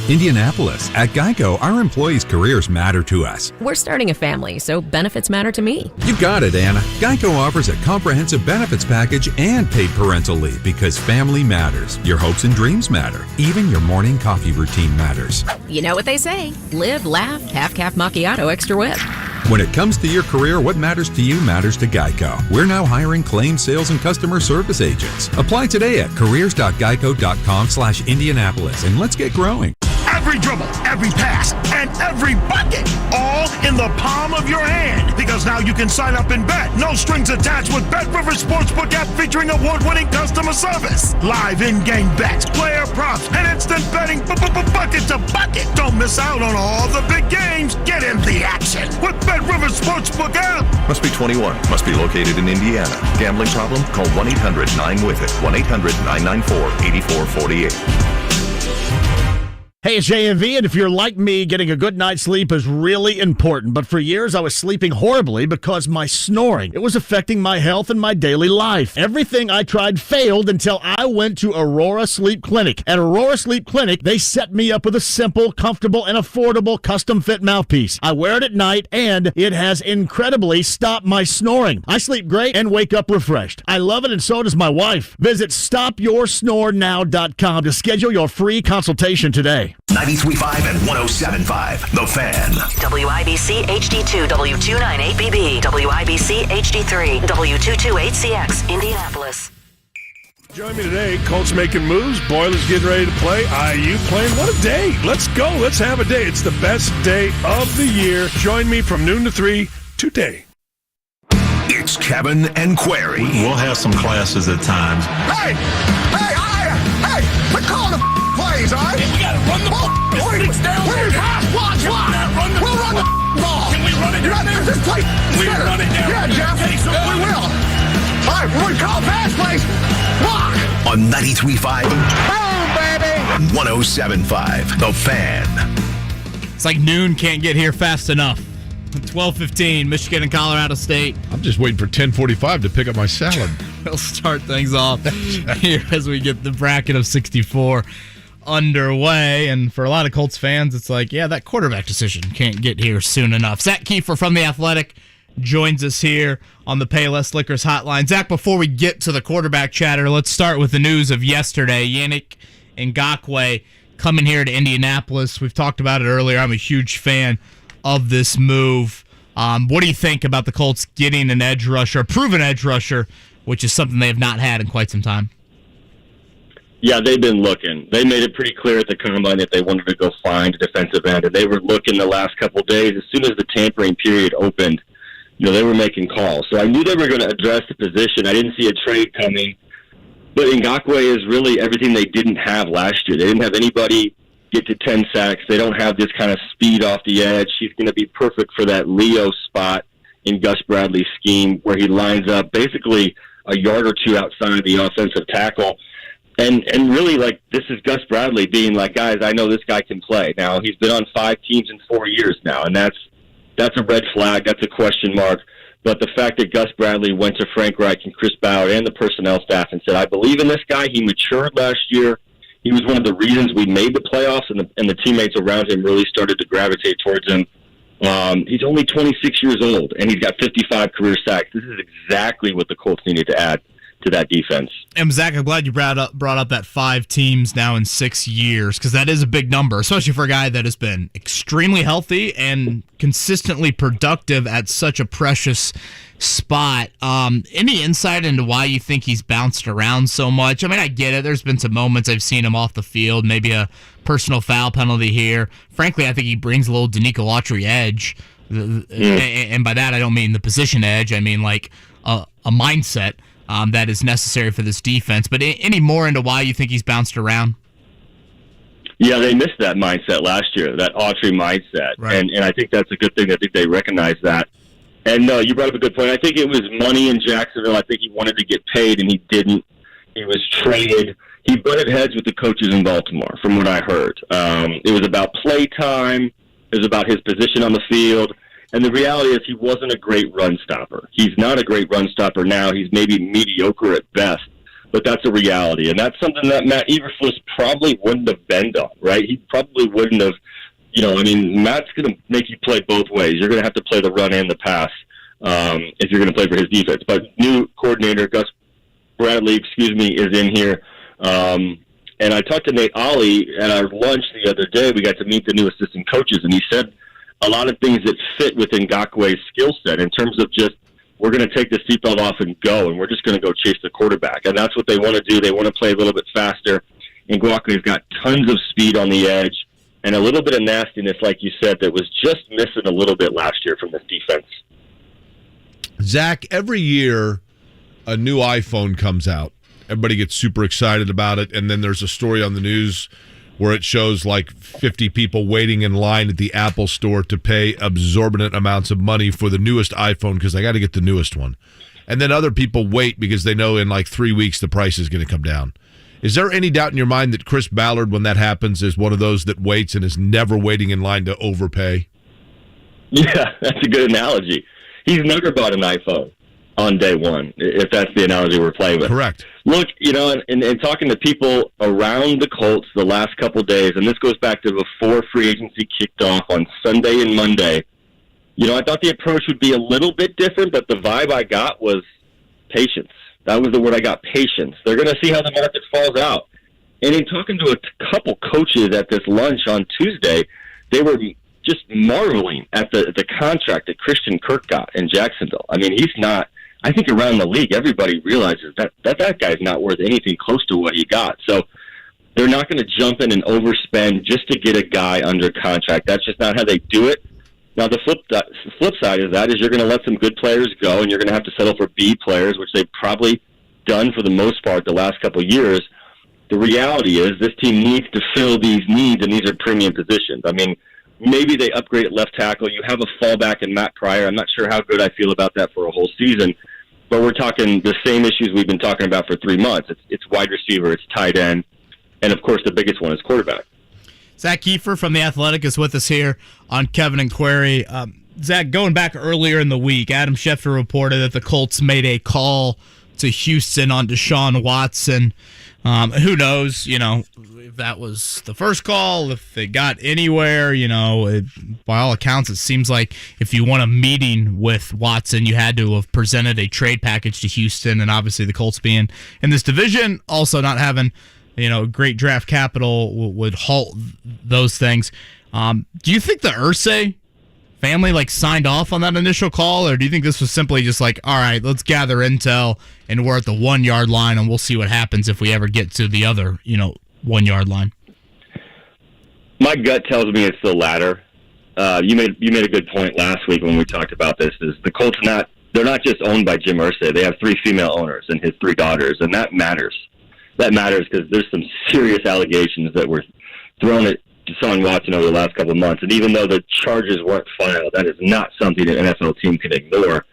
Indianapolis. At Geico, our employees' careers matter to us. We're starting a family, so benefits matter to me. You got it, Anna. Geico offers a comprehensive benefits package and paid parental leave because family matters. Your hopes and dreams matter. Even your morning coffee routine matters. You know what they say. Live, laugh, half-calf macchiato, extra whip. When it comes to your career, what matters to you matters to Geico. We're now hiring claims, sales, and customer service agents. Apply today at careers.geico.com/Indianapolis and let's get growing. Every dribble, every pass, and every bucket, all in the palm of your hand. Because now you can sign up and bet. No strings attached with Bet Rivers Sportsbook app featuring award-winning customer service. Live in-game bets, player props, and instant betting bucket to bucket. Don't miss out on all the big games. Get in the action with Bet Rivers Sportsbook app. Must be 21. Must be located in Indiana. Gambling problem? Call 1-800-9-WITH-IT. 1-800-994-8448. Hey, it's JMV, and if you're like me, getting a good night's sleep is really important. But for years, I was sleeping horribly because my snoring. It was affecting my health and my daily life. Everything I tried failed until I went to Aurora Sleep Clinic. At Aurora Sleep Clinic, they set me up with a simple, comfortable, and affordable custom-fit mouthpiece. I wear it at night, and it has incredibly stopped my snoring. I sleep great and wake up refreshed. I love it, and so does my wife. Visit StopYourSnoreNow.com to schedule your free consultation today. 93.5 and 107.5, The Fan. WIBC HD2, W298BB, WIBC HD3, W228CX, Indianapolis. Join me today. Colts making moves. Boilers getting ready to play. IU playing. What a day. Let's go. Let's have a day. It's the best day of the year. Join me from noon to 3 today. It's Kevin and Query. We'll have some classes at times. Hey, we're calling the plays, all right? We got to run the ball. Watch. We'll run the ball. Can we run it down there? Just play. We run it down. Yeah, Jeff. We will. All right, we're going to call pass plays. Block. On 93.5 Boom, baby. and 107.5, The Fan. It's like noon can't get here fast enough. 12:15, Michigan and Colorado State. I'm just waiting for 10:45 to pick up my salad. We'll start things off here as we get the bracket of 64 underway. And for a lot of Colts fans, it's like, yeah, that quarterback decision can't get here soon enough. Zach Kiefer from The Athletic joins us here on the Payless Liquors hotline. Zach, before we get to the quarterback chatter, let's start with the news of yesterday. Yannick Ngakoue coming here to Indianapolis. We've talked about it earlier. I'm a huge fan of this move. What do you think about the Colts getting an edge rusher, a proven edge rusher, which is something they have not had in quite some time? Yeah, they've been looking. They made it pretty clear at the Combine that they wanted to go find a defensive end, and they were looking the last couple of days. As soon as the tampering period opened, they were making calls. So I knew they were going to address the position. I didn't see a trade coming. But Ngakoue is really everything they didn't have last year. They didn't have anybody get to 10 sacks. They don't have this kind of speed off the edge. He's going to be perfect for that Leo spot in Gus Bradley's scheme where he lines up basically a yard or two outside of the offensive tackle. And really, this is Gus Bradley being like, guys, I know this guy can play. Now, he's been on 5 teams in 4 years now, and that's a red flag. That's a question mark. But the fact that Gus Bradley went to Frank Reich and Chris Ballard and the personnel staff and said, I believe in this guy. He matured last year. He was one of the reasons we made the playoffs, and the teammates around him really started to gravitate towards him. He's only 26 years old, and he's got 55 career sacks. This is exactly what the Colts needed to add to that defense. And Zach, I'm glad you brought up that 5 teams now in 6 years, because that is a big number, especially for a guy that has been extremely healthy and consistently productive at such a precious spot. Any insight into why you think he's bounced around so much? I mean, I get it. There's been some moments I've seen him off the field, maybe a personal foul penalty here. Frankly, I think he brings a little Danico Autry edge. And by that, I don't mean the position edge. I mean like a mindset that is necessary for this defense. But any more into why you think he's bounced around? Yeah, they missed that mindset last year, that Autry mindset. Right. And I think that's a good thing. I think they recognize that. And you brought up a good point. I think it was money in Jacksonville. I think he wanted to get paid, and he didn't. He was traded. He butted heads with the coaches in Baltimore, from what I heard. It was about play time. It was about his position on the field. And the reality is he wasn't a great run stopper. He's not a great run stopper now. He's maybe mediocre at best. but that's a reality. And that's something that Matt Eberflus probably wouldn't have been on, right? He probably wouldn't have, Matt's going to make you play both ways. You're going to have to play the run and the pass if you're going to play for his defense. But new coordinator, Gus Bradley, is in here. And I talked to Nate Ollie at our lunch the other day. We got to meet the new assistant coaches, and he said a lot of things that fit within Ngakwe's skill set in terms of just, we're going to take the seatbelt off and go, and we're just going to go chase the quarterback. And that's what they want to do. They want to play a little bit faster. And Ngakwe's got tons of speed on the edge and a little bit of nastiness, like you said, that was just missing a little bit last year from this defense. Zach, every year a new iPhone comes out. Everybody gets super excited about it, and then there's a story on the news where it shows like 50 people waiting in line at the Apple store to pay exorbitant amounts of money for the newest iPhone because they got to get the newest one. And then other people wait because they know in like 3 weeks the price is going to come down. Is there any doubt in your mind that Chris Ballard, when that happens, is one of those that waits and is never waiting in line to overpay? Yeah, that's a good analogy. He's never bought an iPhone on day one, if that's the analogy we're playing with. Correct. Look, and talking to people around the Colts the last couple days, and this goes back to before free agency kicked off on Sunday and Monday, I thought the approach would be a little bit different, but the vibe I got was patience. That was the word I got, patience. They're going to see how the market falls out. And in talking to a couple coaches at this lunch on Tuesday, they were just marveling at the contract that Christian Kirk got in Jacksonville. I mean, he's not... I think around the league, everybody realizes that guy's not worth anything close to what he got. So they're not going to jump in and overspend just to get a guy under contract. That's just not how they do it. Now, the flip side of that is you're going to let some good players go, and you're going to have to settle for B players, which they've probably done for the most part the last couple of years. The reality is this team needs to fill these needs, and these are premium positions. I mean, maybe they upgrade at left tackle. You have a fallback in Matt Pryor. I'm not sure how good I feel about that for a whole season. But we're talking the same issues we've been talking about for 3 months. It's wide receiver, it's tight end, and, of course, the biggest one is quarterback. Zach Kiefer from The Athletic is with us here on Kevin and Query. Zach, going back earlier in the week, Adam Schefter reported that the Colts made a call to Houston on Deshaun Watson. Who knows, if that was the first call, if it got anywhere, by all accounts, it seems like if you want a meeting with Watson, you had to have presented a trade package to Houston, and obviously the Colts being in this division, also not having, great draft capital would halt those things. Do you think the Irsay family signed off on that initial call, or do you think this was simply just all right, let's gather intel and we're at the 1 yard line and we'll see what happens if we ever get to the other 1 yard line? My gut tells me it's the latter. You made a good point last week when we talked about this. Is the Colts they're not just owned by Jim Irsay. They have 3 female owners and his 3 daughters, and that matters. That matters because there's some serious allegations that were thrown at Deshaun Watson over the last couple of months. And even though the charges weren't filed, that is not something an NFL team can ignore.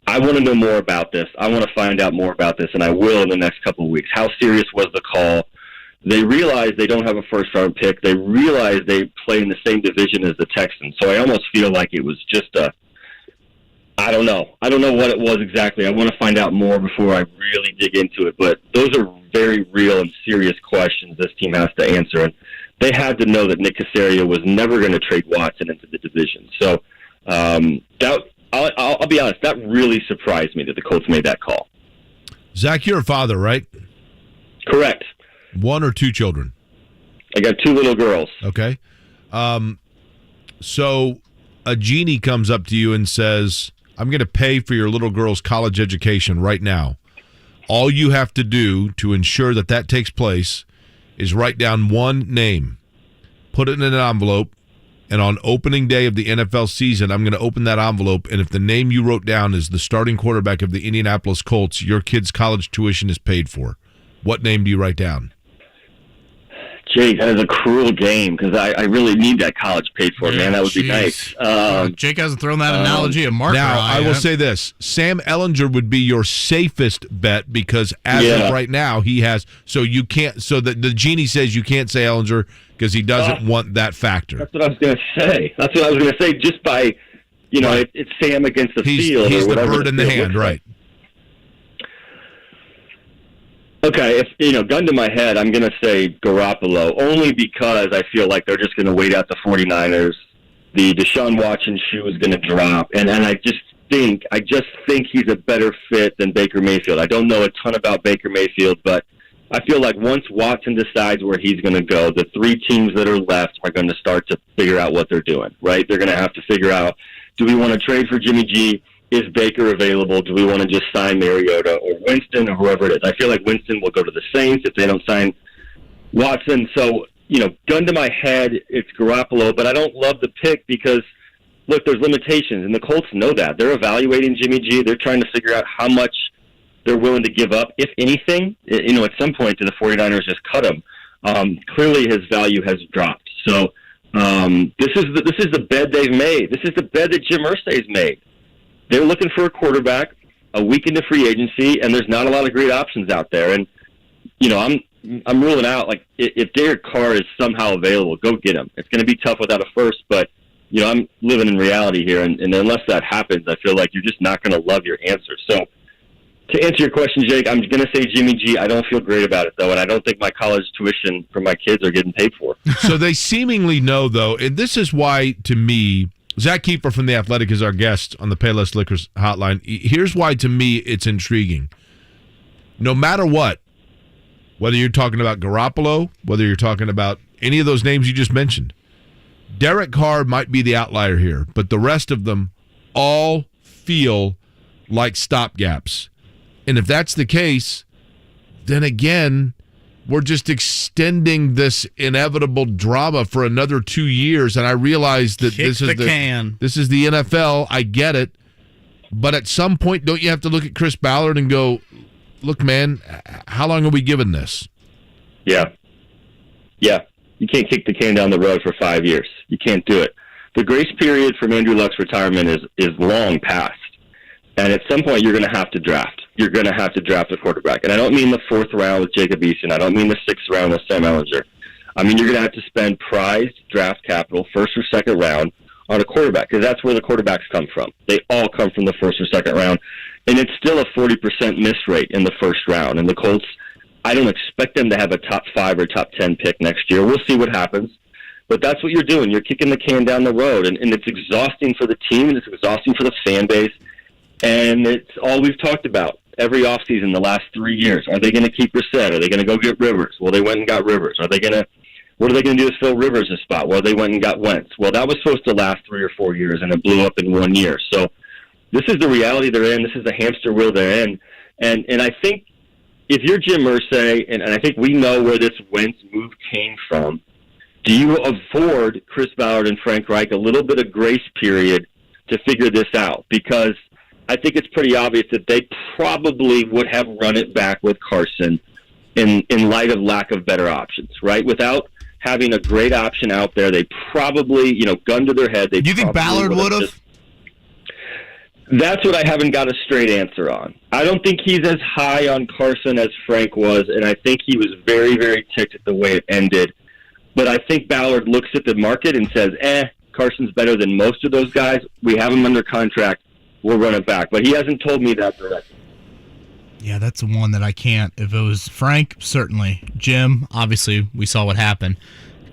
I want to know more about this. I want to find out more about this, and I will in the next couple of weeks. How serious was the call? They realize they don't have a first-round pick. They realize they play in the same division as the Texans. So I almost feel like it was just I don't know. I don't know what it was exactly. I want to find out more before I really dig into it. But those are very real and serious questions this team has to answer. And they had to know that Nick Caserio was never going to trade Watson into the division. So I'll be honest, that really surprised me that the Colts made that call. Zach, you're a father, right? Correct. 1 or 2 children? I got 2 little girls. Okay. So a genie comes up to you and says, I'm going to pay for your little girl's college education right now. All you have to do to ensure that takes place is write down one name, put it in an envelope, and on opening day of the NFL season, I'm going to open that envelope, and if the name you wrote down is the starting quarterback of the Indianapolis Colts, your kid's college tuition is paid for. What name do you write down? Jake, that is a cruel game because I really need that college paid for, man. That would be nice. Jake hasn't thrown that analogy a marker. Now, I will say this. Sam Ehlinger would be your safest bet because as of right now, he has – so you can't – so the genie says you can't say Ehlinger because he doesn't want that factor. That's what I was going to say. That's what I was going to say just by, it's Sam against the field. He's or whatever the bird in the hand, right. Okay, if gun to my head, I'm going to say Garoppolo, only because I feel like they're just going to wait out the 49ers. The Deshaun Watson shoe is going to drop, and I just think he's a better fit than Baker Mayfield. I don't know a ton about Baker Mayfield, but I feel like once Watson decides where he's going to go, the three teams that are left are going to start to figure out what they're doing, right? They're going to have to figure out, do we want to trade for Jimmy G? Is Baker available? Do we want to just sign Mariota or Winston or whoever it is? I feel like Winston will go to the Saints if they don't sign Watson. So, gun to my head, it's Garoppolo, but I don't love the pick because, look, there's limitations, and the Colts know that. They're evaluating Jimmy G. They're trying to figure out how much they're willing to give up, if anything. At some point, do the 49ers just cut him? Clearly, his value has dropped. So this is the bed they've made. This is the bed that Jim Irsay's made. They're looking for a quarterback, a week into free agency, and there's not a lot of great options out there. And I'm ruling out, like, if Derek Carr is somehow available, go get him. It's going to be tough without a first, but I'm living in reality here, and unless that happens, I feel like you're just not going to love your answer. So, to answer your question, Jake, I'm going to say Jimmy G. I don't feel great about it, though, and I don't think my college tuition for my kids are getting paid for. So they seemingly know, though, and this is why, to me, Zach Kiefer from The Athletic is our guest on the Payless Liquors hotline. Here's why, to me, it's intriguing. No matter what, whether you're talking about Garoppolo, whether you're talking about any of those names you just mentioned, Derek Carr might be the outlier here, but the rest of them all feel like stopgaps. And if that's the case, then again, we're just extending this inevitable drama for another 2 years. And I realize that this is the NFL. I get it. But at some point, don't you have to look at Chris Ballard and go, look, man, how long are we giving this? Yeah. You can't kick the can down the road for 5 years. You can't do it. The grace period from Andrew Luck's retirement is long past. And at some point, you're going to have to draft. You're going to have to draft a quarterback. And I don't mean the 4th round with Jacob Eason. I don't mean the 6th round with Sam Ehlinger. I mean, you're going to have to spend prized draft capital, 1st or 2nd round, on a quarterback, because that's where the quarterbacks come from. They all come from the 1st or 2nd round. And it's still a 40% miss rate in the 1st round. And the Colts, I don't expect them to have a top 5 or top 10 pick next year. We'll see what happens. But that's what you're doing. You're kicking the can down the road. And it's exhausting for the team, and it's exhausting for the fan base. And it's all we've talked about every offseason the last 3 years. Are they going to keep Brissett? Are they going to go get Rivers? Well, they went and got Rivers. What are they going to do to fill Rivers' spot? Well, they went and got Wentz. Well, that was supposed to last 3 or 4 years, and it blew up in 1 year. So this is the reality they're in. This is the hamster wheel they're in. And I think if you're Jim Irsay, and I think we know where this Wentz move came from, do you afford Chris Ballard and Frank Reich a little bit of grace period to figure this out? Because I think it's pretty obvious that they probably would have run it back with Carson in light of lack of better options, right? Without having a great option out there, they probably, gun to their head. Do you think Ballard would have? That's what I haven't got a straight answer on. I don't think he's as high on Carson as Frank was, and I think he was very, very ticked at the way it ended. But I think Ballard looks at the market and says, Carson's better than most of those guys. We have him under contract. We'll run it back. But he hasn't told me that directly. Yeah, that's the one that I can't. If it was Frank, certainly. Jim, obviously, we saw what happened.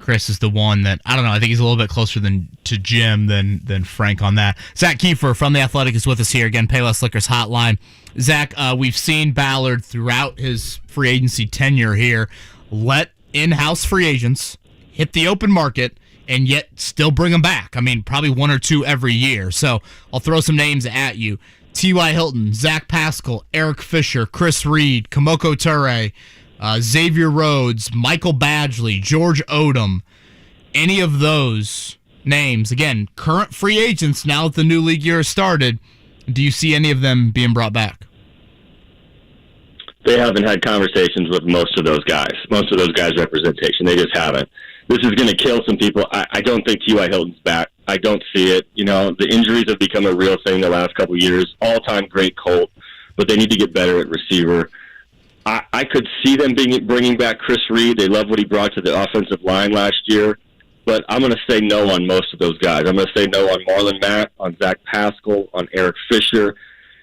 Chris is the one that, I don't know, I think he's a little bit closer to Jim than Frank on that. Zach Kiefer from The Athletic is with us here. Again, Payless Liquors Hotline. Zach, we've seen Ballard throughout his free agency tenure here let in-house free agents hit the open market and yet still bring them back. I mean, probably 1 or 2 every year. So I'll throw some names at you. T.Y. Hilton, Zach Pascal, Eric Fisher, Chris Reed, Kamoko Ture, Xavier Rhodes, Michael Badgley, George Odom. Any of those names, again, current free agents now that the new league year has started, do you see any of them being brought back? They haven't had conversations with most of those guys representation. They just haven't. This is going to kill some people. I don't think T.Y. Hilton's back. I don't see it. The injuries have become a real thing the last couple of years. All-time great Colt, but they need to get better at receiver. I could see them bringing back Chris Reed. They love what he brought to the offensive line last year, but I'm going to say no on most of those guys. I'm going to say no on Marlon Mack, on Zach Pascal, on Eric Fisher.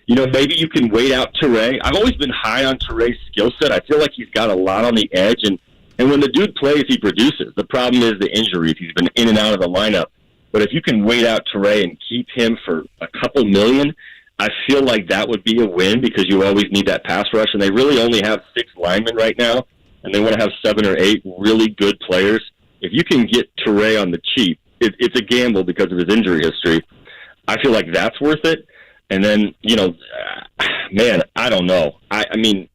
maybe you can wait out Teray. I've always been high on Teray's skill set. I feel like he's got a lot on the edge, and when the dude plays, he produces. The problem is the injuries. He's been in and out of the lineup. But if you can wait out Teray and keep him for a couple million, I feel like that would be a win because you always need that pass rush, and they really only have 6 linemen right now, and they want to have 7 or 8 really good players. If you can get Teray on the cheap, it's a gamble because of his injury history. I feel like that's worth it. And then, man, I don't know. I mean,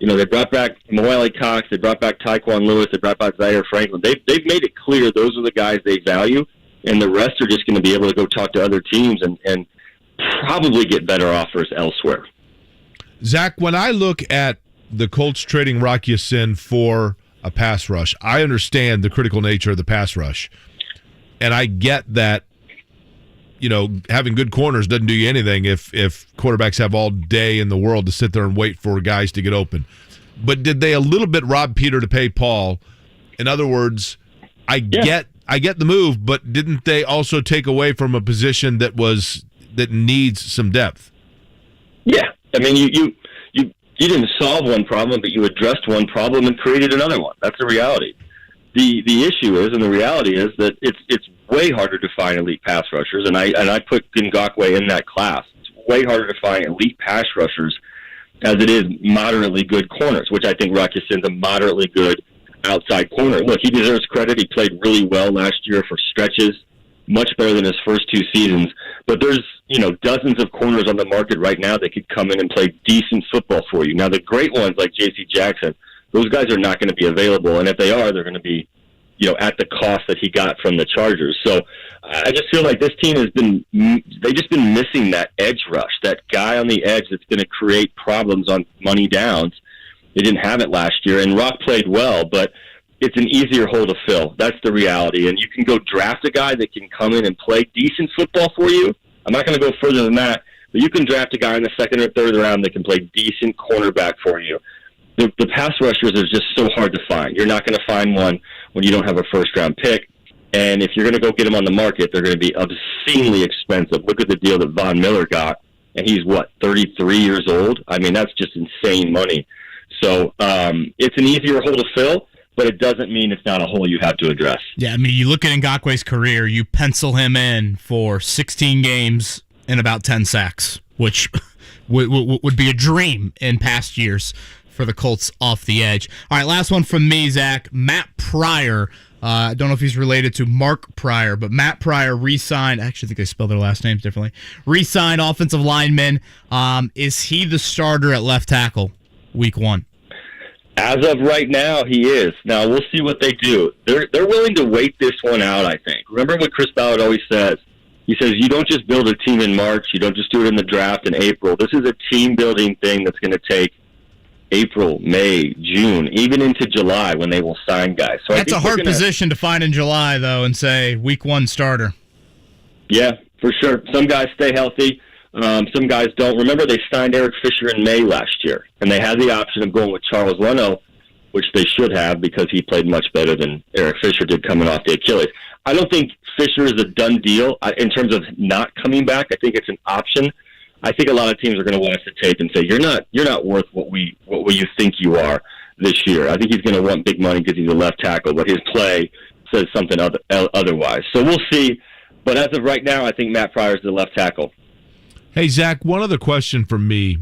they brought back Moelle Cox, they brought back Tyquan Lewis, they brought back Zaire Franklin. They've made it clear those are the guys they value, and the rest are just going to be able to go talk to other teams and probably get better offers elsewhere. Zach, when I look at the Colts trading Rock Ya-Sin for a pass rush, I understand the critical nature of the pass rush. And I get that, having good corners doesn't do you anything if quarterbacks have all day in the world to sit there and wait for guys to get open. But did they a little bit rob Peter to pay Paul? In other words, I get the move, but didn't they also take away from a position that needs some depth? Yeah. I mean, you didn't solve one problem, but you addressed one problem and created another one. That's the reality. The issue is, and the reality is, that it's way harder to find elite pass rushers, and I put Ngakoue in that class. It's way harder to find elite pass rushers as it is moderately good corners, which I think Rock Ya-Sin's a moderately good outside corner. Look, he deserves credit. He played really well last year for stretches, much better than his first 2 seasons. But there's, dozens of corners on the market right now that could come in and play decent football for you. Now, the great ones like J.C. Jackson, those guys are not going to be available, and if they are, they're going to be, at the cost that he got from the Chargers. So I just feel like this team they've just been missing that edge rush, that guy on the edge that's going to create problems on money downs. They didn't have it last year, and Rock played well, but it's an easier hole to fill. That's the reality, and you can go draft a guy that can come in and play decent football for you. I'm not going to go further than that, but you can draft a guy in the 2nd or 3rd round that can play decent cornerback for you. The pass rushers are just so hard to find. You're not going to find one when you don't have a first-round pick. And if you're going to go get them on the market, they're going to be obscenely expensive. Look at the deal that Von Miller got, and he's, 33 years old? I mean, that's just insane money. So it's an easier hole to fill, but it doesn't mean it's not a hole you have to address. Yeah, I mean, you look at Ngakoue's career, you pencil him in for 16 games and about 10 sacks, which would be a dream in past years for the Colts off the edge. All right, last one from me, Zach. Matt Pryor. I don't know if he's related to Mark Pryor, but Matt Pryor re-signed. I actually think they spell their last names differently. Re-signed offensive lineman. Is he the starter at left tackle week 1? As of right now, he is. Now, we'll see what they do. They're willing to wait this one out, I think. Remember what Chris Ballard always says? He says, you don't just build a team in March. You don't just do it in the draft in April. This is a team-building thing that's going to take April, May, June, even into July when they will sign guys. So that's a hard position to find in July, though, and say week 1 starter. Yeah, for sure. Some guys stay healthy. Some guys don't. Remember, they signed Eric Fisher in May last year, and they had the option of going with Charles Leno, which they should have because he played much better than Eric Fisher did coming off the Achilles. I don't think Fisher is a done deal in terms of not coming back. I think it's an option. I think a lot of teams are going to watch the tape and say, you're not worth what you think you are this year. I think he's going to want big money because he's a left tackle, but his play says something otherwise. So we'll see. But as of right now, I think Matt Pryor is the left tackle. Hey, Zach, one other question from me,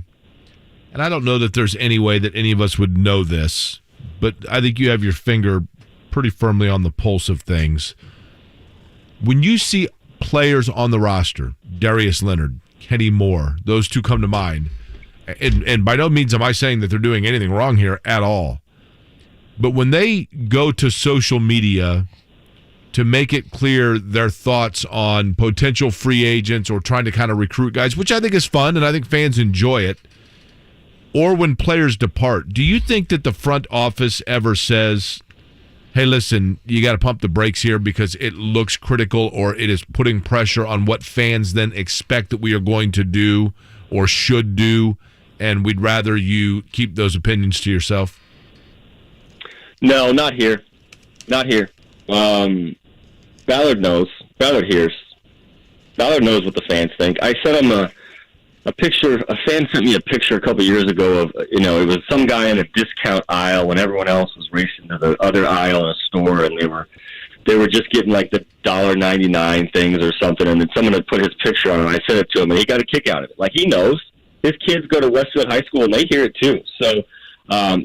and I don't know that there's any way that any of us would know this, but I think you have your finger pretty firmly on the pulse of things. When you see players on the roster, Darius Leonard, Kenny Moore, those two come to mind, and by no means am I saying that they're doing anything wrong here at all, but when they go to social media to make it clear their thoughts on potential free agents or trying to kind of recruit guys, which I think is fun and I think fans enjoy it, or when players depart, do you think that the front office ever says, hey, listen, you got to pump the brakes here because it looks critical or it is putting pressure on what fans then expect that we are going to do or should do, and we'd rather you keep those opinions to yourself? No, not here. Not here. Ballard knows. Ballard hears. Ballard knows what the fans think. I sent him a fan sent me a picture a couple years ago of, it was some guy in a discount aisle when everyone else was racing to the other aisle in a store, and they were just getting like the $1.99 things or something, and then someone had put his picture on it, and I sent it to him, and he got a kick out of it. Like, he knows. His kids go to Westfield High School, and they hear it too. So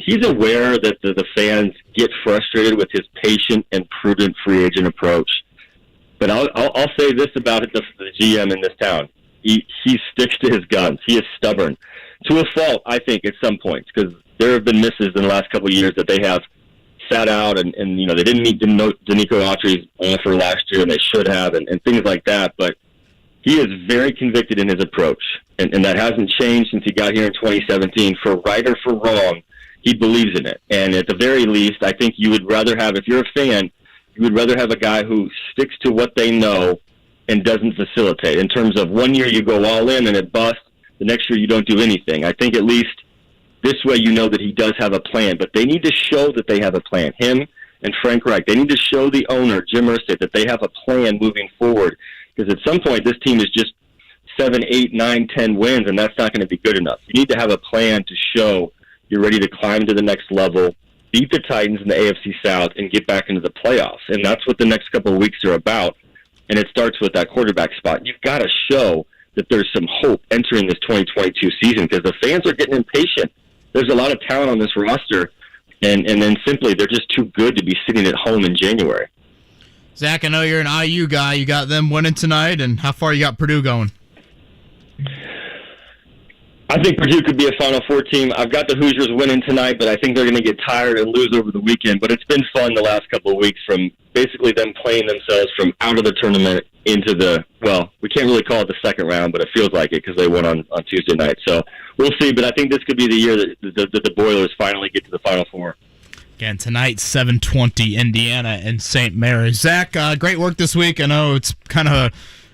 he's aware that the fans get frustrated with his patient and prudent free agent approach. But I'll say this about the GM in this town. He sticks to his guns. He is stubborn. To a fault, I think, at some points, because there have been misses in the last couple of years that they have sat out, and they didn't meet Danico Autry's offer last year, and they should have, and things like that. But he is very convicted in his approach, and that hasn't changed since he got here in 2017. For right or for wrong, he believes in it. And at the very least, I think you would rather have, if you're a fan, you would rather have a guy who sticks to what they know and doesn't facilitate. In terms of one year you go all in and it busts, the next year you don't do anything. I think at least this way you know that he does have a plan, but they need to show that they have a plan. Him and Frank Reich, they need to show the owner, Jim Irsay, that they have a plan moving forward, because at some point this team is just 7, 8, 9, 10 wins, and that's not going to be good enough. You need to have a plan to show you're ready to climb to the next level, beat the Titans in the AFC South, and get back into the playoffs. And that's what the next couple of weeks are about. And it starts with that quarterback spot. You've got to show that there's some hope entering this 2022 season, because the fans are getting impatient. There's a lot of talent on this roster, and then simply they're just too good to be sitting at home in January. Zach, I know you're an IU guy. You got them winning tonight, and how far you got Purdue going? I think Purdue could be a Final Four team. I've got the Hoosiers winning tonight, but I think they're going to get tired and lose over the weekend. But it's been fun the last couple of weeks, from basically them playing themselves from out of the tournament into the, well, we can't really call it the second round, but it feels like it because they won on Tuesday night. So we'll see, but I think this could be the year that the Boilers finally get to the Final Four. Again, tonight, 7:20, Indiana and St. Mary's. Zach, great work this week. I know it's kind of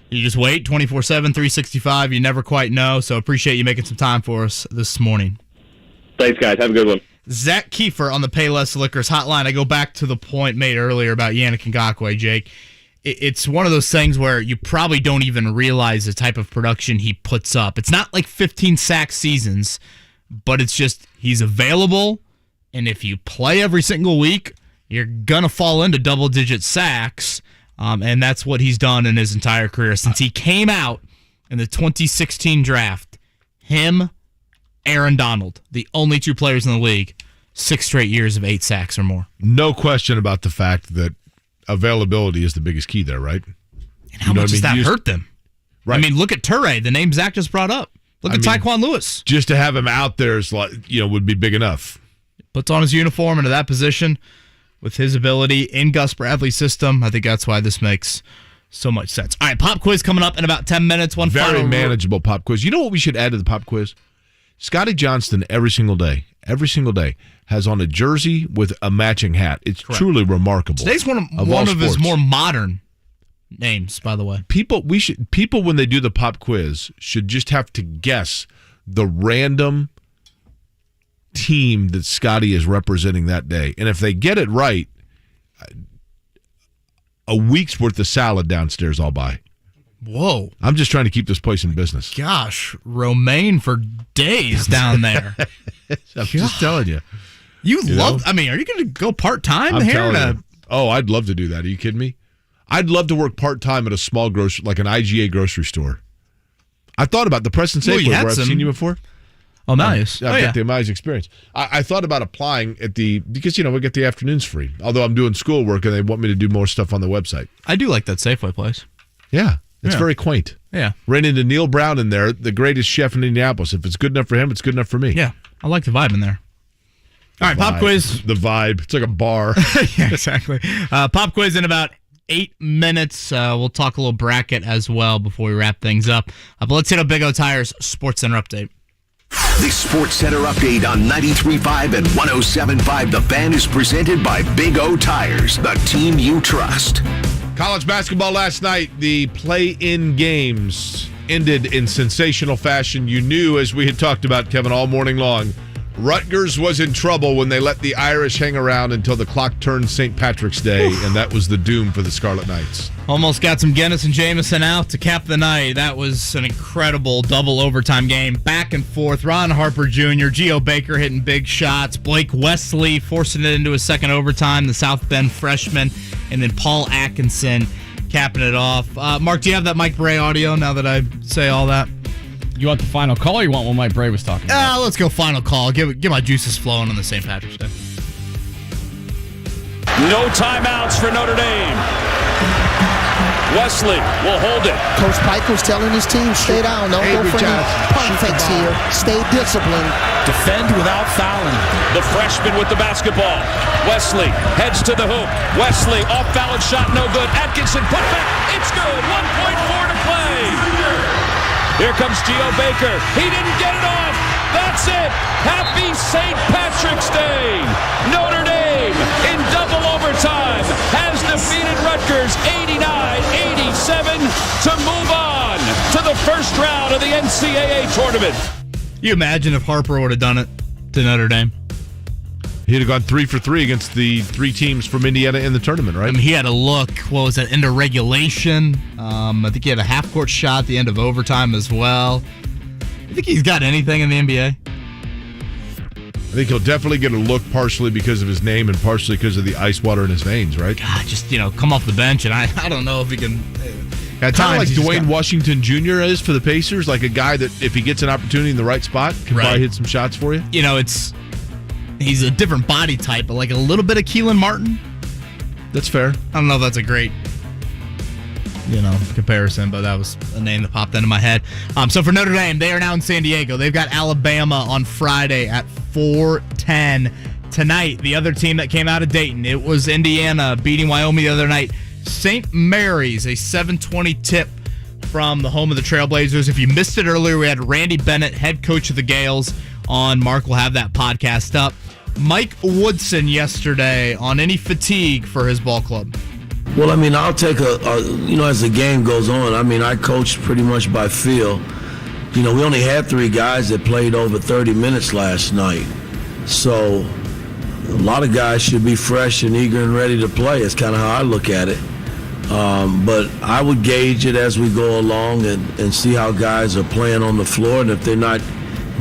you just wait 24/7, 365. You never quite know, so appreciate you making some time for us this morning. Thanks, guys. Have a good one. Zach Kiefer on the Payless Liquors hotline. I go back to the point made earlier about Yannick Ngakoue, Jake. It's one of those things where you probably don't even realize the type of production he puts up. It's not like 15 sack seasons, but it's just he's available, and if you play every single week, you're going to fall into double-digit sacks. And that's what he's done in his entire career. Since he came out in the 2016 draft, him, Aaron Donald, the only two players in the league, 6 straight years of 8 sacks or more. No question about the fact that availability is the biggest key there, right? And how much does that hurt them? Right. I mean, look at Turay, the name Zach just brought up. Look at Tyquan Lewis. Just to have him out there is would be big enough. Puts on his uniform into that position. With his ability in Gus Bradley's system, I think that's why this makes so much sense. All right, pop quiz coming up in about 10 minutes. Very manageable pop quiz. You know what we should add to the pop quiz? Scotty Johnston every single day, has on a jersey with a matching hat. It's truly remarkable. Today's one of his more modern names, by the way. People when they do the pop quiz should just have to guess the random team that Scotty is representing that day. And if they get it right, a week's worth of salad downstairs I'll buy. Whoa. I'm just trying to keep this place in business. Gosh, romaine for days down there. I'm just telling you. You love, I mean, are you going to go part-time I'm here? telling you. Oh, I'd love to do that. Are you kidding me? I'd love to work part-time at a small grocery, like an IGA grocery store. I thought about the Preston Safeway where I've seen you before. Oh, nice. I've got the Emmaus experience. I thought about applying because, we get the afternoons free. Although I'm doing schoolwork and they want me to do more stuff on the website. I do like that Safeway place. Yeah. It's very quaint. Yeah. Ran into Neil Brown in there, the greatest chef in Indianapolis. If it's good enough for him, it's good enough for me. Yeah. I like the vibe in there. All right, pop quiz. The vibe. It's like a bar. Yeah, exactly. Pop quiz in about 8 minutes. We'll talk a little bracket as well before we wrap things up. But let's hit a Big O Tires Sports Center update. The Sports Center update on 93.5 and 107.5 The Fan is presented by Big O Tires, the team you trust. College basketball last night, the play-in games ended in sensational fashion. You knew, as we had talked about, Kevin, all morning long, Rutgers was in trouble when they let the Irish hang around until the clock turned St. Patrick's Day, and that was the doom for the Scarlet Knights. Almost got some Guinness and Jameson out to cap the night. That was an incredible double overtime game. Back and forth. Ron Harper Jr., Geo Baker hitting big shots. Blake Wesley forcing it into a second overtime, the South Bend freshman. And then Paul Atkinson capping it off. Mark, do you have that Mike Bray audio now that I say all that? You want the final call or you want what Mike Bray was talking about? Let's go final call. Get my juices flowing on the St. Patrick's Day. No timeouts for Notre Dame. Wesley will hold it. Coach Pike was telling his team, stay down. Don't go for any pump fakes here. Stay disciplined. Defend without fouling. The freshman with the basketball. Wesley heads to the hoop. Wesley off balance shot, no good. Atkinson put back. It's good. 1.4 to play. Here comes Geo Baker. He didn't get it off. That's it. Happy St. Patrick's Day. Notre Dame in double overtime has defeated Rutgers 89-87 to move on to the first round of the NCAA tournament. You imagine if Harper would have done it to Notre Dame? He'd have gone 3 for 3 against the 3 teams from Indiana in the tournament, right? I mean, he had a look, what was that, into regulation. I think he had a half-court shot at the end of overtime as well. You think he's got anything in the NBA? I think he'll definitely get a look partially because of his name and partially because of the ice water in his veins, right? God, just, come off the bench, and I don't know if he can... Kind of like Dwayne Washington Jr. is for the Pacers, like a guy that if he gets an opportunity in the right spot, can probably hit some shots for you. He's a different body type, but like a little bit of Keelan Martin. That's fair. I don't know if that's a great, comparison, but that was a name that popped into my head. So for Notre Dame, they are now in San Diego. They've got Alabama on Friday at 4:10. Tonight, the other team that came out of Dayton, it was Indiana beating Wyoming the other night. St. Mary's, a 7:20 tip from the home of the Trailblazers. If you missed it earlier, we had Randy Bennett, head coach of the Gales, on. Mark will have that podcast up. Mike Woodson yesterday on any fatigue for his ball club. Well, I'll take as the game goes on, I coached pretty much by feel. We only had 3 guys that played over 30 minutes last night. So a lot of guys should be fresh and eager and ready to play. It's kind of how I look at it. But I would gauge it as we go along and see how guys are playing on the floor. And if they're not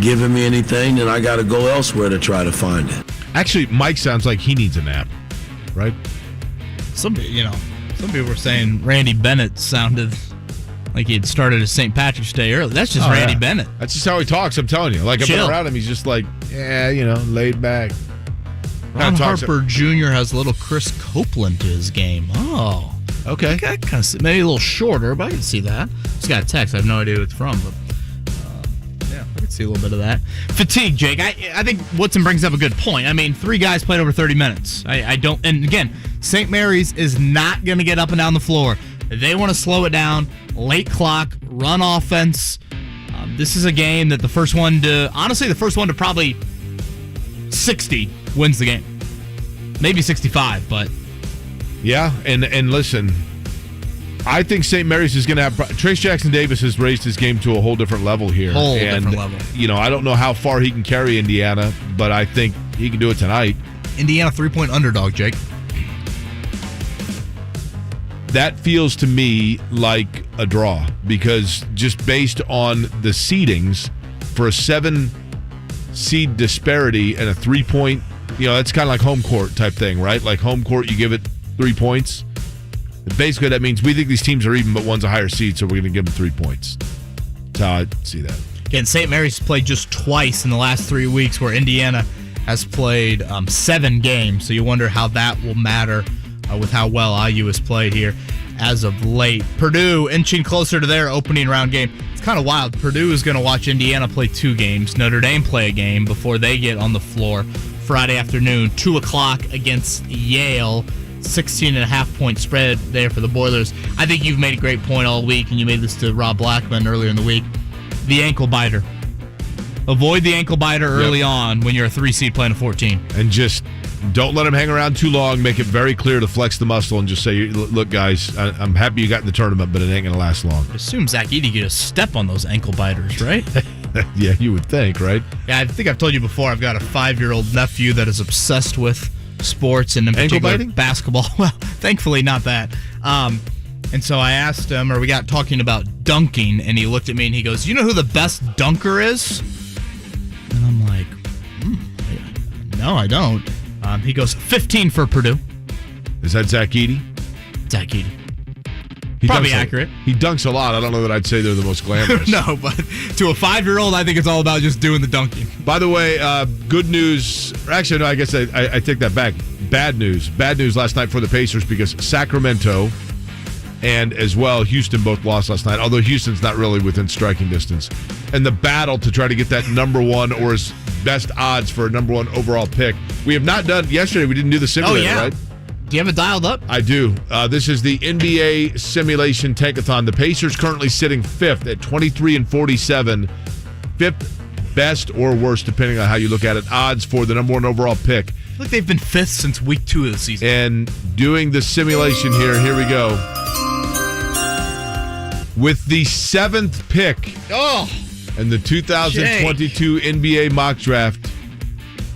giving me anything, then I got to go elsewhere to try to find it. Actually, Mike sounds like he needs a nap, right? Some people were saying Randy Bennett sounded like he had started his St. Patrick's Day early. That's just Randy Bennett. That's just how he talks, I'm telling you. Like, I've been around him, he's just like, laid back. Ron Harper Jr. has a little Chris Copeland to his game. Oh. Okay. Maybe a little shorter, but I can see that. Just got a text. I have no idea who it's from, but I can see a little bit of that. Fatigue, Jake. I think Woodson brings up a good point. 3 guys played over 30 minutes. And again, St. Mary's is not going to get up and down the floor. They want to slow it down, late clock, run offense. This is a game that the first one to probably 60 wins the game. Maybe 65, but... Yeah, and listen, I think St. Mary's is going to have... Trace Jackson-Davis has raised his game to a whole different level here. Different level. I don't know how far he can carry Indiana, but I think he can do it tonight. Indiana 3-point underdog, Jake. That feels to me like a draw because just based on the seedings for a 7-seed disparity and a 3-point, that's kind of like home court type thing, right? Like home court, you give it 3 points. Basically, that means we think these teams are even, but one's a higher seed, so we're going to give them 3 points. That's how I see that. Again, St. Mary's played just twice in the last 3 weeks, where Indiana has played 7 games. So you wonder how that will matter with how well IU has played here as of late. Purdue inching closer to their opening round game. It's kind of wild. Purdue is going to watch Indiana play 2 games, Notre Dame play a game before they get on the floor Friday afternoon, 2 o'clock against Yale. 16.5-point spread there for the Boilers. I think you've made a great point all week, and you made this to Rob Blackman earlier in the week. The ankle biter. Avoid the ankle biter early on when you're a 3 seed playing a 14. And just don't let him hang around too long. Make it very clear to flex the muscle and just say, look, guys, I'm happy you got in the tournament, but it ain't going to last long. I assume Zach Edey could just step on those ankle biters, right? Yeah, you would think, right? Yeah, I think I've told you before, I've got a 5-year-old nephew that is obsessed with sports and in particular basketball. Well, thankfully not that. And so I asked him, or we got talking about dunking, and he looked at me and he goes, "You know who the best dunker is?" And I'm like, no, I don't. He goes, 15 for Purdue. Is that Zach Edey? Zach Edey. Probably accurate. He dunks a lot. I don't know that I'd say they're the most glamorous. No, but to a 5-year-old, I think it's all about just doing the dunking. By the way, good news. Actually, no, I guess I take that back. Bad news. Bad news last night for the Pacers because Sacramento and as well Houston both lost last night, although Houston's not really within striking distance. And the battle to try to get that number one or his best odds for a number one overall pick. We have not done, yesterday we didn't do the simulator, right? Do you have it dialed up? I do. This is the NBA simulation tankathon. The Pacers currently sitting 5th at 23-47. 5th best or worst, depending on how you look at it, odds for the number one overall pick. I feel like they've been 5th since week 2 of the season. And doing the simulation here we go. With the 7th pick in the 2022 NBA mock draft,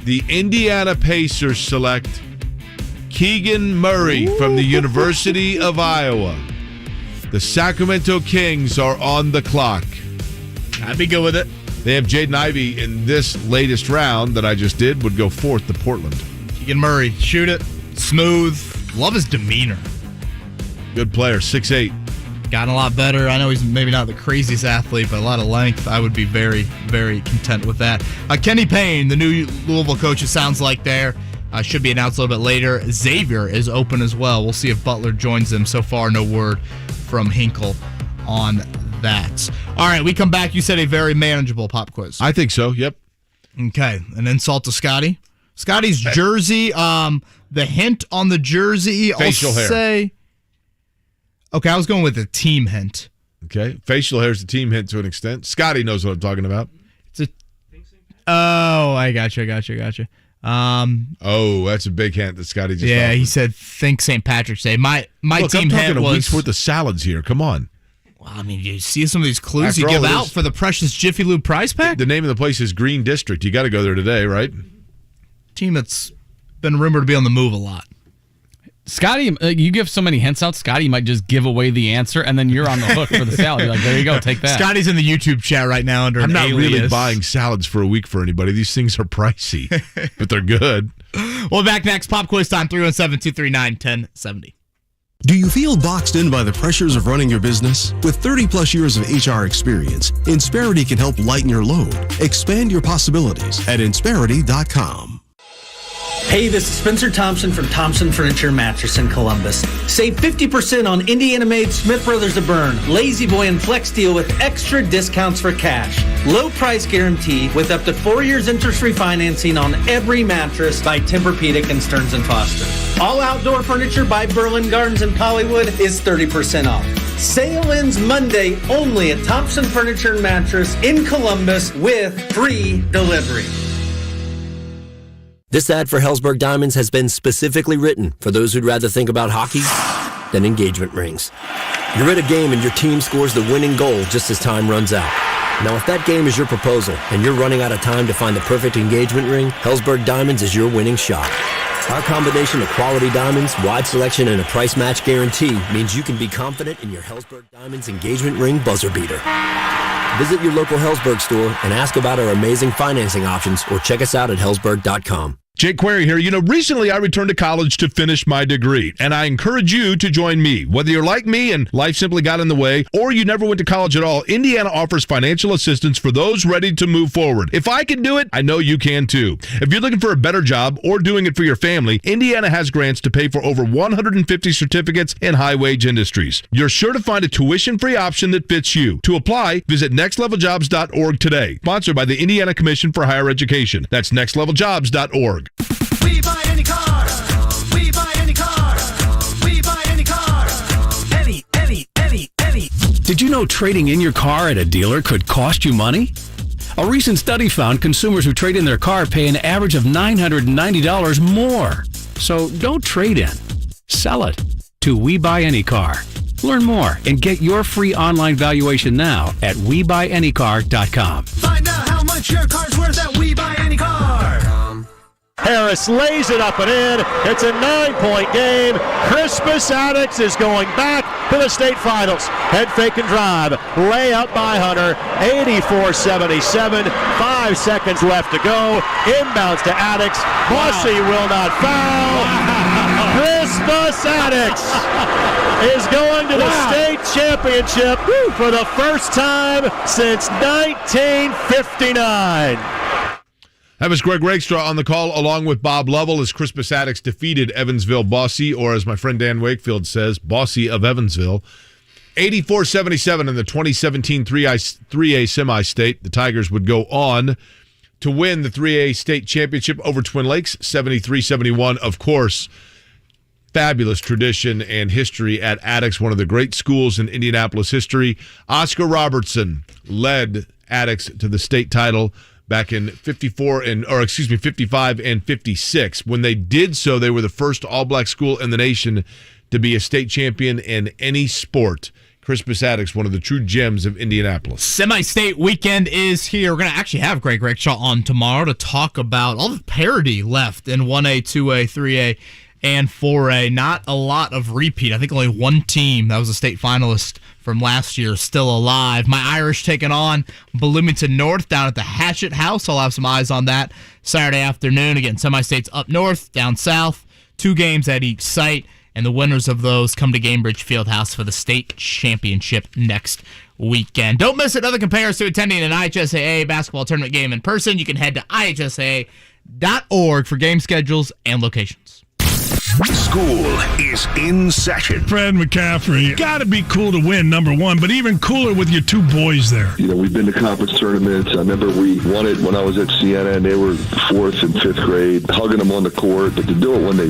the Indiana Pacers select Keegan Murray from the University of Iowa. The Sacramento Kings are on the clock. I'd be good with it. They have Jaden Ivey in this latest round that I just did, would go 4th to Portland. Keegan Murray, shoot it, smooth. Love his demeanor. Good player, 6'8". Gotten a lot better. I know he's maybe not the craziest athlete, but a lot of length. I would be very, very content with that. Kenny Payne, the new Louisville coach, it sounds like there. Should be announced a little bit later. Xavier is open as well. We'll see if Butler joins them. So far, no word from Hinkle on that. All right, we come back. You said a very manageable pop quiz. I think so, yep. Okay, an insult to Scotty. Scotty's jersey, the hint on the jersey, facial hair. Say... Okay, I was going with a team hint. Okay, facial hair is the team hint to an extent. Scotty knows what I'm talking about. I got you. That's a big hint that Scotty just offered. He said, think St. Patrick's Day. My Look, team I'm talking hint a was... week's worth of salads here. Come on. Well, I mean, you see some of these clues After you give all, out for the precious Jiffy Lube prize pack? The name of the place is Green District. You got to go there today, right? Team that's been rumored to be on the move a lot. Scotty, you give so many hints out, Scotty might just give away the answer, and then you're on the hook for the salad. You're like, there you go, take that. Scotty's in the YouTube chat right now under I'm an not alias. really buying salads for a week for anybody. These things are pricey, but they're good. Well, back next, pop quiz time, 317-239-1070. Do you feel boxed in by the pressures of running your business? With 30-plus years of HR experience, Insperity can help lighten your load. Expand your possibilities at Insperity.com. Hey, this is Spencer Thompson from Thompson Furniture Mattress in Columbus. Save 50% on Indiana-made Smith Brothers of Bern, Lazy Boy, and Flex Steel with extra discounts for cash. Low price guarantee with up to 4 years interest-free financing on every mattress by Tempur-Pedic and Stearns & Foster. All outdoor furniture by Berlin Gardens and Hollywood is 30% off. Sale ends Monday only at Thompson Furniture and Mattress in Columbus with free delivery. This ad for Hellsberg Diamonds has been specifically written for those who'd rather think about hockey than engagement rings. You're at a game and your team scores the winning goal just as time runs out. Now, if that game is your proposal and you're running out of time to find the perfect engagement ring, Hellsberg Diamonds is your winning shot. Our combination of quality diamonds, wide selection, and a price match guarantee means you can be confident in your Hellsberg Diamonds engagement ring buzzer beater. Visit your local Hellsberg store and ask about our amazing financing options or check us out at hellsberg.com. Jake Query here. Recently I returned to college to finish my degree, and I encourage you to join me. Whether you're like me and life simply got in the way, or you never went to college at all, Indiana offers financial assistance for those ready to move forward. If I can do it, I know you can too. If you're looking for a better job or doing it for your family, Indiana has grants to pay for over 150 certificates in high-wage industries. You're sure to find a tuition-free option that fits you. To apply, visit nextleveljobs.org today. Sponsored by the Indiana Commission for Higher Education. That's nextleveljobs.org. We buy any car. We buy any car. We buy any car. Any. Did you know trading in your car at a dealer could cost you money? A recent study found consumers who trade in their car pay an average of $990 more. So don't trade in. Sell it to We Buy Any Car. Learn more and get your free online valuation now at WeBuyAnyCar.com. Find out how much your car's worth at WeBuyAnyCar. Harris lays it up and in. It's a 9-point game. Crispus Attucks is going back to the state finals. Head fake and drive. Layup by Hunter. 84-77. 5 seconds left to go. Inbounds to Attucks. Bossy will not foul. Crispus Attucks is going to the state championship for the first time since 1959. That was Greg Rakestraw on the call, along with Bob Lovell, as Crispus Attucks defeated Evansville Bossy, or as my friend Dan Wakefield says, Bossy of Evansville. 84-77 in the 2017 3A semi-state. The Tigers would go on to win the 3A state championship over Twin Lakes, 73-71. Of course, fabulous tradition and history at Attucks, one of the great schools in Indianapolis history. Oscar Robertson led Attucks to the state title back in 55 and 56. When they did so, they were the first all-black school in the nation to be a state champion in any sport. Crispus Attucks, one of the true gems of Indianapolis. Semi-state weekend is here. We're going to actually have Greg Rakestraw on tomorrow to talk about all the parity left in 1A, 2A, 3A, and 4A. Not a lot of repeat. I think only one team that was a state finalist from last year still alive. My Irish taking on Bloomington North down at the Hatchet House. I'll have some eyes on that Saturday afternoon. Again, semi-states up north, down south, 2 games at each site, and the winners of those come to Gainbridge Fieldhouse for the state championship next weekend. Don't miss it. Other compares to attending an IHSAA basketball tournament game in person. You can head to ihsaa.org for game schedules and locations. School is in session. Fred McCaffrey, gotta be cool to win, number one, but even cooler with your 2 boys there. You know, we've been to conference tournaments. I remember we won it when I was at Siena, and they were 4th and 5th grade, hugging them on the court. But to do it when they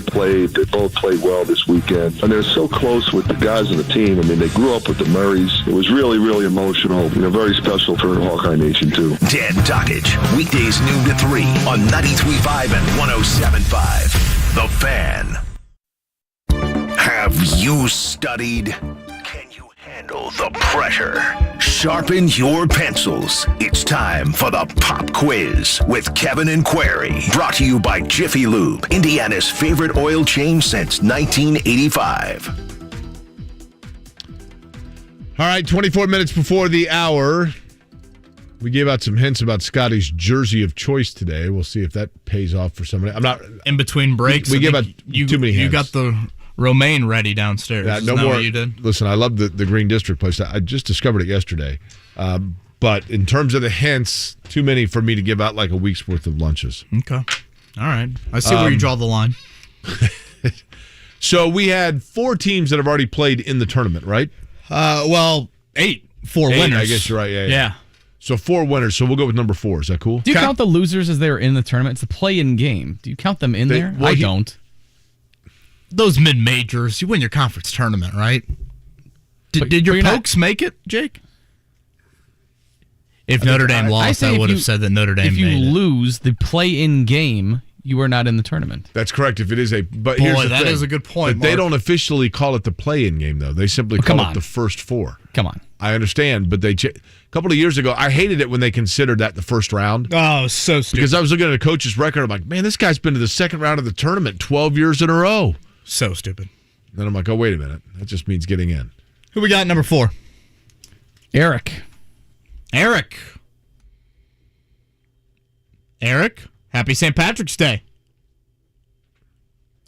both played well this weekend. And they're so close with the guys on the team. I mean, they grew up with the Murrays. It was really, really emotional. You know, very special for Hawkeye Nation, too. Dan Dockage, weekdays noon to 3 on 93.5 and 107.5. The Fan. Have you studied? Can you handle the pressure? Sharpen your pencils. It's time for the Pop Quiz with Kevin and Query. Brought to you by Jiffy Lube, Indiana's favorite oil change since 1985. All right, 24 minutes before the hour. We gave out some hints about Scotty's jersey of choice today. We'll see if that pays off for somebody. I'm not in between breaks. We gave out too many hints. You got the romaine ready downstairs. Yeah, no more. What you did? Listen, I love the Green District place. I just discovered it yesterday. But in terms of the hints, too many for me to give out like a week's worth of lunches. Okay. All right. I see where you draw the line. So we had 4 teams that have already played in the tournament, right? Well, 8. 4 winners. I guess you're right. Yeah. So 4 winners. So we'll go with number 4. Is that cool? Do you count the losers as they were in the tournament? It's a play-in game. Do you count them in there? well, I don't. Those mid-majors, you win your conference tournament, right? Did your Pokes make it, Jake? If Notre Dame lost, I would have said that Notre Dame made it. If you lose the play-in game, you are not in the tournament. That's correct. If it is but Boy, here's the that thing. is a good point, But they Mark. don't officially call it the play-in game, though. They simply call it the first 4. Come on. I understand, but a couple of years ago, I hated it when they considered that the first round. Oh, so stupid. Because I was looking at a coach's record. I'm like, man, this guy's been to the second round of the tournament 12 years in a row. So stupid. Then I'm like, oh, wait a minute. That just means getting in. Who we got at number 4? Eric. Eric, happy St. Patrick's Day.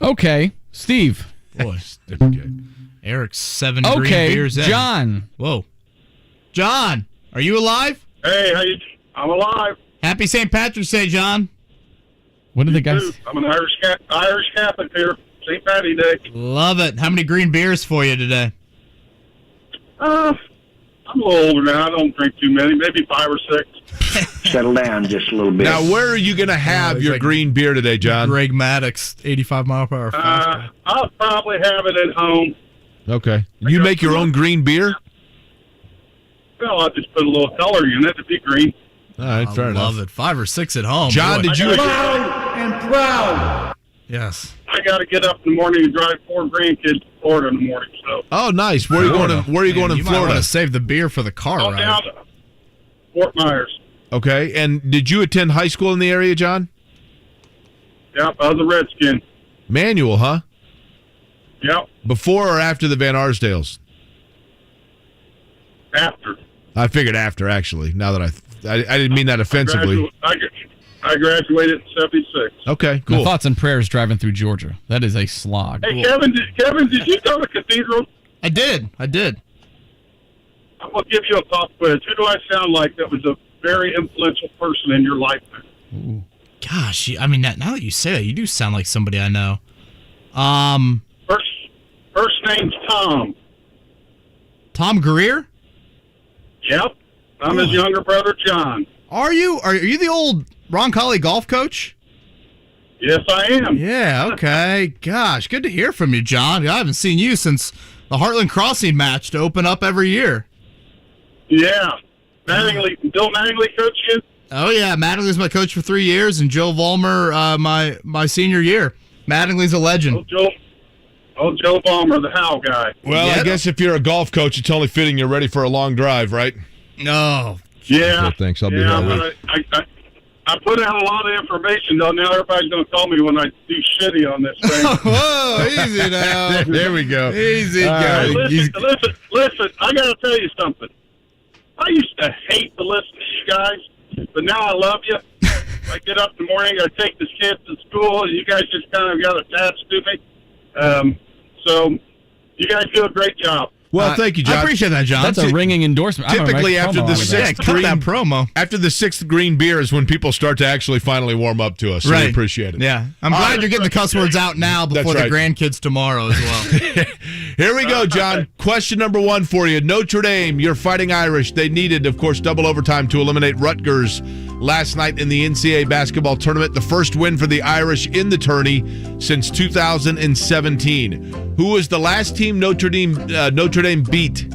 Okay. Steve. Boy. Eric's 7 green beers in. John. Whoa. John, are you alive? Hey, I'm alive. Happy St. Patrick's Day, John. What did the guys? I'm an Irish Catholic here. St. Patty Day. Love it. How many green beers for you today? I'm a little older now. I don't drink too many. Maybe 5 or 6. Settle down just a little bit. Now, where are you going to have your green beer today, John? Greg Maddox, 85 mile per hour. I'll probably have it at home. Okay. You make your own green beer? Well, I'll just put a little color in it to be green. All right, fair enough. Love it. 5 or 6 at home. John, did you... Loud and proud. Yes. I got to get up in the morning and drive 4 grandkids to Florida in the morning. So. Oh, nice. Where are you going? Where are you going in you might Florida? want to save the beer for the car ride. Down to Fort Myers. Okay. And did you attend high school in the area, John? Yep, I was a Redskin. Manual, huh? Yep, Before or after the Van Arsdales? after. I figured after, actually. Now that I didn't mean that offensively. I graduated in 76. Okay, My cool. thoughts and prayers driving through Georgia. That is a slog. Hey, Kevin, did you go to Cathedral? I did. I'm going to give you a pop quiz. Who do I sound like that was a very influential person in your lifetime? Gosh, I mean, now that you say that, you do sound like somebody I know. First name's Tom. Tom Greer? Yep. I'm his younger brother, John. Are you the old Ron Colley golf coach? Yes, I am. Yeah, okay. Gosh, good to hear from you, John. I haven't seen you since the Heartland Crossing match to open up every year. Yeah. Bill Mattingly coached you? Oh, yeah. Mattingly's my coach for 3 years, and Joe Vollmer my senior year. Mattingly's a legend. Joe Vollmer, the Howe guy. Well, I guess if you're a golf coach, it's only fitting you're ready for a long drive, right? No. Yeah. Okay, thanks. I'll be here. I put out a lot of information, though. Now everybody's going to call me when I do shitty on this thing. Whoa, easy now. There we go. Easy, Hey, guys. listen. I got to tell you something. I used to hate to listen to you guys, but now I love you. I get up in the morning, I take the kids to school, and you guys just kind of got attached to me. So you guys do a great job. Well, thank you, John. I appreciate that, John. That's a ringing endorsement. Typically, after the sixth green beer is when people start to actually finally warm up to us. So we appreciate it. Yeah, I'm glad you're getting the cuss words out now before That's the grandkids tomorrow as well. Here we go, John. Question number 1 for you. Notre Dame, you're Fighting Irish. They needed, of course, double overtime to eliminate Rutgers last night in the NCAA basketball tournament. The first win for the Irish in the tourney since 2017. Who was the last team Notre Dame beat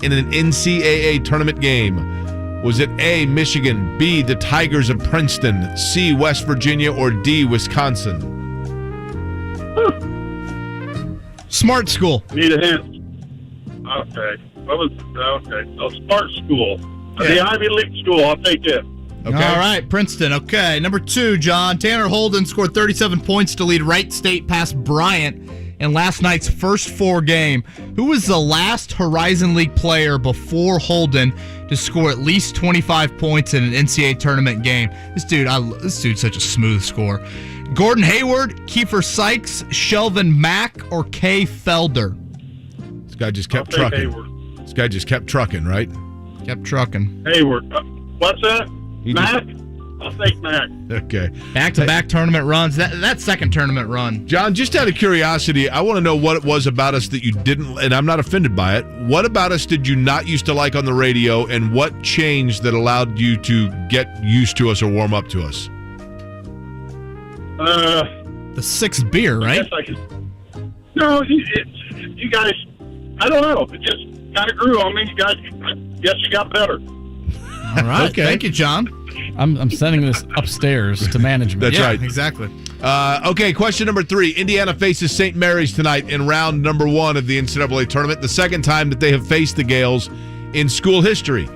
in an NCAA tournament game? Was it A, Michigan, B, the Tigers of Princeton, C, West Virginia, or D, Wisconsin? Smart school. Need a hint. Okay. So smart school. The Ivy League school. I'll take it. Okay. All right, Princeton. Okay, number 2, John. Tanner Holden scored 37 points to lead Wright State past Bryant in last night's first 4 game. Who was the last Horizon League player before Holden to score at least 25 points in an NCAA tournament game? This dude's such a smooth scorer. Gordon Hayward, Kiefer Sykes, Shelvin Mack, or Kay Felder? This guy just kept trucking. This guy just kept trucking, right? Kept trucking. Hayward. What's that? Mac? I'll take Mac. Okay. Back-to-back tournament runs. That second tournament run. John, just out of curiosity, I want to know what it was about us that you didn't, and I'm not offended by it. What about us did you not used to like on the radio, and what changed that allowed you to get used to us or warm up to us? The 6th beer, right? No, you guys, I don't know. It just kind of grew on me. You guys, I guess you got better. All right. Okay. Thank you, John. I'm sending this upstairs to management. That's right. Exactly. Okay, question number 3. Indiana faces St. Mary's tonight in round number 1 of the NCAA tournament, the second time that they have faced the Gales in school history.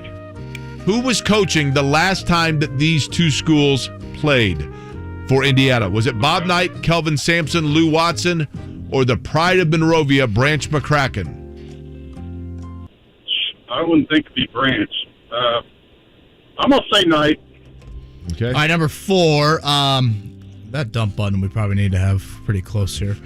Who was coaching the last time that these two schools played for Indiana? Was it Bob Knight, Kelvin Sampson, Lou Watson, or the pride of Monrovia, Branch McCracken? I wouldn't think it'd be Branch. I'm going to say Knight. Okay. All right, number 4. That dump button we probably need to have pretty close here,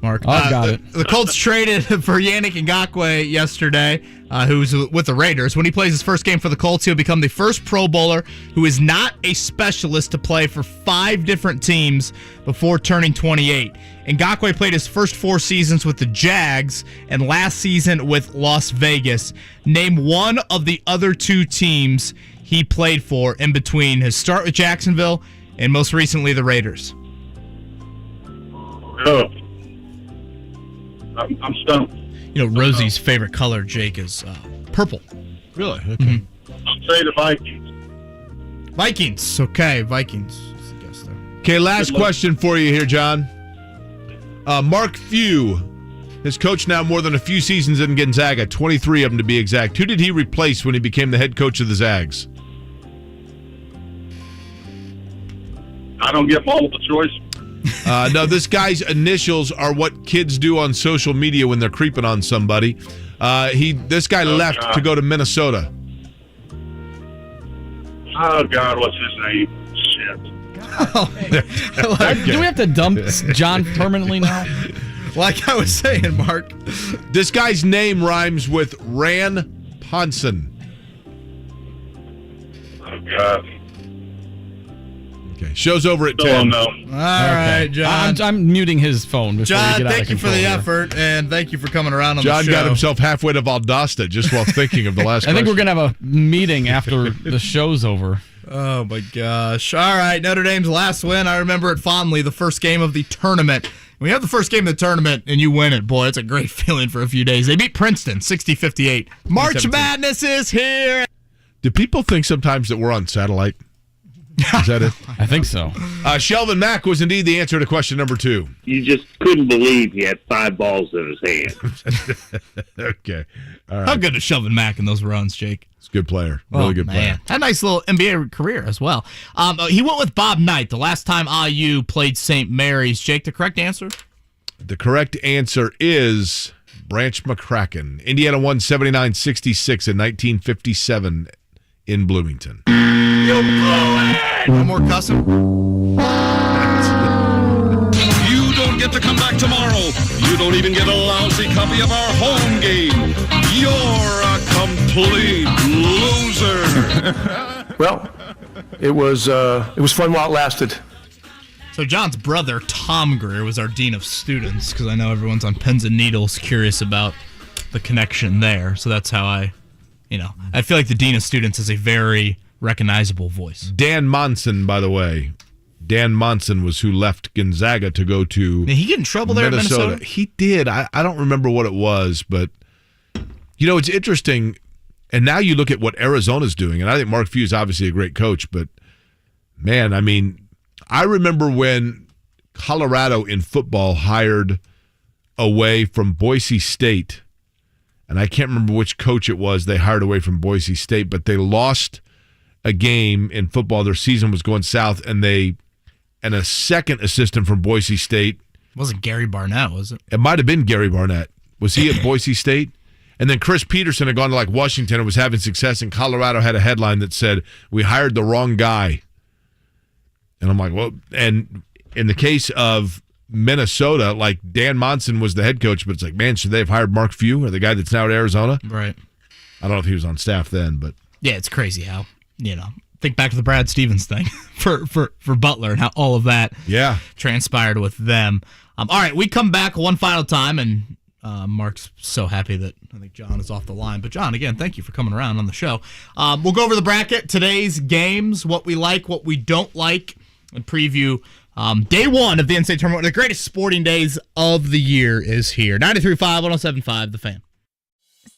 Mark. I've got it. The Colts traded for Yannick Ngakoue yesterday, who's with the Raiders. When he plays his first game for the Colts, he'll become the first Pro Bowler who is not a specialist to play for 5 different teams before turning 28. Ngakoue played his first 4 seasons with the Jags and last season with Las Vegas. Name one of the other 2 teams he played for in between his start with Jacksonville and most recently the Raiders. Oh. I'm stumped. You know, Rosie's favorite color, Jake, is purple. Really? Okay. Mm-hmm. I'll say the Vikings. Vikings. Okay, Vikings. Guess there. Okay, last question for you here, John. Mark Few has coached now more than a few seasons in Gonzaga, 23 of them to be exact. Who did he replace when he became the head coach of the Zags? I don't get multiple choice. No, this guy's initials are what kids do on social media when they're creeping on somebody. This guy left to go to Minnesota. Oh, God, what's his name? Shit. Do we have to dump John permanently now? Like I was saying, Mark. This guy's name rhymes with Ran Ponson. Oh, God. Okay, show's over at 10. Don't know. All right, John. I'm muting his phone. John, thank you for the effort, and thank you for coming around on the show. John got himself halfway to Valdosta just while thinking of the last I think we're question. going to have a meeting after the show's over. Oh, my gosh. All right, Notre Dame's last win. I remember it fondly, the first game of the tournament. When you have the first game of the tournament and you win it, boy, it's a great feeling for a few days. They beat Princeton 60-58. March Madness is here. Do people think sometimes that we're on satellite? Is that it? I think so. Shelvin Mack was indeed the answer to question number 2. You just couldn't believe he had 5 balls in his hand. Okay. All right. How good is Shelvin Mack in those runs, Jake? He's a good player. Really good player. Had a nice little NBA career as well. He went with Bob Knight the last time IU played St. Mary's. Jake, the correct answer? The correct answer is Branch McCracken. Indiana won 79-66 in 1957 in Bloomington. You blew it! No more cussing. You don't get to come back tomorrow. You don't even get a lousy copy of our home game. You're a complete loser. Well, it was fun while it lasted. So John's brother, Tom Greer, was our dean of students, because I know everyone's on pins and needles curious about the connection there. So that's how I feel like the dean of students is a very recognizable voice. Dan Monson, by the way. Dan Monson was who left Gonzaga to go to Did he get in trouble there at Minnesota? He did. I don't remember what it was, but it's interesting. And now you look at what Arizona's doing, and I think Mark Few is obviously a great coach, but man, I mean, I remember when Colorado in football hired away from Boise State, and I can't remember which coach it was they hired away from Boise State, but they lost a game in football. Their season was going south, and a second assistant from Boise State. It wasn't Gary Barnett, was it? It might have been Gary Barnett. Was he at Boise State? And then Chris Peterson had gone to Washington and was having success, and Colorado had a headline that said, "We hired the wrong guy." And I'm like, well, and in the case of Minnesota, Dan Monson was the head coach, but it's like, man, should they have hired Mark Few, or the guy that's now at Arizona? Right. I don't know if he was on staff then, but yeah, it's crazy how think back to the Brad Stevens thing for Butler and how all of that transpired with them. All right, we come back one final time, and Mark's so happy that I think John is off the line. But John, again, thank you for coming around on the show. We'll go over the bracket, today's games, what we like, what we don't like, and preview day one of the NCAA tournament. One of the greatest sporting days of the year is here. 93.5, 107.5, The Fan.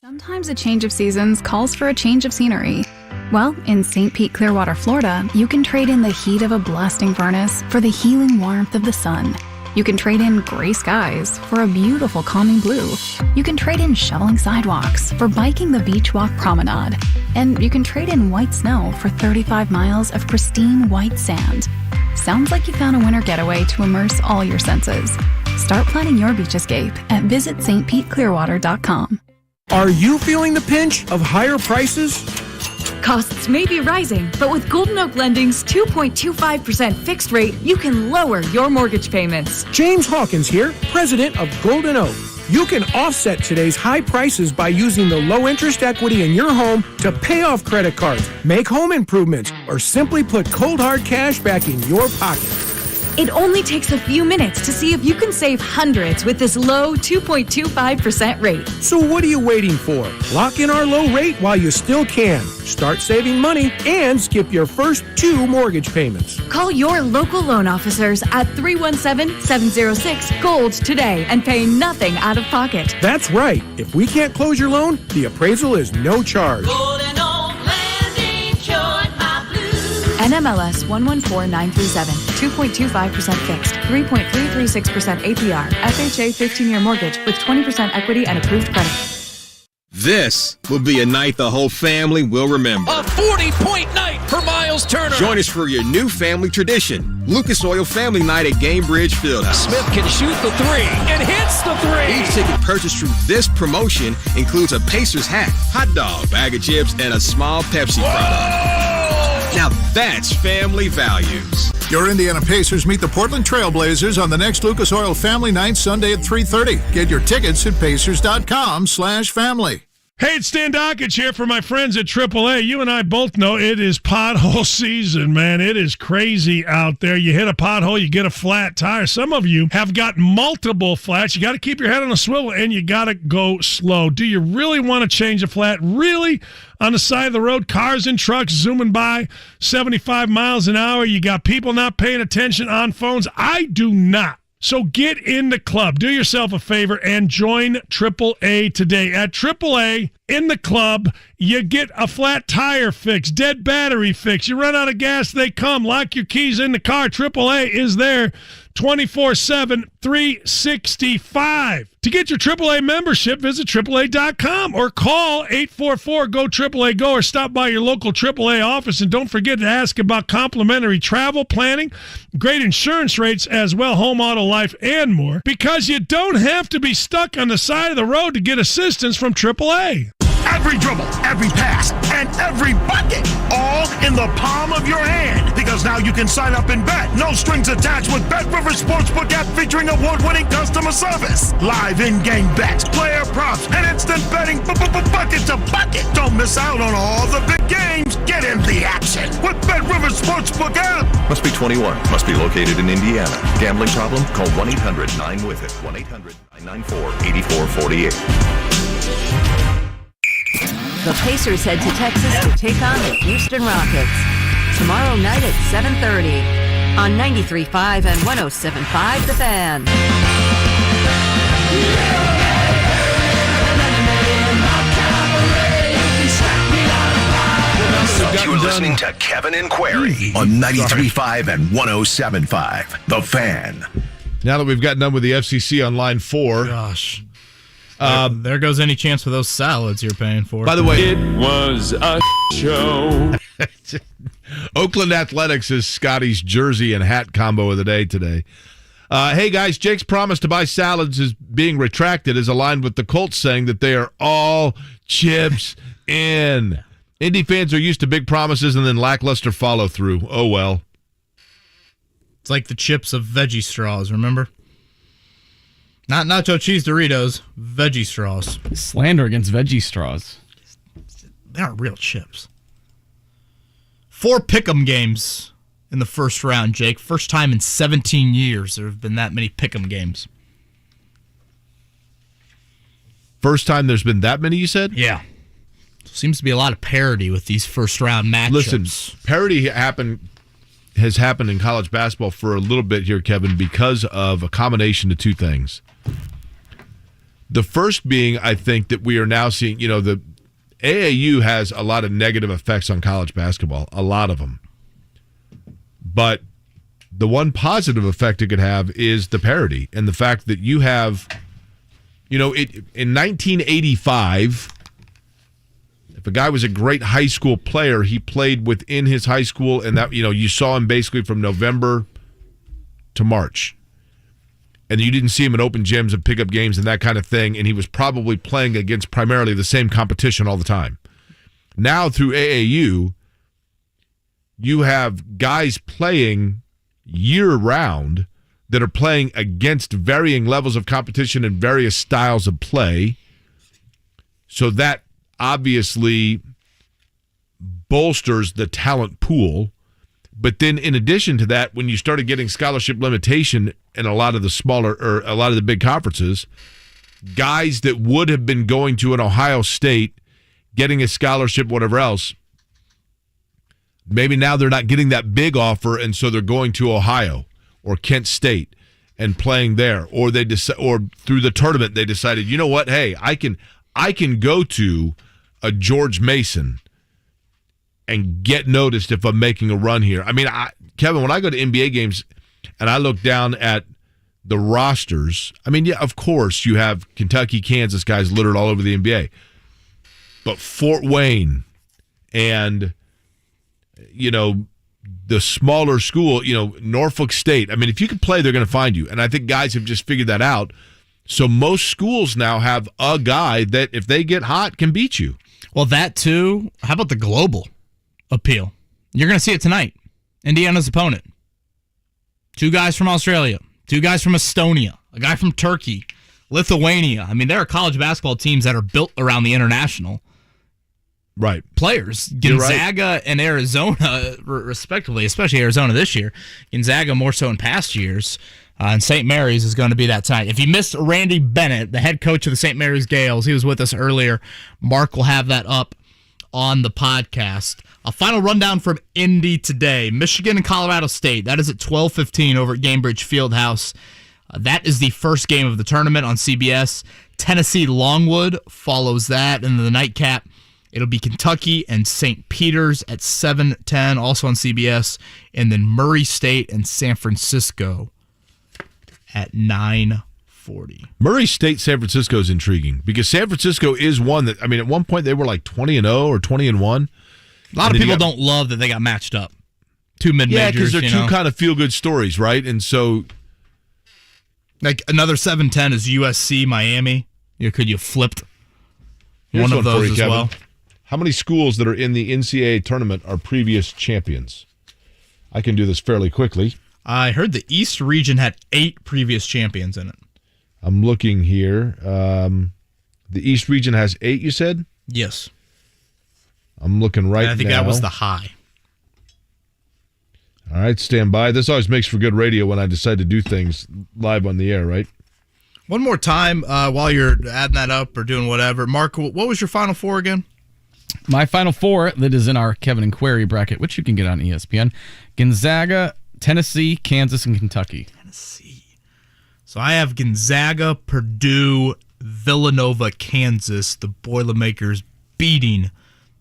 Sometimes a change of seasons calls for a change of scenery. Well, in St. Pete, Clearwater, Florida, you can trade in the heat of a blasting furnace for the healing warmth of the sun. You can trade in gray skies for a beautiful calming blue. You can trade in shoveling sidewalks for biking the Beach Walk Promenade. And you can trade in white snow for 35 miles of pristine white sand. Sounds like you found a winter getaway to immerse all your senses. Start planning your beach escape at visitstpeteclearwater.com. Are you feeling the pinch of higher prices? Costs may be rising, but with Golden Oak Lending's 2.25% fixed rate, you can lower your mortgage payments. James Hawkins here, president of Golden Oak. You can offset today's high prices by using the low interest equity in your home to pay off credit cards, make home improvements, or simply put cold hard cash back in your pocket. It only takes a few minutes to see if you can save hundreds with this low 2.25% rate. So what are you waiting for? Lock in our low rate while you still can. Start saving money and skip your first 2 mortgage payments. Call your local loan officers at 317-706-GOLD today and pay nothing out of pocket. That's right. If we can't close your loan, the appraisal is no charge. Golden Oak Lending cured my blues. NMLS 114937. 2.25% fixed. 3.336% APR. FHA 15-year mortgage with 20% equity and approved credit. This will be a night the whole family will remember. A 40-point night for Miles Turner. Join us for your new family tradition, Lucas Oil Family Night at Gamebridge Fieldhouse. Smith can shoot the three and hits the three. Each ticket purchased through this promotion includes a Pacers hat, hot dog, bag of chips, and a small Pepsi product. Now that's family values. Your Indiana Pacers meet the Portland Trailblazers on the next Lucas Oil Family Night Sunday at 3:30. Get your tickets at pacers.com/family. Hey, it's Stan Dockich here for my friends at AAA. You and I both know it is pothole season, man. It is crazy out there. You hit a pothole, you get a flat tire. Some of you have got multiple flats. You got to keep your head on a swivel, and you got to go slow. Do you really want to change a flat? Really? On the side of the road, cars and trucks zooming by 75 miles an hour. You got people not paying attention on phones. I do not. So get in the club. Do yourself a favor and join AAA today. At AAA, in the club, you get a flat tire fix, dead battery fix. You run out of gas, they come. Lock your keys in the car. AAA is there 24/7, 365. To get your AAA membership, visit AAA.com or call 844-GO-AAA-GO or stop by your local AAA office. And don't forget to ask about complimentary travel planning, great insurance rates as well, home, auto, life, and more, because you don't have to be stuck on the side of the road to get assistance from AAA. Every dribble, every pass, and every bucket, all in the palm of your hand. Because now you can sign up and bet. No strings attached with Bet Rivers Sportsbook app featuring award-winning customer service. Live in-game bets, player props, and instant betting bucket to bucket. Don't miss out on all the big games. Get in the action with Bet Rivers Sportsbook app. Must be 21. Must be located in Indiana. Gambling problem? Call 1-800-9-WITH-IT. 1-800-948-8448. The Pacers head to Texas to take on the Houston Rockets tomorrow night at 7:30 on 93.5 and 107.5 The Fan. You're listening to Kevin and Query on 93.5 and 107.5 The Fan. Now that we've gotten done with the FCC on line 4. Gosh. There goes any chance for those salads you're paying for. By the way, it was a show. Oakland Athletics is Scotty's jersey and hat combo of the day today. Hey, guys, Jake's promise to buy salads is being retracted is aligned with the Colts saying that they are all chips in. Indy fans are used to big promises and then lackluster follow-through. Oh, well. It's like the chips of veggie straws, remember? Not nacho cheese Doritos, veggie straws. Slander against veggie straws. They aren't real chips. 4 pick'em games in the first round, Jake. First time in 17 years there have been that many pick'em games. First time there's been that many, you said? Yeah. Seems to be a lot of parity with these first round matchups. Listen, parity has happened in college basketball for a little bit here, Kevin, because of a combination of two things. The first being, I think, that we are now seeing, the AAU has a lot of negative effects on college basketball, a lot of them. But the one positive effect it could have is the parity and the fact that you have, in 1985, if a guy was a great high school player, he played within his high school, and that, you saw him basically from November to March. And you didn't see him in open gyms and pickup games and that kind of thing, and he was probably playing against primarily the same competition all the time. Now, through AAU, you have guys playing year-round that are playing against varying levels of competition and various styles of play. So that obviously bolsters the talent pool. But then in addition to that, when you started getting scholarship limitation in a lot of the smaller or a lot of the big conferences, guys that would have been going to an Ohio State, getting a scholarship, whatever else, maybe now they're not getting that big offer, and so they're going to Ohio or Kent State and playing there, or or through the tournament they decided, you know what, hey, I can go to a George Mason and get noticed if I'm making a run here. I mean, Kevin, when I go to NBA games and I look down at the rosters, I mean, yeah, of course you have Kentucky, Kansas guys littered all over the NBA. But Fort Wayne and, the smaller school, Norfolk State, I mean, if you can play, they're going to find you. And I think guys have just figured that out. So most schools now have a guy that, if they get hot, can beat you. Well, that too. How about the global appeal? You're going to see it tonight. Indiana's opponent. 2 guys from Australia, 2 guys from Estonia, a guy from Turkey, Lithuania. I mean, there are college basketball teams that are built around the international players. Gonzaga and Arizona, respectively, especially Arizona this year. Gonzaga more so in past years. And St. Mary's is going to be that tonight. If you missed Randy Bennett, the head coach of the St. Mary's Gales, he was with us earlier. Mark will have that up on the podcast. A final rundown from Indy today. Michigan and Colorado State. That is at 12:15 over at Gainbridge Fieldhouse. That is the first game of the tournament on CBS. Tennessee Longwood follows that. And the nightcap, it'll be Kentucky and St. Peter's at 7:10, also on CBS. And then Murray State and San Francisco at 9:40. Murray State, San Francisco is intriguing because San Francisco is one that, I mean, at one point they were like 20-0 or 20-1. A lot of people don't love that they got matched up. 2 mid-majors. Yeah, because they're two kind of feel-good stories, right? And so, like, another 7:10 is USC Miami. Could you flipped here's one of those as Kevin. well? How many schools that are in the NCAA tournament are previous champions? I can do this fairly quickly. I heard the East region had 8 previous champions in it. I'm looking here. The East region has 8, you said? Yes. I'm looking right now. I think that was the high. All right, stand by. This always makes for good radio when I decide to do things live on the air, right? One more time while you're adding that up or doing whatever. Mark, what was your Final Four again? My Final Four that is in our Kevin and Query bracket, which you can get on ESPN. Gonzaga, Tennessee, Kansas, and Kentucky. So I have Gonzaga, Purdue, Villanova, Kansas, the Boilermakers beating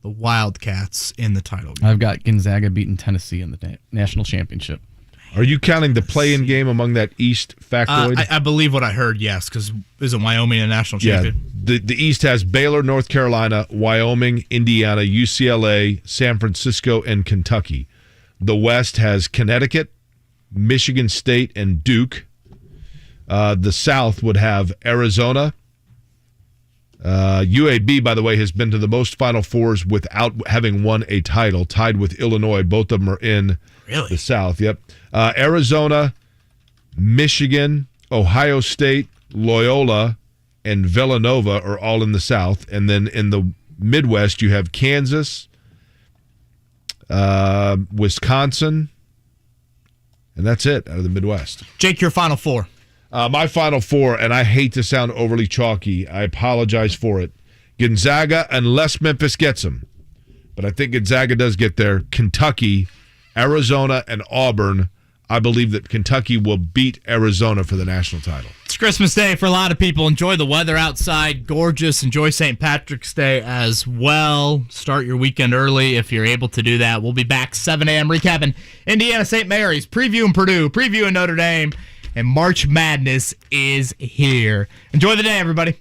the Wildcats in the title game. I've got Gonzaga beating Tennessee in the national championship. Are you counting the play-in game among that East factoid? I believe what I heard, yes, because isn't Wyoming a national champion? Yeah, the East has Baylor, North Carolina, Wyoming, Indiana, UCLA, San Francisco, and Kentucky. The West has Connecticut, Michigan State, and Duke. The South would have Arizona. UAB, by the way, has been to the most Final Fours without having won a title, tied with Illinois. Both of them are in the South. Yep. Arizona, Michigan, Ohio State, Loyola, and Villanova are all in the South. And then in the Midwest, you have Kansas, Wisconsin, and that's it out of the Midwest. Jake, your Final Four. My Final Four, and I hate to sound overly chalky. I apologize for it. Gonzaga, unless Memphis gets them. But I think Gonzaga does get there. Kentucky, Arizona, and Auburn. I believe that Kentucky will beat Arizona for the national title. It's Christmas Day for a lot of people. Enjoy the weather outside. Gorgeous. Enjoy St. Patrick's Day as well. Start your weekend early if you're able to do that. We'll be back 7 a.m. recapping Indiana St. Mary's, previewing Purdue, previewing Notre Dame, and March Madness is here. Enjoy the day, everybody.